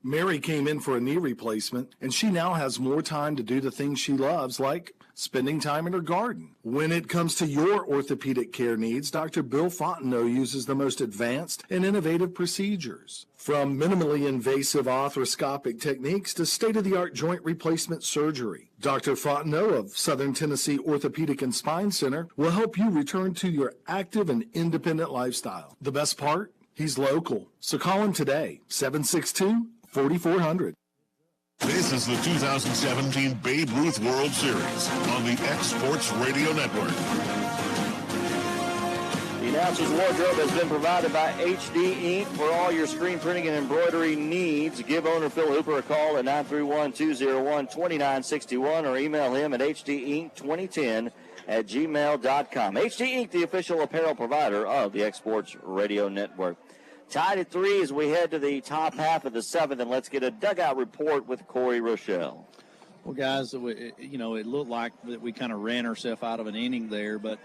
Mary came in for a knee replacement, and she now has more time to do the things she loves, like spending time in her garden. When it comes to your orthopedic care needs, Dr. Bill Fontenot uses the most advanced and innovative procedures. From minimally invasive arthroscopic techniques to state-of-the-art joint replacement surgery, Dr. Fontenot of Southern Tennessee Orthopedic and Spine Center will help you return to your active and independent lifestyle. The best part? He's local. So call him today, 762-4400. This is the 2017 Babe Ruth World Series on the X Sports Radio Network. The announcer's wardrobe has been provided by HD Ink for all your screen printing and embroidery needs. Give owner Phil Hooper a call at 931-201-2961 or email him at hdink2010@gmail.com. HD Ink, the official apparel provider of the X Sports Radio Network. Tied at 3 as we head to the top half of the 7th, and let's get a dugout report with Corey Rochelle. Well, guys, it looked like that we kind of ran ourselves out of an inning there, but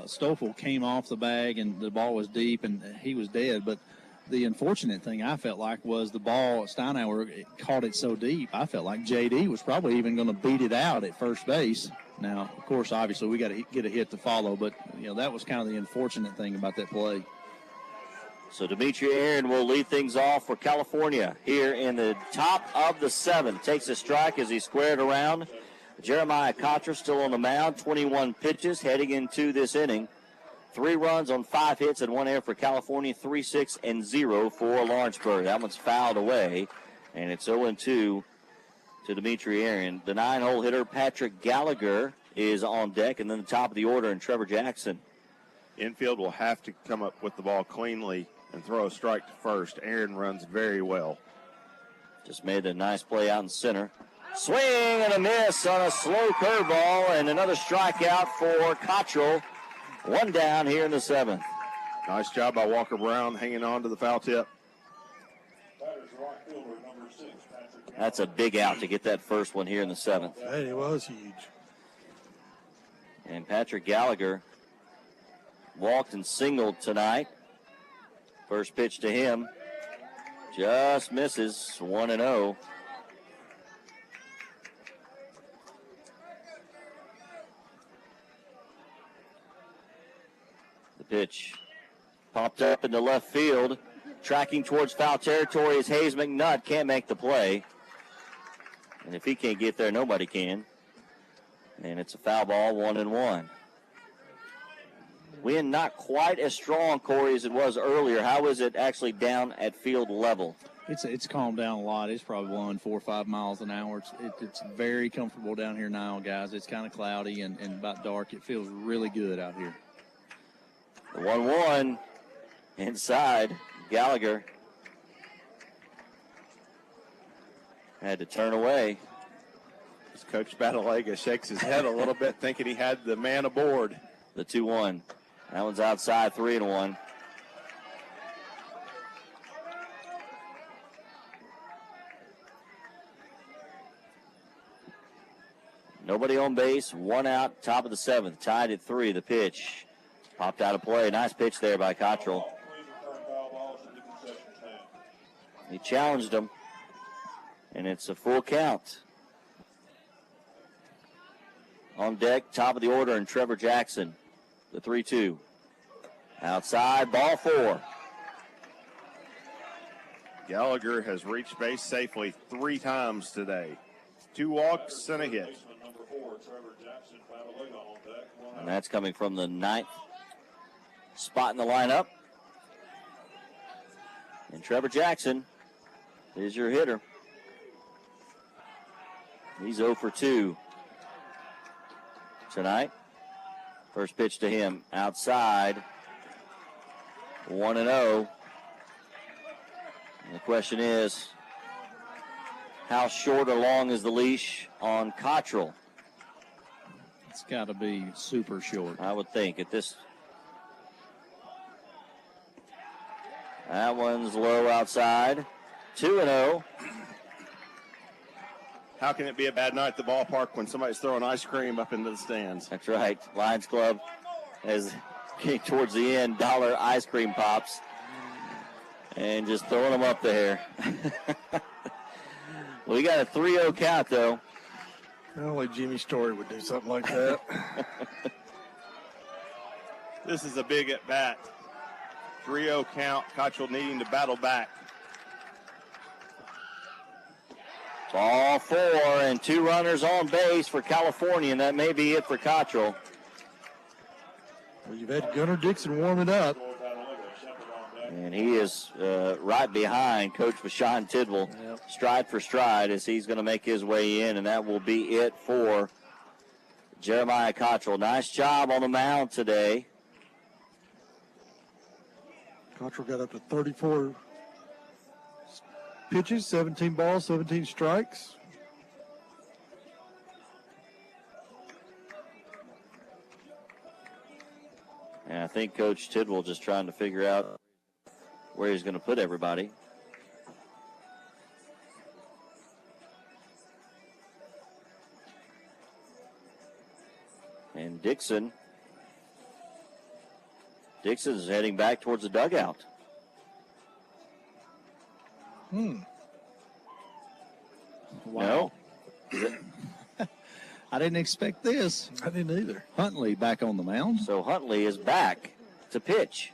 Stoffel came off the bag, and the ball was deep, and he was dead. But the unfortunate thing I felt like was the ball, Steinauer caught it so deep, I felt like J.D. was probably even going to beat it out at first base. Now, of course, obviously, we got to get a hit to follow, but, that was kind of the unfortunate thing about that play. So Dimitri Aaron will lead things off for California here in the top of the 7th. Takes a strike as he squared around. Jeremiah Cottrell still on the mound, 21 pitches heading into this inning. 3 runs on 5 hits and 1 error for California, 3-6-0 for Lawrenceburg. That one's fouled away, and it's 0-2 to Dimitri Aaron. The 9-hole hitter, Patrick Gallagher, is on deck, and then the top of the order, and Trevor Jackson. Infield will have to come up with the ball cleanly and throw a strike to first. Aaron runs very well. Just made a nice play out in center. Swing and a miss on a slow curveball, and another strikeout for Cottrell. 1 down here in the 7th. Nice job by Walker Brown hanging on to the foul tip. That's a big out to get that first one here in the 7th. Hey, it was huge. And Patrick Gallagher walked and singled tonight. First pitch to him. Just misses. 1-0. The pitch popped up into left field. Tracking towards foul territory is Hayes McNutt. Can't make the play. And if he can't get there, nobody can. And it's a foul ball, 1-1. Wind not quite as strong, Corey, as it was earlier. How is it actually down at field level? It's calmed down a lot. It's probably blowing 4 or 5 miles an hour. It's very comfortable down here now, guys. It's kind of cloudy and about dark. It feels really good out here. The 1-1 inside. Gallagher had to turn away. As Coach Batalega shakes his head a little bit, thinking he had the man aboard. The 2-1. That one's outside, 3-1. Nobody on base, 1 out, top of the 7th, tied at 3. The pitch popped out of play. Nice pitch there by Cottrell. He challenged him, and it's a full count. On deck, top of the order, and Trevor Jackson, the 3-2. Outside, ball 4. Gallagher has reached base safely 3 times today. 2 walks and a hit. And that's coming from the 9th spot in the lineup. And Trevor Jackson is your hitter. He's 0 for 2 tonight. First pitch to him, outside, 1-0. And the question is, how short or long is the leash on Cottrell? It's got to be super short. I would think at this. That one's low outside. 2-0. How can it be a bad night at the ballpark when somebody's throwing ice cream up into the stands? That's right. Lions Club as towards the end, dollar ice cream pops and just throwing them up there. We got a 3-0 count, though. Only Jimmy Story would do something like that. This is a big at bat. 3-0 count. Cottrell needing to battle back. Ball 4 and 2 runners on base for California, and that may be it for Cottrell. Well, you've had Gunnar Dixon warm it up. And he is right behind Coach Bashan Tidwell, stride for stride, as he's going to make his way in, and that will be it for Jeremiah Cottrell. Nice job on the mound today. Cottrell got up to 34 pitches, 17 balls, 17 strikes. And I think Coach Tidwell just trying to figure out where he's going to put everybody. And Dixon's heading back towards the dugout. Wow. No? I didn't expect this. I didn't either. Huntley back on the mound. So Huntley is back to pitch.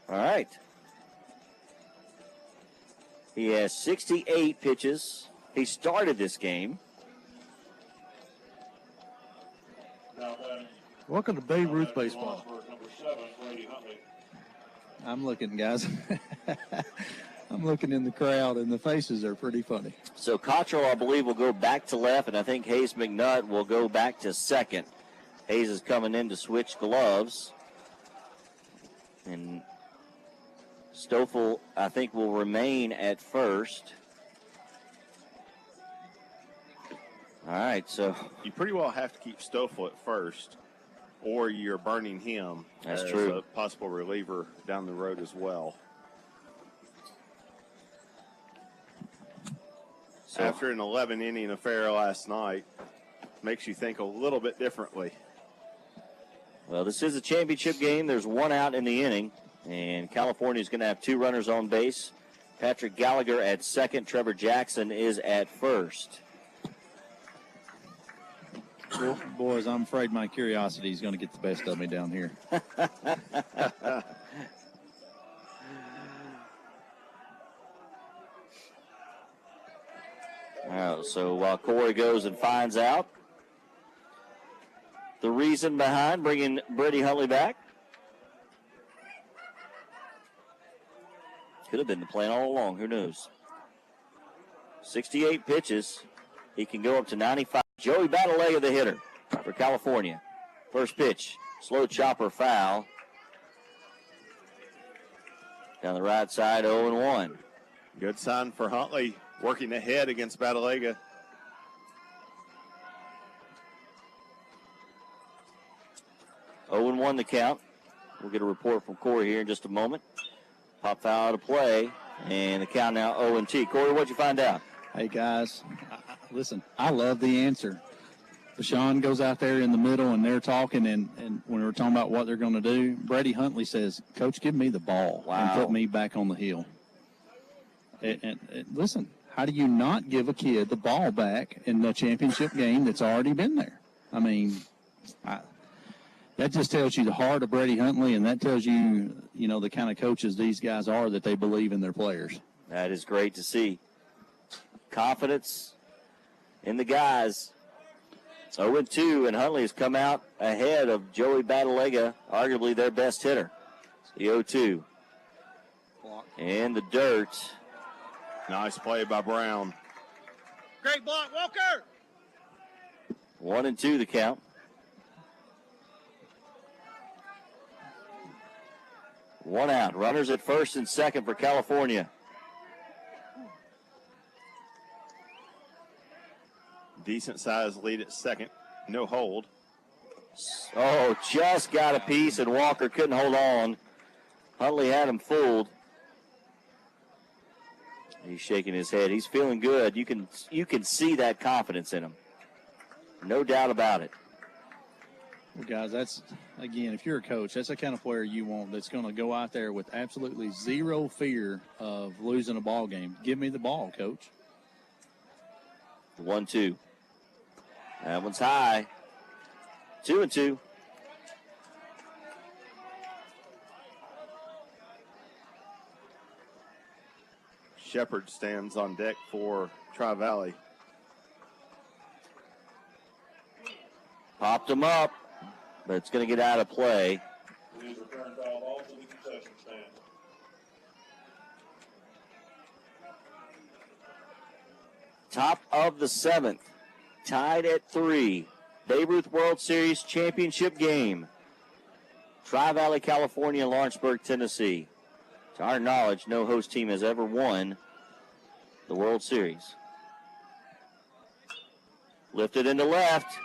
All right. He has 68 pitches. He started this game. Welcome to Babe Ruth baseball. I'm looking, guys. I'm looking in the crowd, and the faces are pretty funny. So Cottrell, I believe, will go back to left, and I think Hayes McNutt will go back to second. Hayes is coming in to switch gloves. And Stoffel, I think, will remain at first. All right, so you pretty well have to keep Stoffel at first, or you're burning him That's as true. a possible reliever down the road as well. So, after an 11-inning affair last night, makes you think a little bit differently. Well, this is a championship game. There's one out in the inning, and California is going to have 2 runners on base. Patrick Gallagher at second. Trevor Jackson is at first. Well, boys, I'm afraid my curiosity is going to get the best of me down here. So while Corey goes and finds out the reason behind bringing Brady Huntley back, could have been the plan all along. Who knows? 68 pitches. He can go up to 95. Joey Batalega, the hitter for California. First pitch, slow chopper foul. Down the right side, 0-1. Good sign for Huntley, working ahead against Batalega. 0-1 the count. We'll get a report from Corey here in just a moment. Pop foul out of play, and the count now 0-2. Corey, what'd you find out? Hey, guys, listen, I love the answer. Bashan goes out there in the middle, and they're talking, and when we're talking about what they're going to do, Brady Huntley says, Coach, give me the ball and put me back on the hill. And listen, how do you not give a kid the ball back in the championship game that's already been there? I mean, that just tells you the heart of Brady Huntley, and that tells you, you know, the kind of coaches these guys are, that they believe in their players. That is great to see. Confidence in the guys. 0-2, and Huntley has come out ahead of Joey Batalega, arguably their best hitter. The 0-2. And the dirt. Nice play by Brown. Great block, Walker! 1-2 the count. One out. Runners at first and second for California. Decent size lead at second. No hold. Oh, just got a piece, and Walker couldn't hold on. Huntley had him fooled. He's shaking his head. He's feeling good. You can see that confidence in him. No doubt about it. Well, guys, that's, again, if you're a coach, that's the kind of player you want that's going to go out there with absolutely zero fear of losing a ball game. Give me the ball, Coach. 1-2. That one's high. 2-2. Shepard stands on deck for Tri-Valley. Popped him up, but it's going to get out of play. Top of the seventh, tied at 3. Babe Ruth World Series championship game. Tri-Valley, California, Lawrenceburg, Tennessee. To our knowledge, no host team has ever won the World Series. Lifted into left.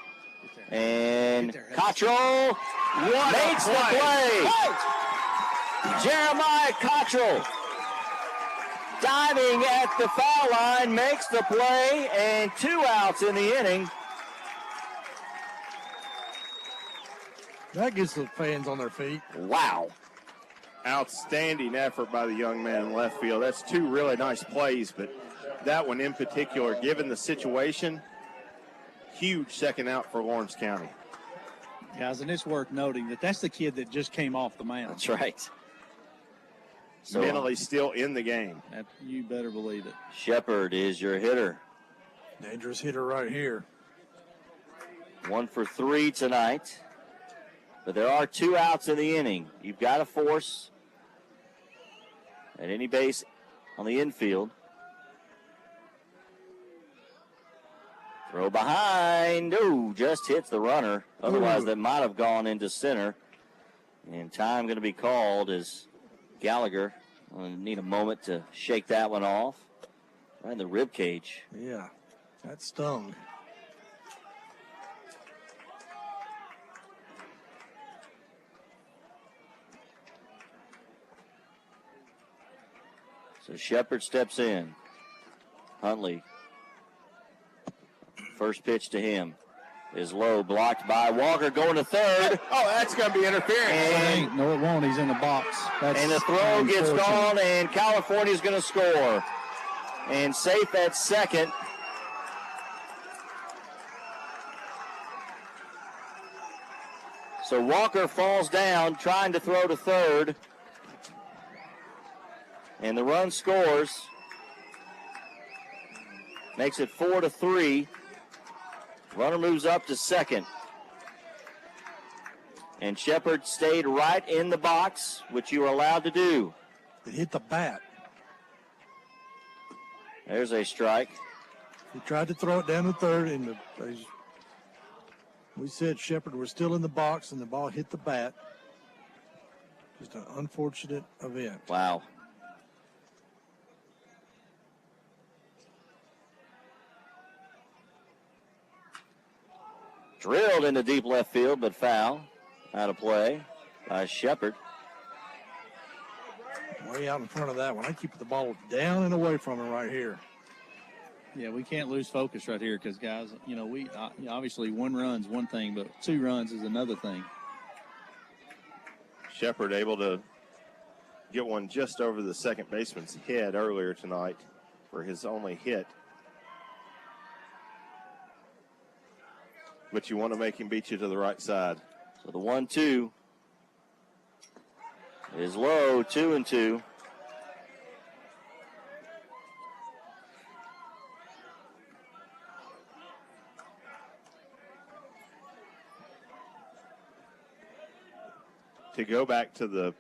And Cottrell makes the play. Jeremiah Cottrell, diving at the foul line, makes the play, and 2 outs in the inning. That gets the fans on their feet. Wow. Outstanding effort by the young man in left field. That's 2 really nice plays, but that one in particular, given the situation, huge second out for Lawrence County. Guys, and it's worth noting that that's the kid that just came off the mound. That's right. So, mentally still in the game. You better believe it. Shepard is your hitter. Dangerous hitter right here. 1 for 3 tonight. But there are 2 outs in the inning. You've got to force at any base on the infield. Throw behind. Ooh, just hits the runner. Otherwise, that might have gone into center. And time going to be called as Gallagher will need a moment to shake that one off. Right in the rib cage. Yeah, that stung. So Shepard steps in. Huntley. First pitch to him. is low, blocked by Walker, going to third. Oh, that's going to be interference. No, it won't. He's in the box. And the throw gets gone, and California's going to score. And safe at second. So Walker falls down, trying to throw to third. And the run scores. Makes it 4-3. Runner moves up to second. And Shepard stayed right in the box, which you are allowed to do. It hit the bat. There's a strike. He tried to throw it down to third, and we said Shepard was still in the box, and the ball hit the bat. Just an unfortunate event. Wow. Drilled into deep left field, but foul. Out of play by Shepard. Way out in front of that one. I keep the ball down and away from him right here. Yeah, we can't lose focus right here because, guys, we obviously 1 run's one thing, but 2 runs is another thing. Shepard able to get one just over the second baseman's head earlier tonight for his only hit. But you want to make him beat you to the right side. So the 1-2 is low, 2-2. To go back to the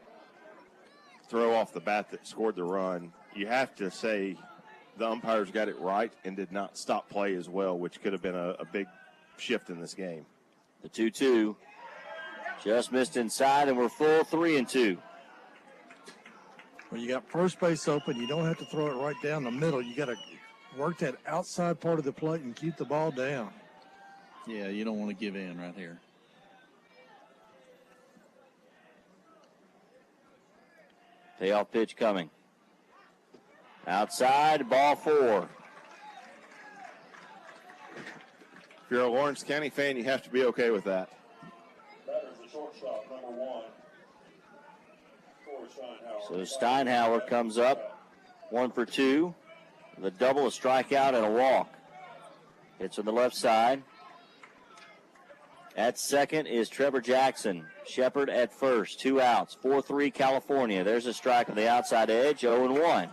throw off the bat that scored the run, you have to say the umpires got it right and did not stop play as well, which could have been a big shift in this game. The 2-2 just missed inside, and we're full 3-2. When you got first base open, you don't have to throw it right down the middle. You got to work that outside part of the plate and keep the ball down. Yeah, you don't want to give in right here. Payoff pitch coming. Outside, ball 4. If you're a Lawrence County fan, you have to be okay with that. That is the shortstop, number 1. So Steinhauer comes up, 1 for 2. The double, a strikeout, and a walk. Hits on the left side. At second is Trevor Jackson. Shepard at first, 2 outs. 4-3 California. There's a strike on the outside edge, 0-1.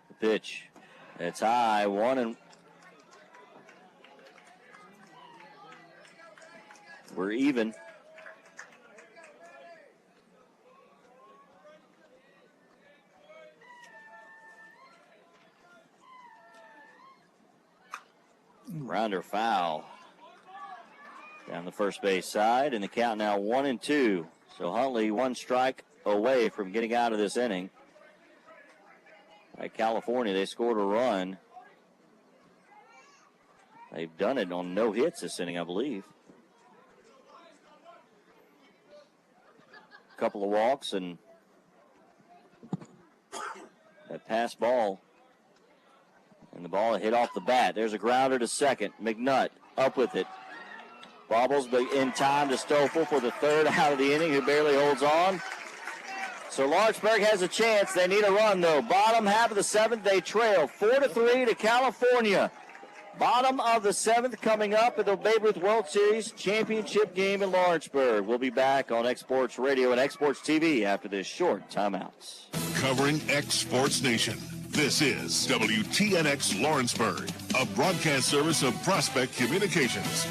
The pitch. It's high, 1-1. We're even. Grounder foul down the first base side, and the count now 1-2. So Huntley 1 strike away from getting out of this inning. Like California, they scored a run. They've done it on no hits this inning, I believe. A couple of walks and that pass ball. And the ball hit off the bat. There's a grounder to second. McNutt up with it. Bobbles in time to Stoffel for the 3rd out of the inning, who barely holds on. So Lawrenceburg has a chance. They need a run, though. Bottom half of the 7th, they trail 4-3 to California. Bottom of the 7th coming up at the Babe Ruth World Series championship game in Lawrenceburg. We'll be back on X-Sports Radio and X-Sports TV after this short timeouts. Covering X-Sports Nation. This is WTNX Lawrenceburg, a broadcast service of Prospect Communications.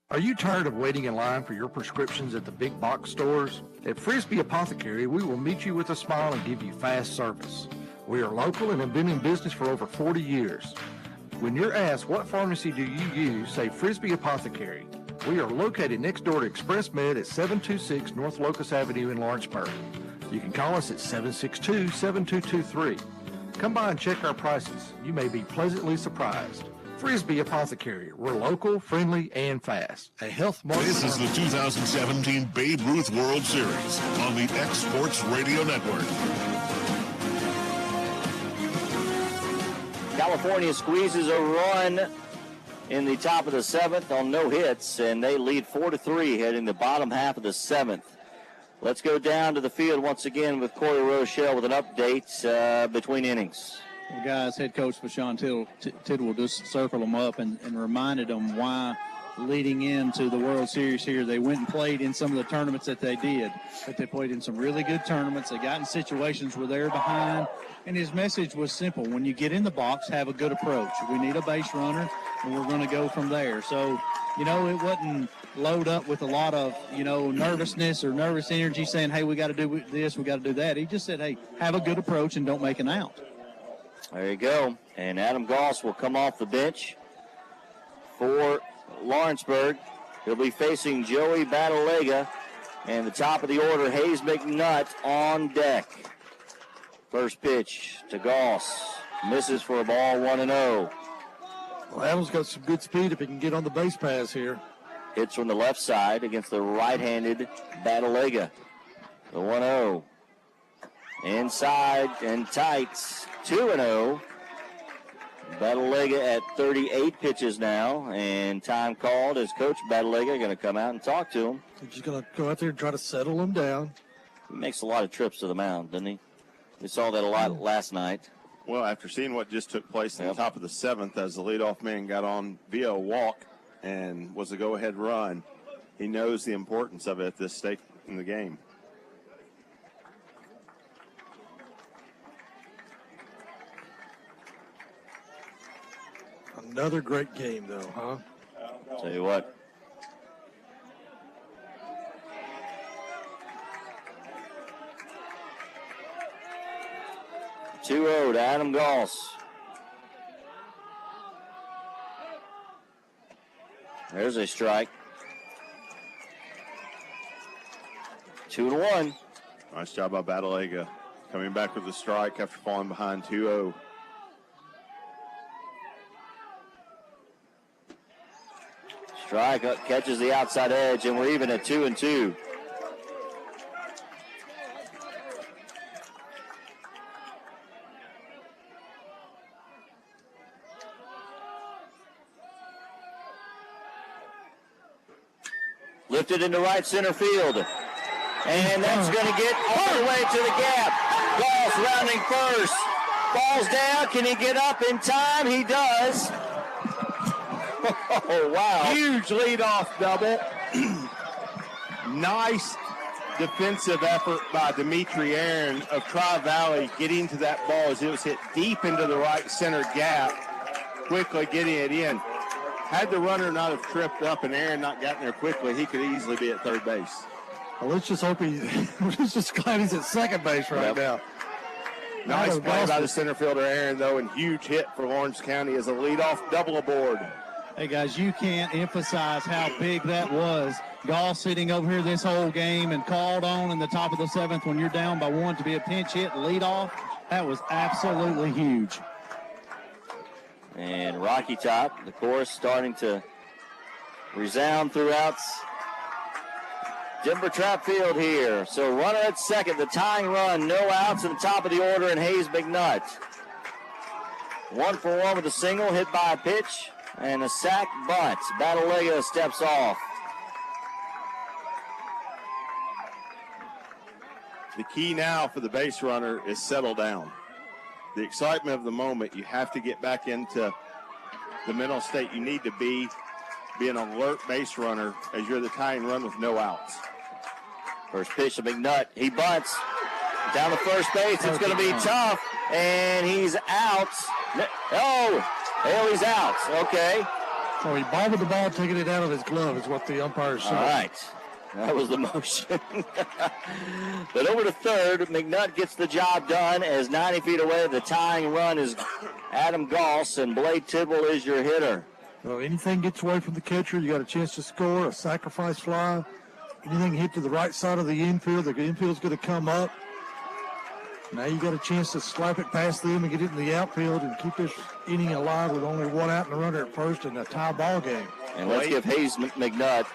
Are you tired of waiting in line for your prescriptions at the big box stores? At Frisbee Apothecary, we will meet you with a smile and give you fast service. We are local and have been in business for over 40 years. When you're asked what pharmacy do you use, say Frisbee Apothecary. We are located next door to Express Med at 726 North Locust Avenue in Lawrenceburg. You can call us at 762-7223. Come by and check our prices. You may be pleasantly surprised. Frisbee Apothecary. We're local, friendly, and fast. A health market. This is the 2017 Babe Ruth World Series on the X Sports Radio Network. California squeezes a run in the top of the 7th on no hits, and they lead 4-3 heading the bottom half of the 7th. Let's go down to the field once again with Corey Rochelle with an update between innings. Well, guys, head coach Bashan Tidwell just circled them up and reminded them why leading into the World Series here, they went and played in some of the tournaments that they did. But they played in some really good tournaments. They got in situations where they were behind. And his message was simple. When you get in the box, have a good approach. We need a base runner, and we're going to go from there. So, it wasn't load up with a lot of, nervousness or nervous energy saying, hey, we got to do this, we got to do that. He just said, hey, have a good approach and don't make an out. There you go. And Adam Goss will come off the bench for Lawrenceburg. He'll be facing Joey Batalega. And the top of the order, Hayes McNutt on deck. First pitch to Goss. Misses for a ball, 1-0. Well, Adam's got some good speed if he can get on the base pass here. Hits from the left side against the right-handed Batalega. The 1-0. Inside and tight, 2-0. Batalega at 38 pitches now, and time called as Coach Batalega going to come out and talk to him. He's going to go out there and try to settle him down. He makes a lot of trips to the mound, doesn't he? We saw that a lot last night. Well, after seeing what just took place in the top of the 7th as the leadoff man got on via a walk and was a go-ahead run, he knows the importance of it at this stage in the game. Another great game, though, huh? Tell you what. Two-0 to Adam Goss. There's a strike. 2-1. Nice job by Batalega. Coming back with a strike after falling behind 2-0. Strike up, catches the outside edge, and we're even at 2-2. Lifted into right center field. And that's going to get all the way to the gap. Goss rounding first. Falls down. Can he get up in time? He does. Oh, wow. Huge leadoff double. Nice defensive effort by Dimitri Aaron of Tri-Valley getting to that ball as it was hit deep into the right center gap, quickly getting it in. Had the runner not have tripped up and Aaron not gotten there quickly, he could easily be at third base. Well, let's just hope we're just glad he's at second base right now. Nice play by the center fielder Aaron, though, and huge hit for Lawrence County as a leadoff double aboard. Hey, guys, you can't emphasize how big that was. Goss sitting over here this whole game and called on in the top of the 7th when you're down by 1 to be a pinch hit leadoff. That was absolutely huge. And Rocky Top, the chorus starting to resound throughout Denver Trap Field here. So runner at second, the tying run, no outs at the top of the order, and Hayes McNutt. 1 for 1 with a single, hit by a pitch, and a sac bunt. Batalega steps off. The key now for the base runner is settle down. The excitement of the moment, you have to get back into the mental state you need to be an alert base runner as you're the tying run with no outs. First pitch to McNutt. He bunts down to first base. It's going to be tough, and he's out. Oh, Haley's out. Okay. So he bobbled the ball, taking it out of his glove is what the umpire said. All right. That was the motion. But over to third, McNutt gets the job done as 90 feet away. The tying run is Adam Goss, and Blade Tidwell is your hitter. Well, anything gets away from the catcher, you got a chance to score, a sacrifice fly. Anything hit to the right side of the infield, the infield's going to come up. Now you got a chance to slap it past them and get it in the outfield and keep this inning alive with only one out and a runner at first and a tie ball game. And let's give Hayes McNutt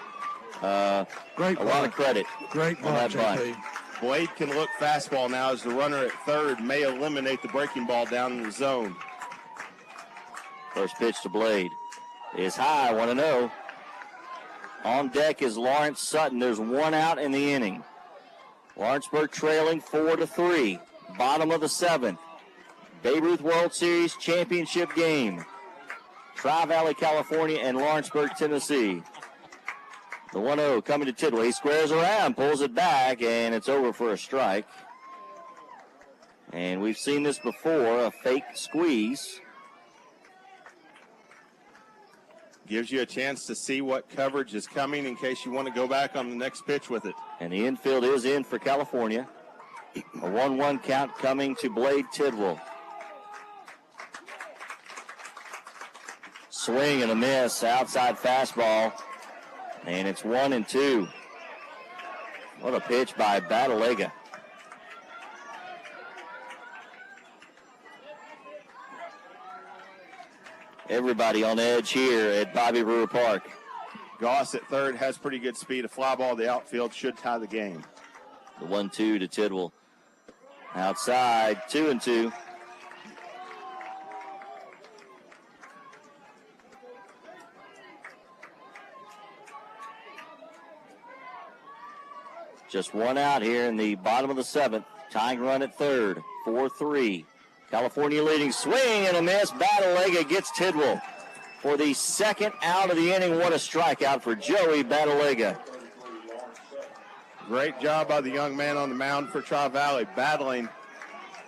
a lot of credit. Great on that bunt. JP. Blade can look fastball now as the runner at third may eliminate the breaking ball down in the zone. First pitch to Blade is high, 1-0. On deck is Lawrence Sutton. There's one out in the inning. Lawrenceburg trailing 4-3. Bottom of the seventh. Babe Ruth World Series championship game. Tri-Valley, California, and Lawrenceburg, Tennessee. The 1-0 coming to Tidwell. He squares around, pulls it back, and it's over for a strike. And we've seen this before, a fake squeeze. Gives you a chance to see what coverage is coming in case you want to go back on the next pitch with it. And the infield is in for California. A 1-1 count coming to Blade Tidwell. Swing and a miss, outside fastball. And it's 1-2. What a pitch by Batalega. Everybody on edge here at Bobby Brewer Park. Goss at third has pretty good speed. A fly ball to the outfield should tie the game. The 1-2 to Tidwell. Outside, 2-2. Just one out here in the bottom of the seventh. Tying run at third, 4-3. California leading, swing and a miss. Batalega gets Tidwell for the second out of the inning. What a strikeout for Joey Batalega. Great job by the young man on the mound for Tri-Valley, battling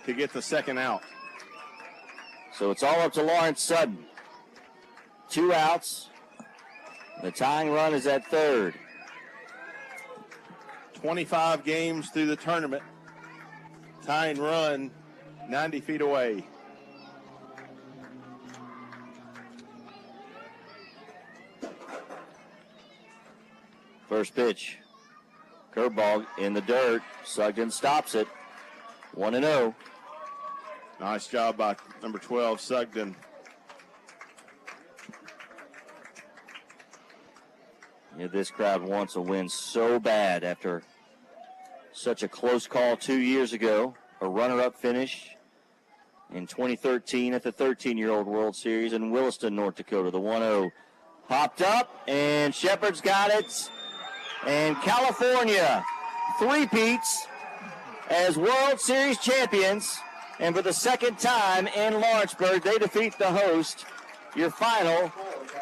to get the second out. So it's all up to Lawrence Sutton. 2 outs. The tying run is at third. 25 games through the tournament. Tying run 90 feet away. First pitch. Curveball in the dirt. Sugden stops it. 1-0. Nice job by number 12, Sugden. Yeah, this crowd wants a win so bad after such a close call 2 years ago. A runner-up finish in 2013 at the 13-year-old World Series in Williston, North Dakota. The 1-0 popped up, and Shepard's got it. And California three-peats as World Series champions. And for the second time in Lawrenceburg, they defeat the host. Your final,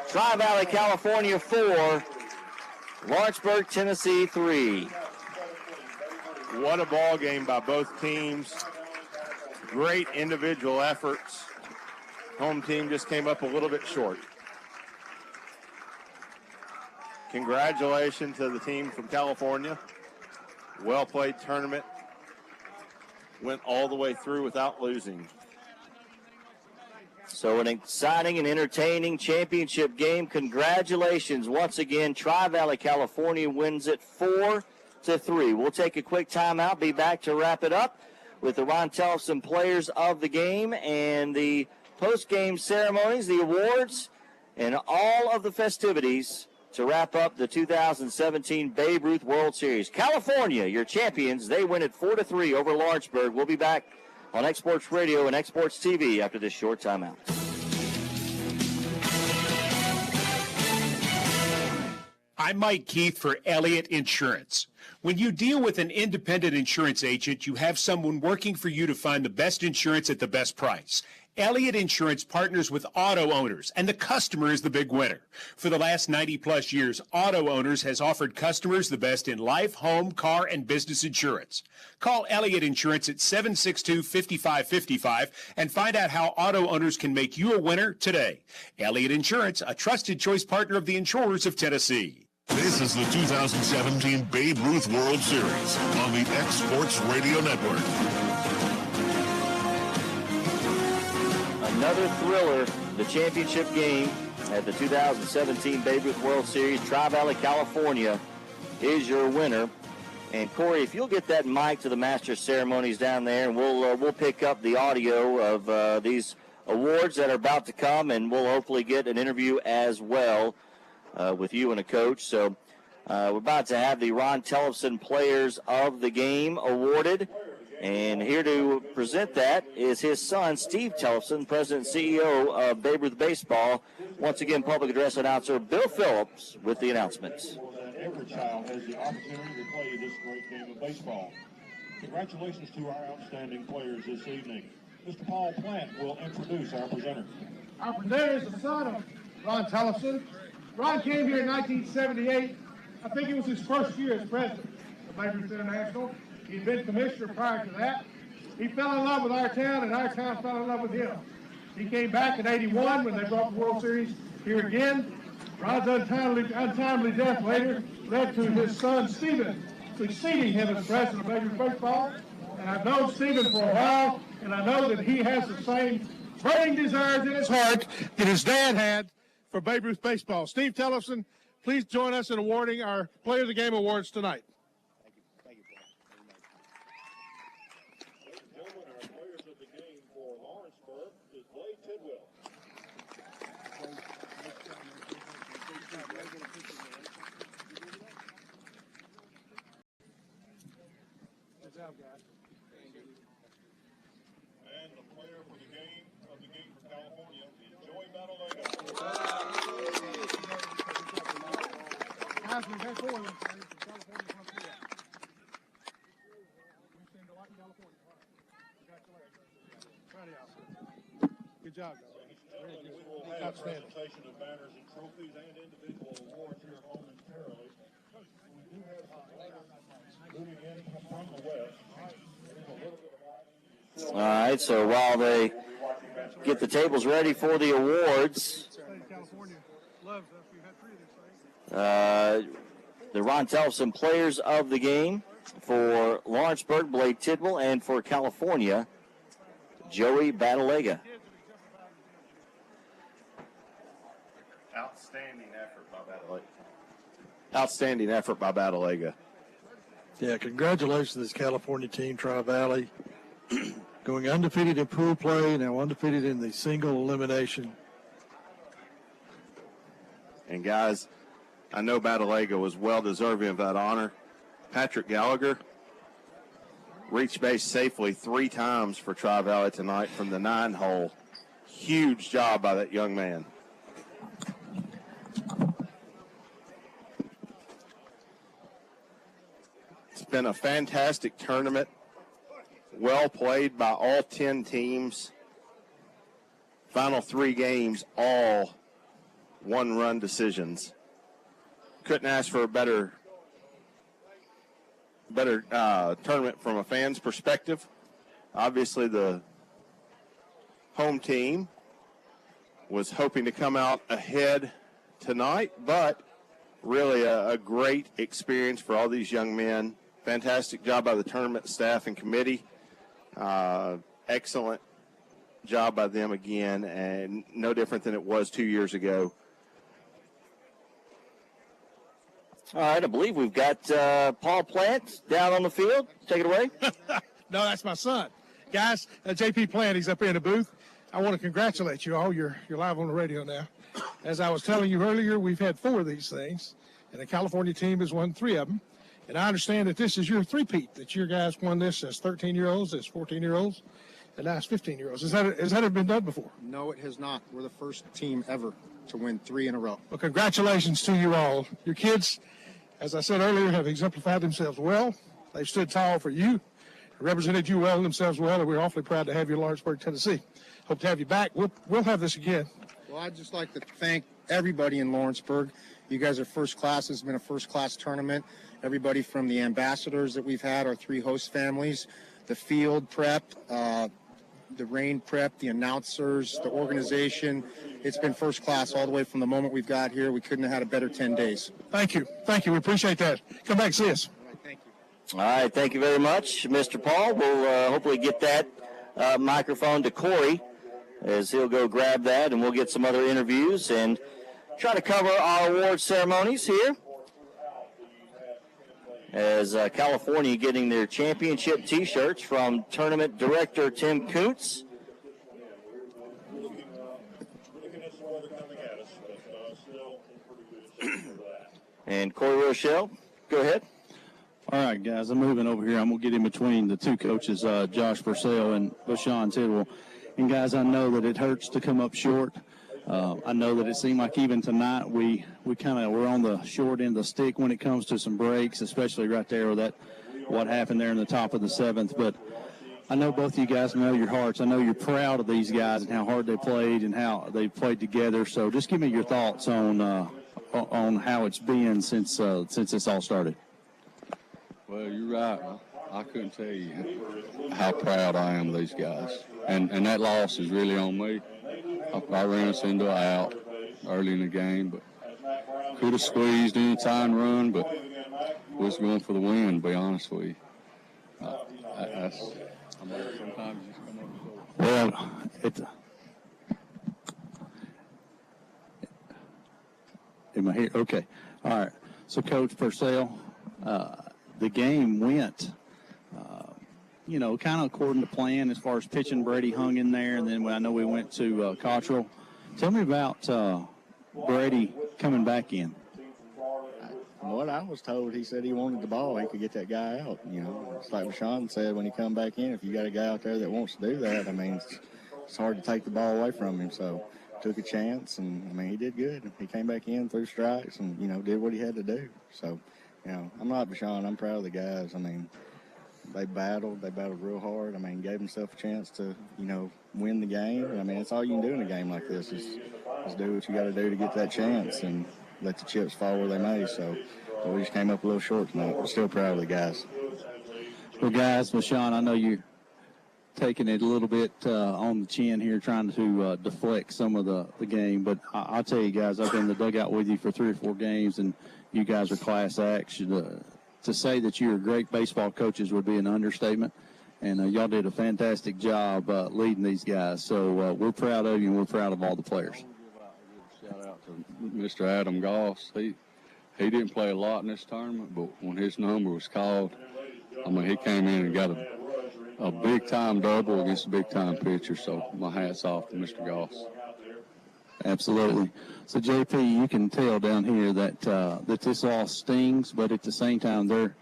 Tri-Valley, California 4, Lawrenceburg, Tennessee 3. What a ball game by both teams. Great individual efforts. Home team just came up a little bit short. Congratulations to the team from California. Well played tournament. Went all the way through without losing. So an exciting and entertaining championship game. Congratulations once again. Tri-Valley, California wins it 4-3. We'll take a quick timeout, be back to wrap it up with the Ron Tellefson players of the game and the post-game ceremonies, the awards, and all of the festivities to wrap up the 2017 Babe Ruth World Series. California, your champions, they win it 4-3 over Lawrenceburg. We'll be back on Exports Radio and Exports TV after this short timeout. I'm Mike Keith for Elliott Insurance. When you deal with an independent insurance agent, you have someone working for you to find the best insurance at the best price. Elliott Insurance partners with auto owners, and the customer is the big winner. For the last 90-plus years, Auto Owners has offered customers the best in life, home, car, and business insurance. Call Elliott Insurance at 762-5555 and find out how Auto Owners can make you a winner today. Elliott Insurance, a trusted choice partner of the insurers of Tennessee. This is the 2017 Babe Ruth World Series on the Exports Radio Network. Another thriller, the championship game at the 2017 Babe Ruth World Series. Tri-Valley, California is your winner. And Corey, if you'll get that mic to the master of ceremonies down there, and we'll pick up the audio of these awards that are about to come, and we'll hopefully get an interview as well with you and a coach. So we're about to have the Ron Tellefson Players of the Game awarded. And here to present that is his son, Steve Tellefson, President and CEO of Babe Ruth Baseball. Once again, public address announcer Bill Phillips with the announcements. Every child has the opportunity to play this great game of baseball. Congratulations to our outstanding players this evening. Mr. Paul Plant will introduce our presenter. Our presenter is the son of Ron Tellefson. Ron came here in 1978. I think it was his first year as president of Babe Ruth International. He'd been commissioner prior to that. He fell in love with our town, and our town fell in love with him. He came back in '81 when they brought the World Series here again. Ron's untimely death later led to his son, Stephen, succeeding him as president of Babe Ruth Baseball. And I've known Stephen for a while, and I know that he has the same burning desires in his heart that his dad had for Babe Ruth Baseball. Steve Tellefson, please join us in awarding our Player of the Game awards tonight. Ladies and gentlemen, our players of the game for Lawrenceburg is Blake Tidwell. Good job, guys. And the player for the game of the game for California is Joey Battlelega. Guys, we've had 4 of them from California come through. We seem to like California. Congratulations. Proud of y'all. Good job, guys. We will have a presentation of banners and trophies and individual awards here momentarily. We do have some players moving in from the west. All right, so while they get the tables ready for the awards, the Ron Tellefson Players of the Game for Lawrenceburg, Blake Tidwell, and for California, Joey Battlelega. Outstanding effort by Battlelega. Yeah, congratulations to this California team, Tri-Valley. Going undefeated in pool play, now undefeated in the single elimination. And guys, I know Battlelega was well deserving of that honor. Patrick Gallagher reached base safely 3 times for Tri-Valley tonight from the 9-hole. Huge job by that young man. It's been a fantastic tournament. Well played by all 10 teams. Final 3 games, all 1-run decisions. Couldn't ask for a better tournament from a fan's perspective. Obviously, the home team was hoping to come out ahead tonight, but really a great experience for all these young men. Fantastic job by the tournament staff and committee. Excellent job by them again, and no different than it was 2 years ago. All right, I believe we've got Paul Plant down on the field. Take it away. No, that's my son. Guys, J.P. Plant, he's up here in the booth. I want to congratulate you all. You're live on the radio now. As I was telling you earlier, we've had 4 of these things, and the California team has won 3 of them. And I understand that this is your three-peat, that your guys won this as 13-year-olds, as 14-year-olds, and now as 15-year-olds. Has that been done before? No, it has not. We're the first team ever to win 3 in a row. Well, congratulations to you all. Your kids, as I said earlier, have exemplified themselves well. They've stood tall for you, represented you well, themselves well, and we're awfully proud to have you in Lawrenceburg, Tennessee. Hope to have you back. We'll have this again. Well, I'd just like to thank everybody in Lawrenceburg. You guys are first class. It's been a first-class tournament. Everybody from the ambassadors that we've had, our 3 host families, the field prep, the rain prep, the announcers, the organization. It's been first class all the way from the moment we've got here. We couldn't have had a better 10 days. Thank you. Thank you. We appreciate that. Come back and see us. All right, thank you very much, Mr. Paul. We'll hopefully get that microphone to Corey as he'll go grab that, and we'll get some other interviews and try to cover our award ceremonies here. as California getting their championship T-shirts from tournament director Tim Kuntz. And Corey Rochelle, go ahead. All right, guys, I'm moving over here. I'm going to get in between the two coaches, Josh Purcell and Bashan Tidwell. And, guys, I know that it hurts to come up short. I know that it seemed like even tonight we kind of were on the short end of the stick when it comes to some breaks, especially right there with that what happened there in the top of the seventh. But I know both of you guys know your hearts. I know you're proud of these guys and how hard they played and how they played together. So just give me your thoughts on how it's been since this all started. Well, you're right. I couldn't tell you how proud I am of these guys. And that loss is really on me. I ran us into an out early in the game, but could have squeezed any time run, but we was going for the win, to be honest with you. Sometimes you come up short. Well, am I here? Okay. All right. So, Coach Purcell, the game went, kind of according to plan as far as pitching. Brady hung in there, and then I know we went to Cottrell. Tell me about Brady coming back in. From what I was told, he said he wanted the ball. He could get that guy out. It's like Sean said when he come back in. If you got a guy out there that wants to do that, it's hard to take the ball away from him. So took a chance, and he did good. He came back in, threw strikes, and did what he had to do. So, I'm not Bashan. I'm proud of the guys. They battled real hard. Gave themselves a chance to, win the game. That's all you can do in a game like this is do what you got to do to get that chance and let the chips fall where they may. So we just came up a little short tonight. We're still proud of the guys. Well, guys, Bashan, I know you're taking it a little bit on the chin here, trying to deflect some of the game. But I'll tell you guys, I've been in the dugout with you for 3 or 4 games, and you guys are class acts. To say that you're great baseball coaches would be an understatement. And y'all did a fantastic job leading these guys. So we're proud of you, and we're proud of all the players. Shout out to Mr. Adam Goss. He didn't play a lot in this tournament, but when his number was called, he came in and got a big-time double against a big-time pitcher. So my hat's off to Mr. Goss. Absolutely. So, JP, you can tell down here that this loss stings, but at the same time, they're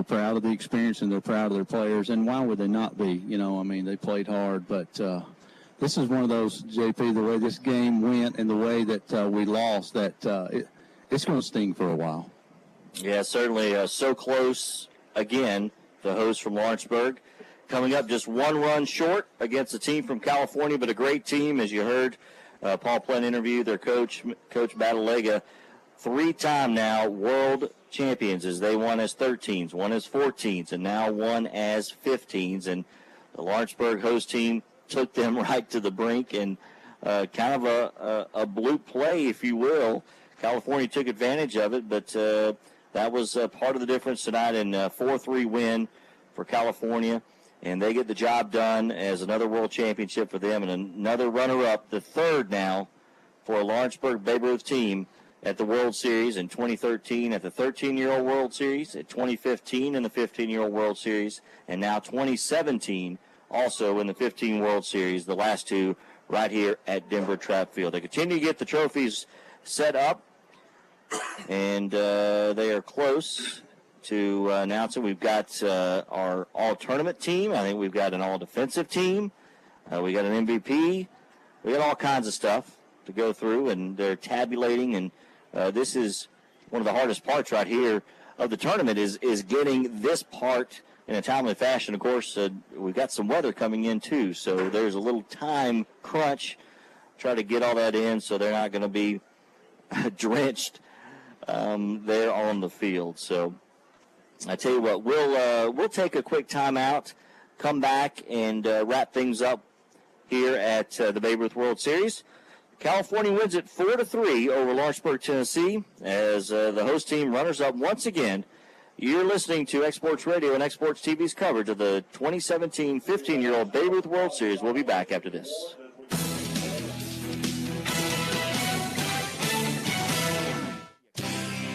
proud of the experience and they're proud of their players. And why would they not be? They played hard, but this is one of those, JP, the way this game went and the way that we lost, that it's going to sting for a while. Yeah, certainly. So close again, the host from Lawrenceburg. Coming up just 1 run short against a team from California, but a great team, as you heard. Paul Plenn interviewed their coach, Coach Batalega, 3-time now world champions, as they won as 13s, won as 14s, and now won as 15s. And the Lawrenceburg host team took them right to the brink, and kind of a blue play, if you will. California took advantage of it, but that was part of the difference tonight in a 4-3 win for California. And they get the job done as another world championship for them and another runner-up, the third now for a Lawrenceburg Babe Ruth team at the World Series in 2013, at the 13-year-old World Series, at 2015 in the 15-year-old World Series, and now 2017 also in the 15 World Series, the last 2 right here at Denver Trapp Field. They continue to get the trophies set up, and they are close to announcing. We've got our all-tournament team. I think we've got an all-defensive team. We got an MVP. We got all kinds of stuff to go through, and they're tabulating. And this is one of the hardest parts right here of the tournament is getting this part in a timely fashion. Of course, we've got some weather coming in, too, so there's a little time crunch. Try to get all that in so they're not going to be drenched there on the field. So I tell you what, we'll take a quick timeout, come back, and wrap things up here at the Babe Ruth World Series. California wins it 4-3 over Lawrenceburg, Tennessee, as the host team runners up once again. You're listening to Exports Radio and Exports TV's coverage of the 2017 15-year-old Babe Ruth World Series. We'll be back after this.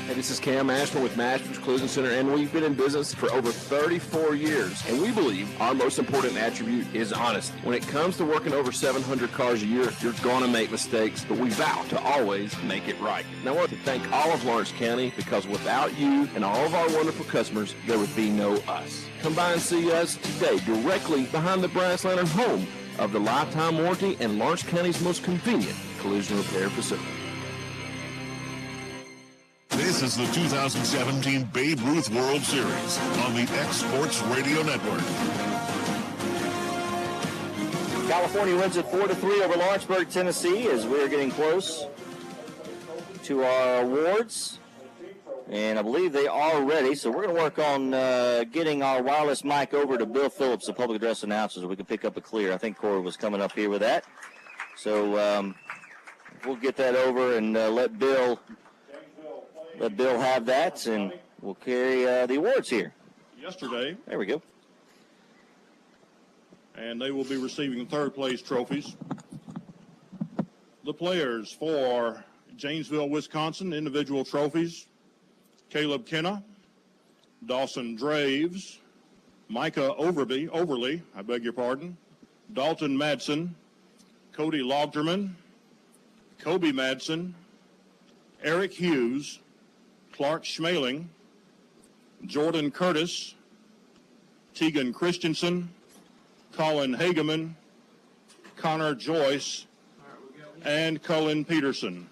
At This is Cam Ashburn with Mashburn's Collision Center, and we've been in business for over 34 years. And we believe our most important attribute is honesty. When it comes to working over 700 cars a year, you're going to make mistakes, but we vow to always make it right. And I want to thank all of Lawrence County, because without you and all of our wonderful customers, there would be no us. Come by and see us today, directly behind the Brass Lantern, home of the lifetime warranty and Lawrence County's most convenient collision repair facility. This is the 2017 Babe Ruth World Series on the X Sports Radio Network. California wins it 4-3 over Lawrenceburg, Tennessee, as we're getting close to our awards. And I believe they are ready, so we're going to work on getting our wireless mic over to Bill Phillips, the public address announcer, so we can pick up a clear. I think Corey was coming up here with that. So we'll get that over and let Bill have that, and we'll carry the awards here. Yesterday. There we go. And they will be receiving third-place trophies. The players for Janesville, Wisconsin, individual trophies: Caleb Kenna, Dawson Draves, Micah Overly, Dalton Madsen, Cody Logderman, Kobe Madsen, Eric Hughes, Clark Schmaling, Jordan Curtis, Tegan Christensen, Colin Hageman, Connor Joyce, and Cullen Peterson.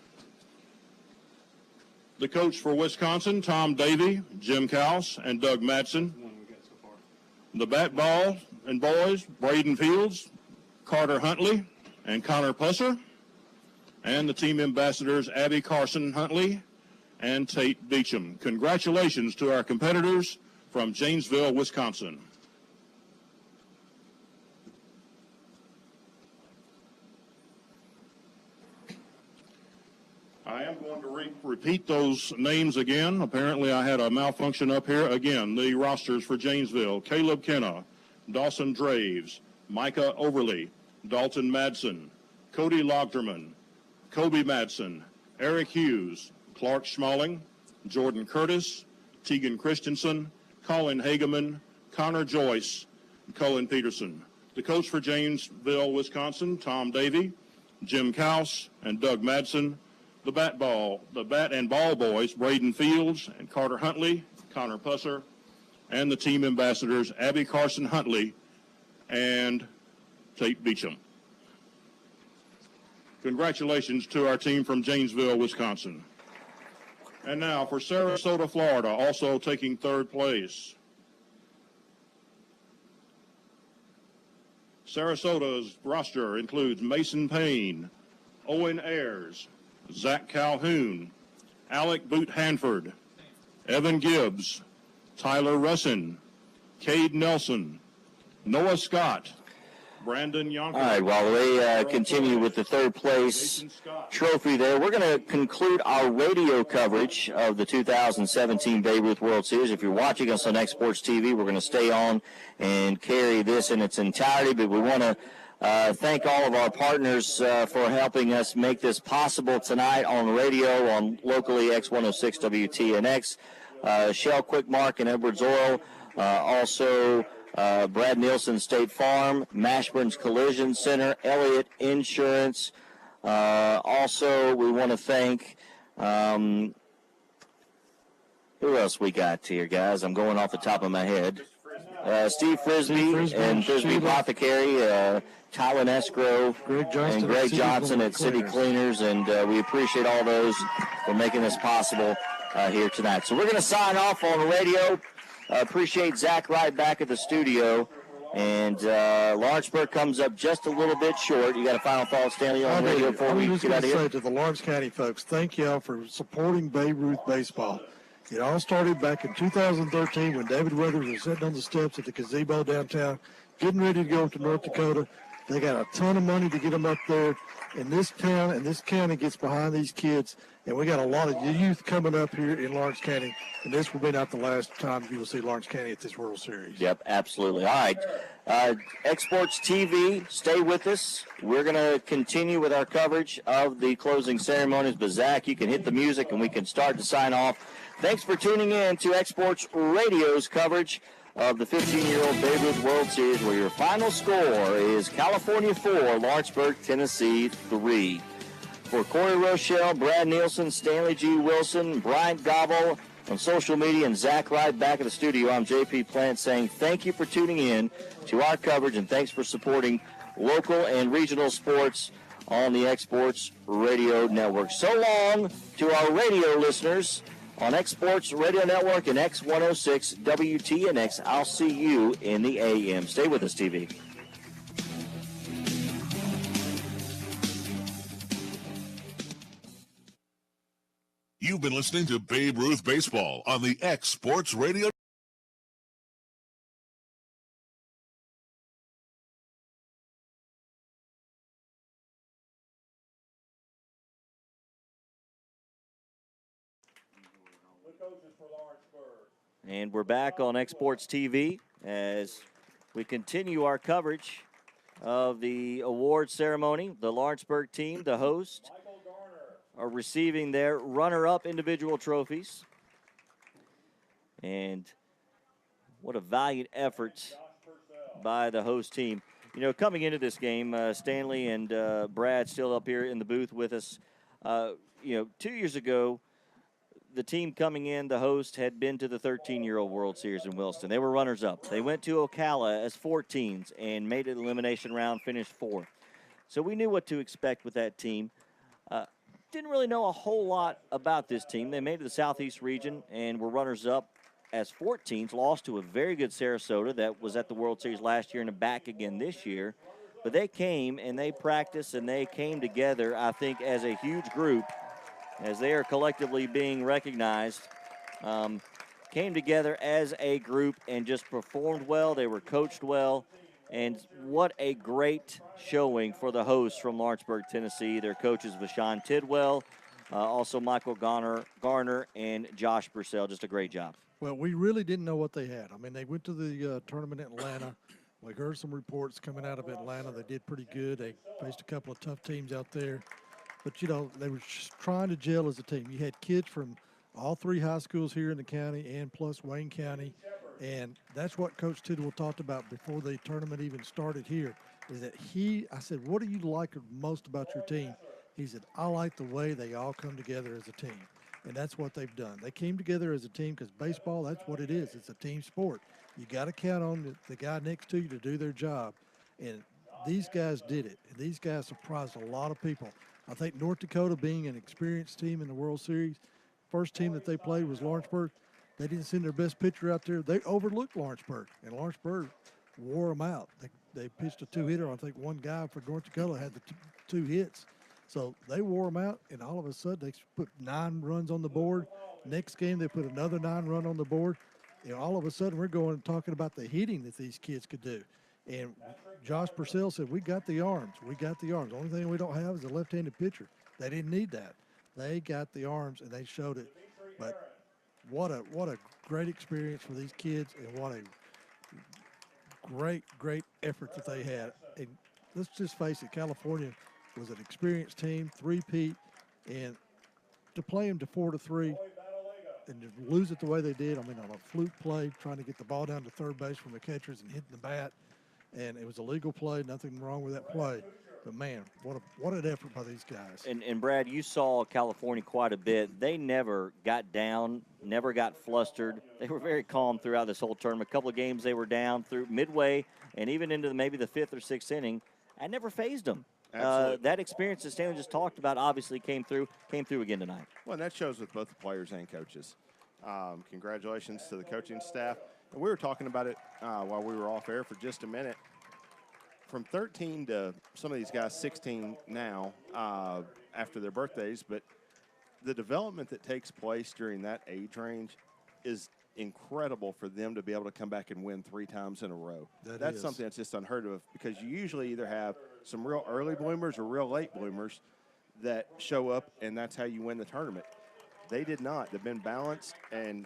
The coach for Wisconsin, Tom Davey, Jim Kaus, and Doug Madsen. The bat ball and boys, Braden Fields, Carter Huntley, and Connor Pusser. And the team ambassadors, Abby Carson Huntley and Tate Beecham. Congratulations to our competitors from Janesville, Wisconsin. I am going to repeat those names again. Apparently I had a malfunction up here. Again, the rosters for Janesville: Caleb Kenna, Dawson Draves, Micah Overly, Dalton Madsen, Cody Logderman, Kobe Madsen, Eric Hughes, Clark Schmaling, Jordan Curtis, Tegan Christensen, Colin Hageman, Connor Joyce, and Cullen Peterson. The coach for Janesville, Wisconsin, Tom Davey, Jim Kaus, and Doug Madsen. The bat and ball boys, Braden Fields and Carter Huntley, Connor Pusser, and the team ambassadors, Abby Carson Huntley and Tate Beecham. Congratulations to our team from Janesville, Wisconsin. And now for Sarasota, Florida, also taking third place. Sarasota's roster includes Mason Payne, Owen Ayers, Zach Calhoun, Alec Boot Hanford, Evan Gibbs, Tyler Russin, Cade Nelson, Noah Scott, Brandon Yonker. All right, while they continue with the third place trophy there, we're going to conclude our radio coverage of the 2017 Babe Ruth World Series. If you're watching us on X Sports TV, we're going to stay on and carry this in its entirety, but we want to thank all of our partners for helping us make this possible tonight on radio, on locally X106 WTNX, Shell Quick Mark and Edwards Oil, also Brad Nielsen State Farm, Mashburn's Collision Center, Elliott Insurance. Also, we want to thank, who else we got here, guys? I'm going off the top of my head. Steve Frisbee and Frisbee Apothecary, Tylen Escrow, and Greg Johnson at City Cleaners, and we appreciate all those for making this possible here tonight. So we're going to sign off on the radio. Appreciate Zach right back at the studio, and Lawrenceburg comes up just a little bit short. You got a final thought, Stanley, on the radio before we get out of here? I was just going to say to the Lawrence County folks, thank y'all for supporting Babe Ruth baseball. It all started back in 2013 when David Weathers was sitting on the steps at the gazebo downtown, getting ready to go to North Dakota. They got a ton of money to get them up there, and this town and this county gets behind these kids, And we got a lot of youth coming up here in Lawrence County, and this will be not the last time you will see Lawrence County at this World Series. Yep, absolutely. All right. Exports TV, stay with us. We're going to continue with our coverage of the closing ceremonies. But, Zach, you can hit the music, and we can start to sign off. Thanks for tuning in to Exports Radio's coverage of the 15-year-old Babe Ruth World Series, where your final score is California 4, Lawrenceburg, Tennessee 3. For Corey Rochelle, Brad Nielsen, Stanley G. Wilson, Bryant Gobble on social media, and Zach Wright back at the studio, I'm JP Plant saying thank you for tuning in to our coverage, and thanks for supporting local and regional sports on the Exports Radio Network. So long to our radio listeners on Exports Radio Network and X106 WTNX. I'll see you in the AM. Stay with us, TV. You've been listening to Babe Ruth Baseball on the X Sports Radio. And we're back on Exports TV as we continue our coverage of the award ceremony. The Lawrenceburg team, the host, are receiving their runner-up individual trophies. And what a valiant effort by the host team. You know, coming into this game, Stanley and Brad still up here in the booth with us. 2 years ago, the team coming in, the host, had been to the 13-year-old World Series in Williston. They were runners-up. They went to Ocala as 14s and made it elimination round, finished 4th. So we knew what to expect with that team. Didn't really know a whole lot about this team. They made it to the Southeast region and were runners-up as 14s, lost to a very good Sarasota that was at the World Series last year and back again this year. But they came and they practiced and they came together, I think, as a huge group, as they are collectively being recognized, came together as a group and just performed well. They were coached well. And what a great showing for the hosts from Lawrenceburg, Tennessee. Their coaches, Vashawn Tidwell, also Michael Garner, and Josh Purcell. Just a great job. Well, we really didn't know what they had. I mean, they went to the tournament in Atlanta. We heard some reports coming out of Atlanta. They did pretty good. They faced a couple of tough teams out there. But, they were just trying to gel as a team. You had kids from all 3 high schools here in the county and plus Wayne County. And that's what Coach Tidwell talked about before the tournament even started here, is that I said, what do you like most about your team? He said, I like the way they all come together as a team. And that's what they've done. They came together as a team because baseball, that's what it is. It's a team sport. You got to count on the guy next to you to do their job. And these guys did it. And these guys surprised a lot of people. I think North Dakota, being an experienced team in the World Series, first team that they played was Lawrenceburg. They didn't send their best pitcher out there. They overlooked Lawrenceburg, and Lawrenceburg wore them out. They pitched a 2-hitter. I think one guy for North Dakota had the 2 hits. So they wore them out, and all of a sudden they put 9 runs on the board. Next game they put another 9 run on the board. And all of a sudden we're going and talking about the hitting that these kids could do. And Josh Purcell said, we got the arms. We got the arms. The only thing we don't have is a left-handed pitcher. They didn't need that. They got the arms, and they showed it. But what a great experience for these kids, and what a great effort that they had. And let's just face it, California was an experienced team, 3-peat, and to play them to 4-3 and to lose it the way they did, I mean, on a fluke play, trying to get the ball down to third base from the catchers and hitting the bat, and it was a legal play, nothing wrong with that play. But, man, what an effort by these guys. And Brad, you saw California quite a bit. They never got down, never got flustered. They were very calm throughout this whole tournament. A couple of games they were down through midway and even into maybe the 5th or 6th inning. I never phased them. That experience that Stanley just talked about obviously came through again tonight. Well, and that shows with both the players and coaches. Congratulations to the coaching staff. And we were talking about it while we were off air for just a minute. From 13 to some of these guys 16 now after their birthdays, but the development that takes place during that age range is incredible for them to be able to come back and win 3 times in a row. That's something that's just unheard of, because you usually either have some real early bloomers or real late bloomers that show up, and that's how you win the tournament. They did not. They've been balanced, and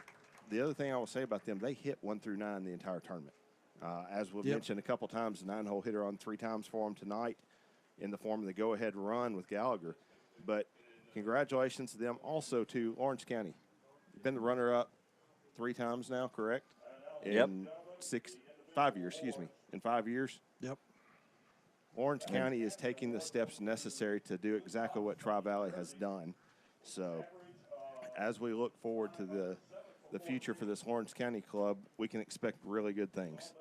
the other thing I will say about them, they hit 1 through 9 the entire tournament. As we've mentioned a couple times, the 9-hole hitter on 3 times for them tonight in the form of the go-ahead run with Gallagher. But congratulations to them. Also to Lawrence County. Been the runner-up 3 times now, correct? In 5 years, in 5 years. Yep. Lawrence County is taking the steps necessary to do exactly what Tri-Valley has done. So as we look forward to the future for this Lawrence County club, we can expect really good things.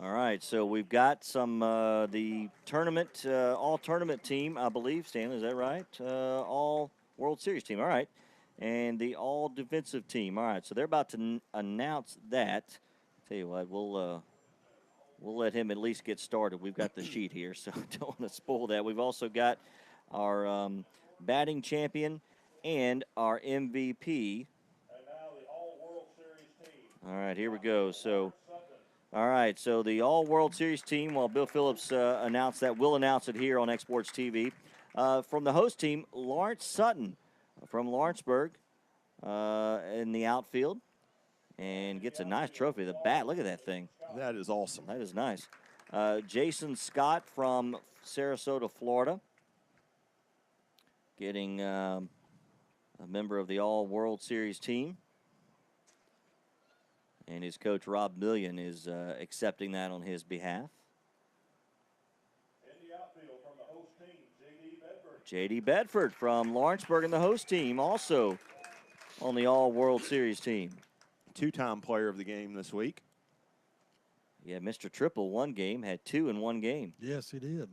All right, so we've got some the tournament, all-tournament team, I believe, Stanley, is that right? All World Series team, all right. And the all-defensive team, all right. So they're about to announce that. Tell you what, we'll let him at least get started. We've got the sheet here, so don't want to spoil that. We've also got our batting champion and our MVP. All right, here we go. So, all right, so the All-World Series team, while Bill Phillips announced that, we'll announce it here on Exports TV. From the host team, Lawrence Sutton from Lawrenceburg in the outfield, and gets a nice trophy. The bat, look at that thing. That is awesome. That is nice. Jason Scott from Sarasota, Florida, getting a member of the All-World Series team. And his coach, Rob Million, is accepting that on his behalf. In the outfield from the host team, J.D. Bedford. J.D. Bedford from Lawrenceburg in the host team, also on the All-World Series team. 2-time player of the game this week. Yeah, Mr. Triple one game, had 2 in one game. Yes, he did.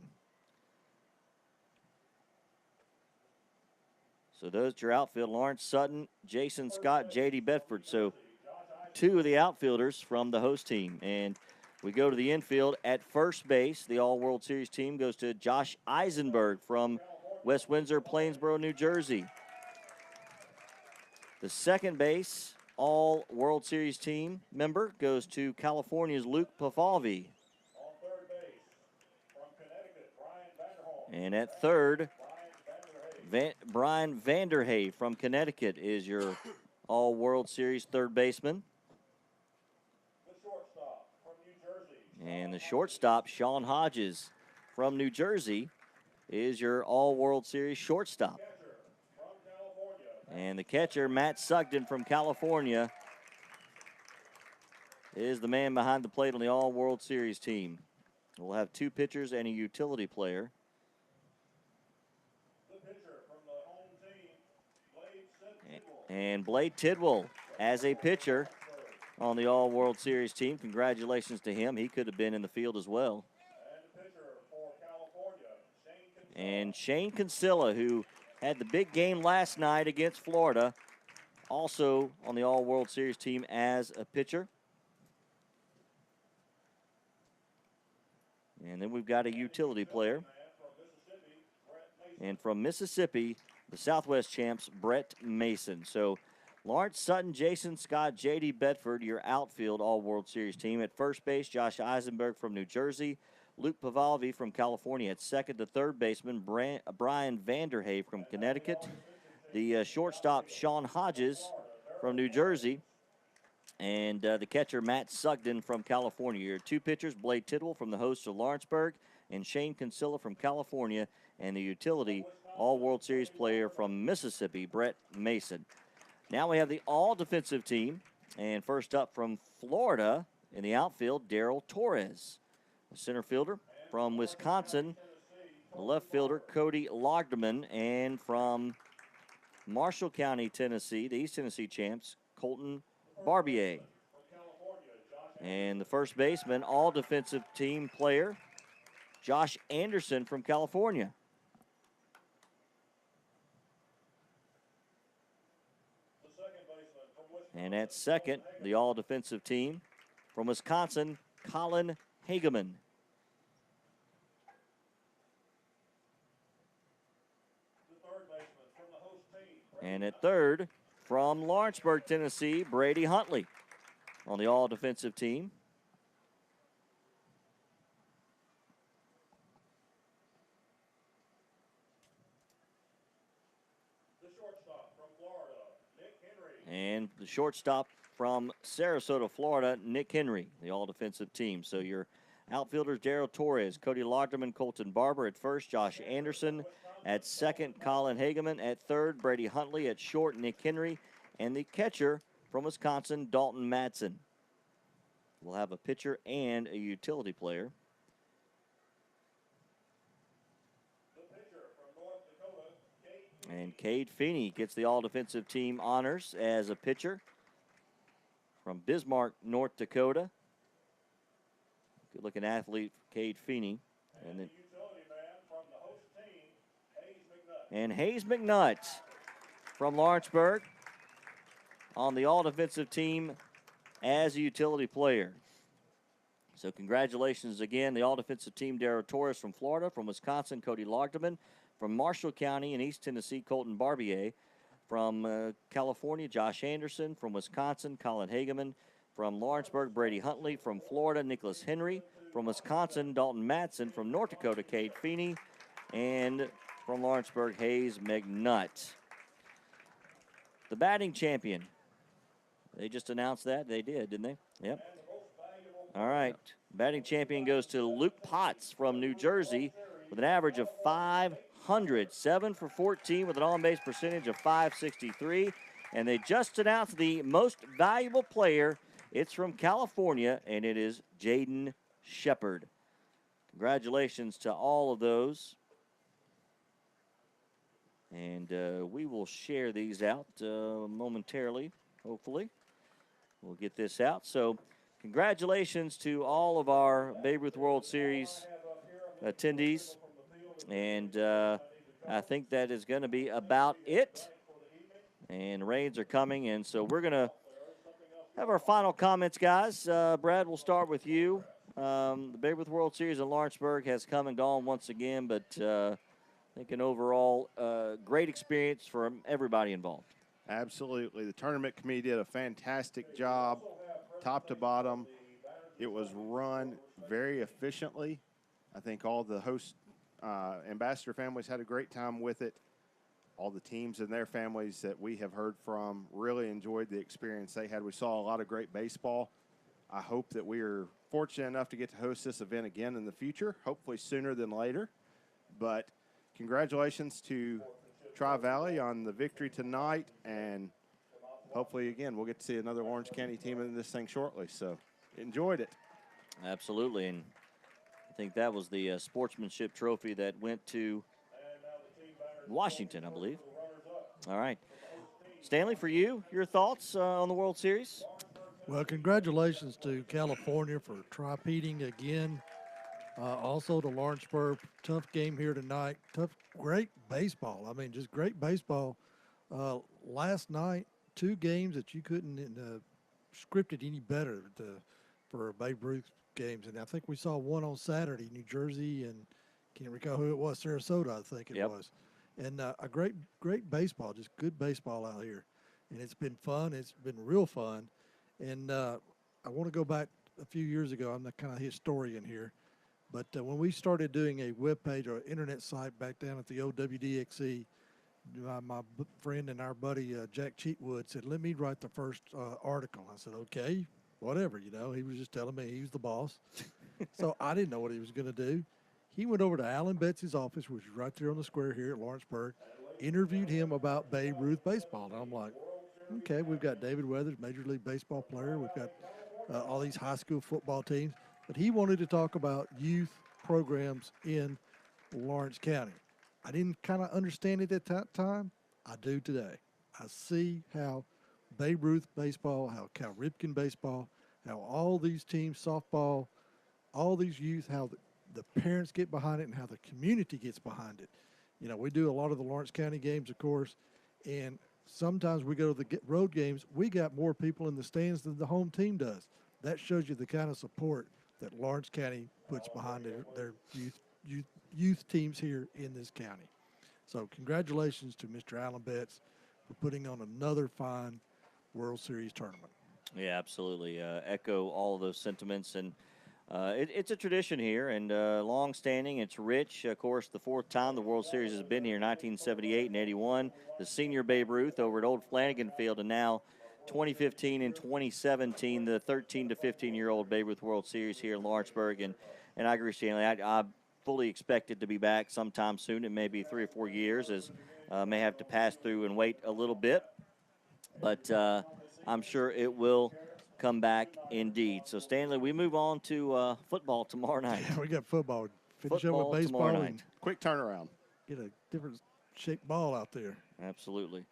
So those are your outfield, Lawrence Sutton, Jason Scott, J.D. Bedford. So 2 of the outfielders from the host team. And we go to the infield at first base. The All-World Series team goes to Josh Eisenberg from West Windsor, Plainsboro, New Jersey. The second base All-World Series team member goes to California's Luke Pafalvi. And at third, Brian Vanderhey from Connecticut is your All-World Series third baseman. And the shortstop, Sean Hodges from New Jersey, is your All-World Series shortstop. And the catcher, Matt Sugden from California, is the man behind the plate on the All-World Series team. We'll have 2 pitchers and a utility player. And Blade Tidwell as a pitcher on the All-World Series team. Congratulations to him. He could have been in the field as well. And Shane Kinsella, who had the big game last night against Florida, also on the All-World Series team as a pitcher. And then we've got a utility player. And from Mississippi, the Southwest champs, Brett Mason. So Lawrence Sutton, Jason Scott, J.D. Bedford, your outfield All-World Series team. At first base, Josh Eisenberg from New Jersey. Luke Pavalvi from California. At second to third baseman, Brian Vanderhey from Connecticut. The shortstop, Sean Hodges from New Jersey. And the catcher, Matt Sugden from California. Your 2 pitchers, Blade Tidwell from the host of Lawrenceburg, and Shane Kinsella from California. And the utility All-World Series player from Mississippi, Brett Mason. Now we have the all-defensive team. And first up from Florida in the outfield, Darryl Torres. The center fielder from Wisconsin, the left fielder, Cody Logderman. And from Marshall County, Tennessee, the East Tennessee champs, Colton Barbier. And the first baseman, all-defensive team player, Josh Anderson from California. And at second, the all-defensive team from Wisconsin, Colin Hageman. And at third, from Lawrenceburg, Tennessee, Brady Huntley on the all-defensive team. And the shortstop from Sarasota, Florida, Nick Henry, the all-defensive team. So your outfielders, Daryl Torres, Cody Logderman, Colton Barber at first, Josh Anderson at second, Colin Hageman at third, Brady Huntley at short, Nick Henry, and the catcher from Wisconsin, Dalton Madsen. We'll have a pitcher and a utility player. And Cade Feeney gets the all-defensive team honors as a pitcher from Bismarck, North Dakota. Good-looking athlete, Cade Feeney. And Hayes McNutt from Lawrenceburg on the all-defensive team as a utility player. So congratulations again, the all-defensive team, Daryl Torres from Florida, from Wisconsin, Cody Logderman, from Marshall County in East Tennessee, Colton Barbier, from California, Josh Anderson, from Wisconsin, Colin Hageman, from Lawrenceburg, Brady Huntley, from Florida, Nicholas Henry, from Wisconsin, Dalton Madsen, from North Dakota, Cade Feeney, and from Lawrenceburg, Hayes McNutt. The batting champion. They just announced that. They did, didn't they? Yep. All right. Batting champion goes to Luke Potts from New Jersey with an average of 500. 7 for 14 with an on-base percentage of .563. And they just announced the most valuable player. It's from California, and it is Jaden Shepard. Congratulations to all of those. And we will share these out momentarily, hopefully. We'll get this out. So congratulations to all of our Babe Ruth World Series attendees. And I think that is going to be about it. And rains are coming, and so we're going to have our final comments, guys. Brad, we'll start with you. The Babe Ruth World Series in Lawrenceburg has come and gone once again, but I think an overall great experience for everybody involved. Absolutely. The tournament committee did a fantastic job, top to bottom. It was run very efficiently. I think all the host ambassador families had a great time with it. All the teams and their families that we have heard from really enjoyed the experience they had. We saw a lot of great baseball. I hope that we are fortunate enough to get to host this event again in the future, hopefully sooner than later. But congratulations to Tri-Valley on the victory tonight, and hopefully, again, we'll get to see another Orange County team in this thing shortly. So enjoyed it. Absolutely, and I think that was the sportsmanship trophy that went to Washington, I believe. All right. Stanley, for you, your thoughts on the World Series? Well, congratulations to California for tri-peating again. Also to Lawrenceburg, tough game here tonight. Great baseball. I mean, just great baseball. Last night, 2 games that you couldn't script it any better for Babe Ruth games. And I think we saw one on Saturday, New Jersey, and can't recall who it was, Sarasota, I think it was. And a great baseball, just good baseball out here. And it's been fun. It's been real fun. And I want to go back a few years ago. I'm the kind of historian here. But when we started doing a web page or internet site back down at the old WDXE, my friend and our buddy Jack Cheatwood said, let me write the first article. I said, okay, whatever, you know. He was just telling me he was the boss. So I didn't know what he was going to do. He went over to Alan Betts' office, which is right there on the square here at Lawrenceburg, interviewed him about Babe Ruth baseball. And I'm like, okay, we've got David Weathers, Major League Baseball player. We've got all these high school football teams. But he wanted to talk about youth programs in Lawrence County. I didn't kind of understand it at that time. I do today. I see how Babe Ruth baseball, how Cal Ripken baseball, how all these teams, softball, all these youth, how the parents get behind it and how the community gets behind it. You know, we do a lot of the Lawrence County games, of course, and sometimes we go to the road games. We got more people in the stands than the home team does. That shows you the kind of support that Lawrence County puts behind their youth teams here in this county. So congratulations to Mr. Alan Betts for putting on another fine World Series tournament. Yeah, absolutely. Echo all of those sentiments. And it's a tradition here and long-standing. It's rich. Of course, the 4th time the World Series has been here, 1978 and 81. The senior Babe Ruth over at Old Flanagan Field, and now 2015 and 2017, the 13 to 15-year-old Babe Ruth World Series here in Lawrenceburg. And I agree, Stanley. I fully expect it to be back sometime soon. It may be 3 or 4 years, as may have to pass through and wait a little bit. But I'm sure it will come back indeed. So, Stanley, we move on to football tomorrow night. We got football. Finish Football up with baseball tomorrow and night. Quick turnaround. Get a different shaped ball out there. Absolutely.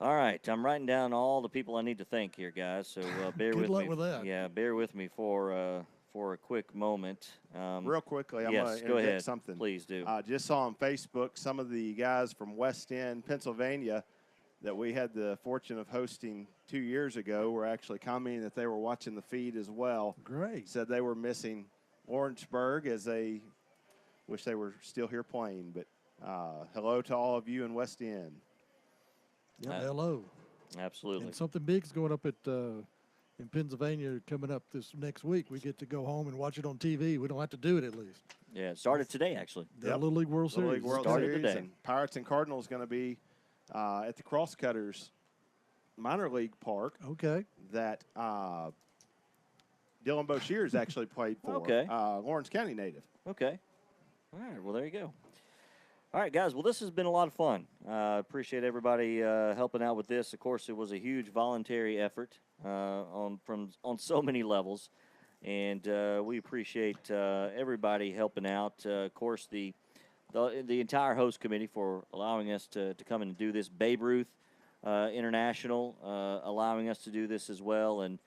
All right, I'm writing down all the people I need to thank here, guys. So bear with me. Good luck with that. Yeah, bear with me for a quick moment. Real quickly, I'm yes, going to go interject ahead. something. Please do. Just saw on Facebook some of the guys from West End, Pennsylvania, that we had the fortune of hosting 2 years ago were actually commenting that they were watching the feed as well. Great. Said they were missing Lawrenceburg, as they wish they were still here playing. But hello to all of you in West End. Yeah, hello. Absolutely. And something big's going up at in Pennsylvania coming up this next week. We get to go home and watch it on TV. We don't have to do it, at least. Yeah, it started today, actually. The Little League World Little Series. League World Started Series, today. and Pirates and Cardinals going to be at the Crosscutters minor league park. Okay. That Dylan Boshears actually played for. Okay. Lawrence County native. Okay. All right, well, there you go. All right, guys, well, this has been a lot of fun. Appreciate everybody helping out with this. Of course, it was a huge voluntary effort on so many levels, and we appreciate everybody helping out. Of course, the entire host committee for allowing us to come in and do this. Babe Ruth International allowing us to do this as well, and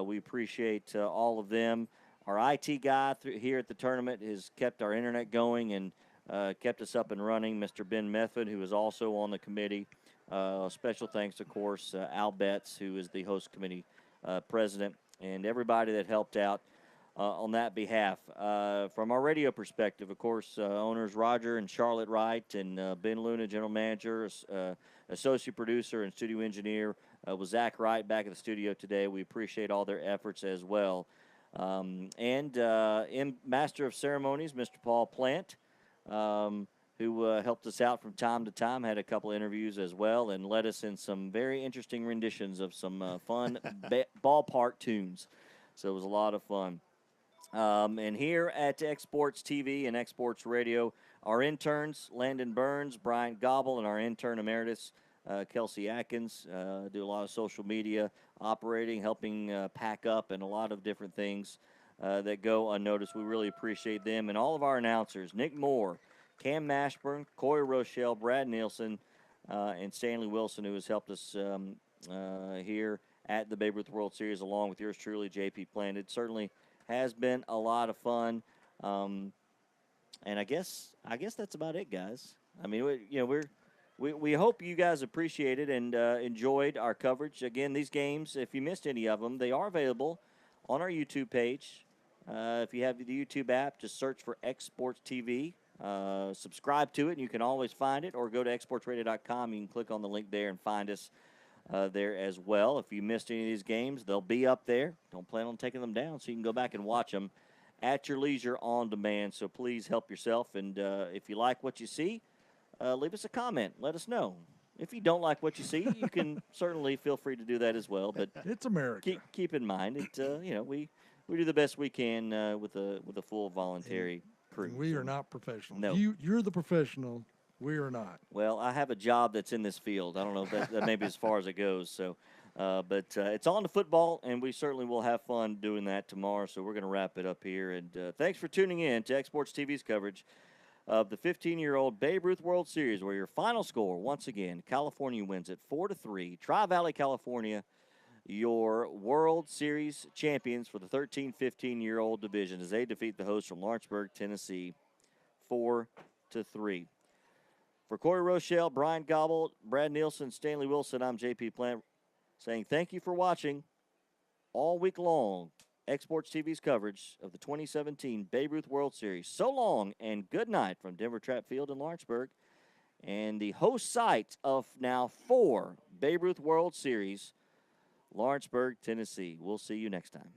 we appreciate all of them. Our IT guy here at the tournament has kept our internet going and kept us up and running, Mr. Ben Method, who is also on the committee. Special thanks, of course, Al Betts, who is the host committee president, and everybody that helped out on that behalf. From our radio perspective, of course, owners Roger and Charlotte Wright and Ben Luna, general manager, associate producer and studio engineer, was Zach Wright back at the studio today. We appreciate all their efforts as well. And master of ceremonies, Mr. Paul Plant, who helped us out from time to time, had a couple interviews as well, and led us in some very interesting renditions of some fun ballpark tunes. So it was a lot of fun. And here at Exports TV and Exports Radio, our interns, Landon Burns, Brian Gobble, and our intern emeritus, Kelsey Atkins, do a lot of social media operating, helping pack up, and a lot of different things that go unnoticed. We really appreciate them. And all of our announcers, Nick Moore, Cam Mashburn, Corey Rochelle, Brad Nielsen, and Stanley Wilson, who has helped us here at the Babe Ruth World Series, along with yours truly, JP Plant. It certainly has been a lot of fun. And I guess that's about it, guys. I mean, we hope you guys appreciated and enjoyed our coverage. Again, these games, if you missed any of them, they are available on our YouTube page. If you have the YouTube app, just search for Exports TV. Subscribe to it, and you can always find it, or go to exportsradio.com. You can click on the link there and find us there as well. If you missed any of these games, they'll be up there. Don't plan on taking them down, so you can go back and watch them at your leisure on demand. So please help yourself, and if you like what you see, leave us a comment. Let us know. If you don't like what you see, you can certainly feel free to do that as well. But it's America. Keep in mind, we do the best we can with a full voluntary crew. We are not professionals. No. You're the professional. We are not. Well, I have a job that's in this field. I don't know if that may be as far as it goes. So, but it's on to football, and we certainly will have fun doing that tomorrow. So we're going to wrap it up here. And thanks for tuning in to Exports TV's coverage of the 15-year-old Babe Ruth World Series, where your final score, once again, California wins it 4-3. Tri-Valley, California, your World Series champions for the 13-15-year-old division as they defeat the hosts from Lawrenceburg, Tennessee, 4-3. For Corey Rochelle, Brian Gobble, Brad Nielsen, Stanley Wilson, I'm JP Plant saying thank you for watching all week long Exports TV's coverage of the 2017 Babe Ruth World Series. So long and good night from Denver Track Field in Lawrenceburg, and the host site of now 4 Babe Ruth World Series, Lawrenceburg, Tennessee. We'll see you next time.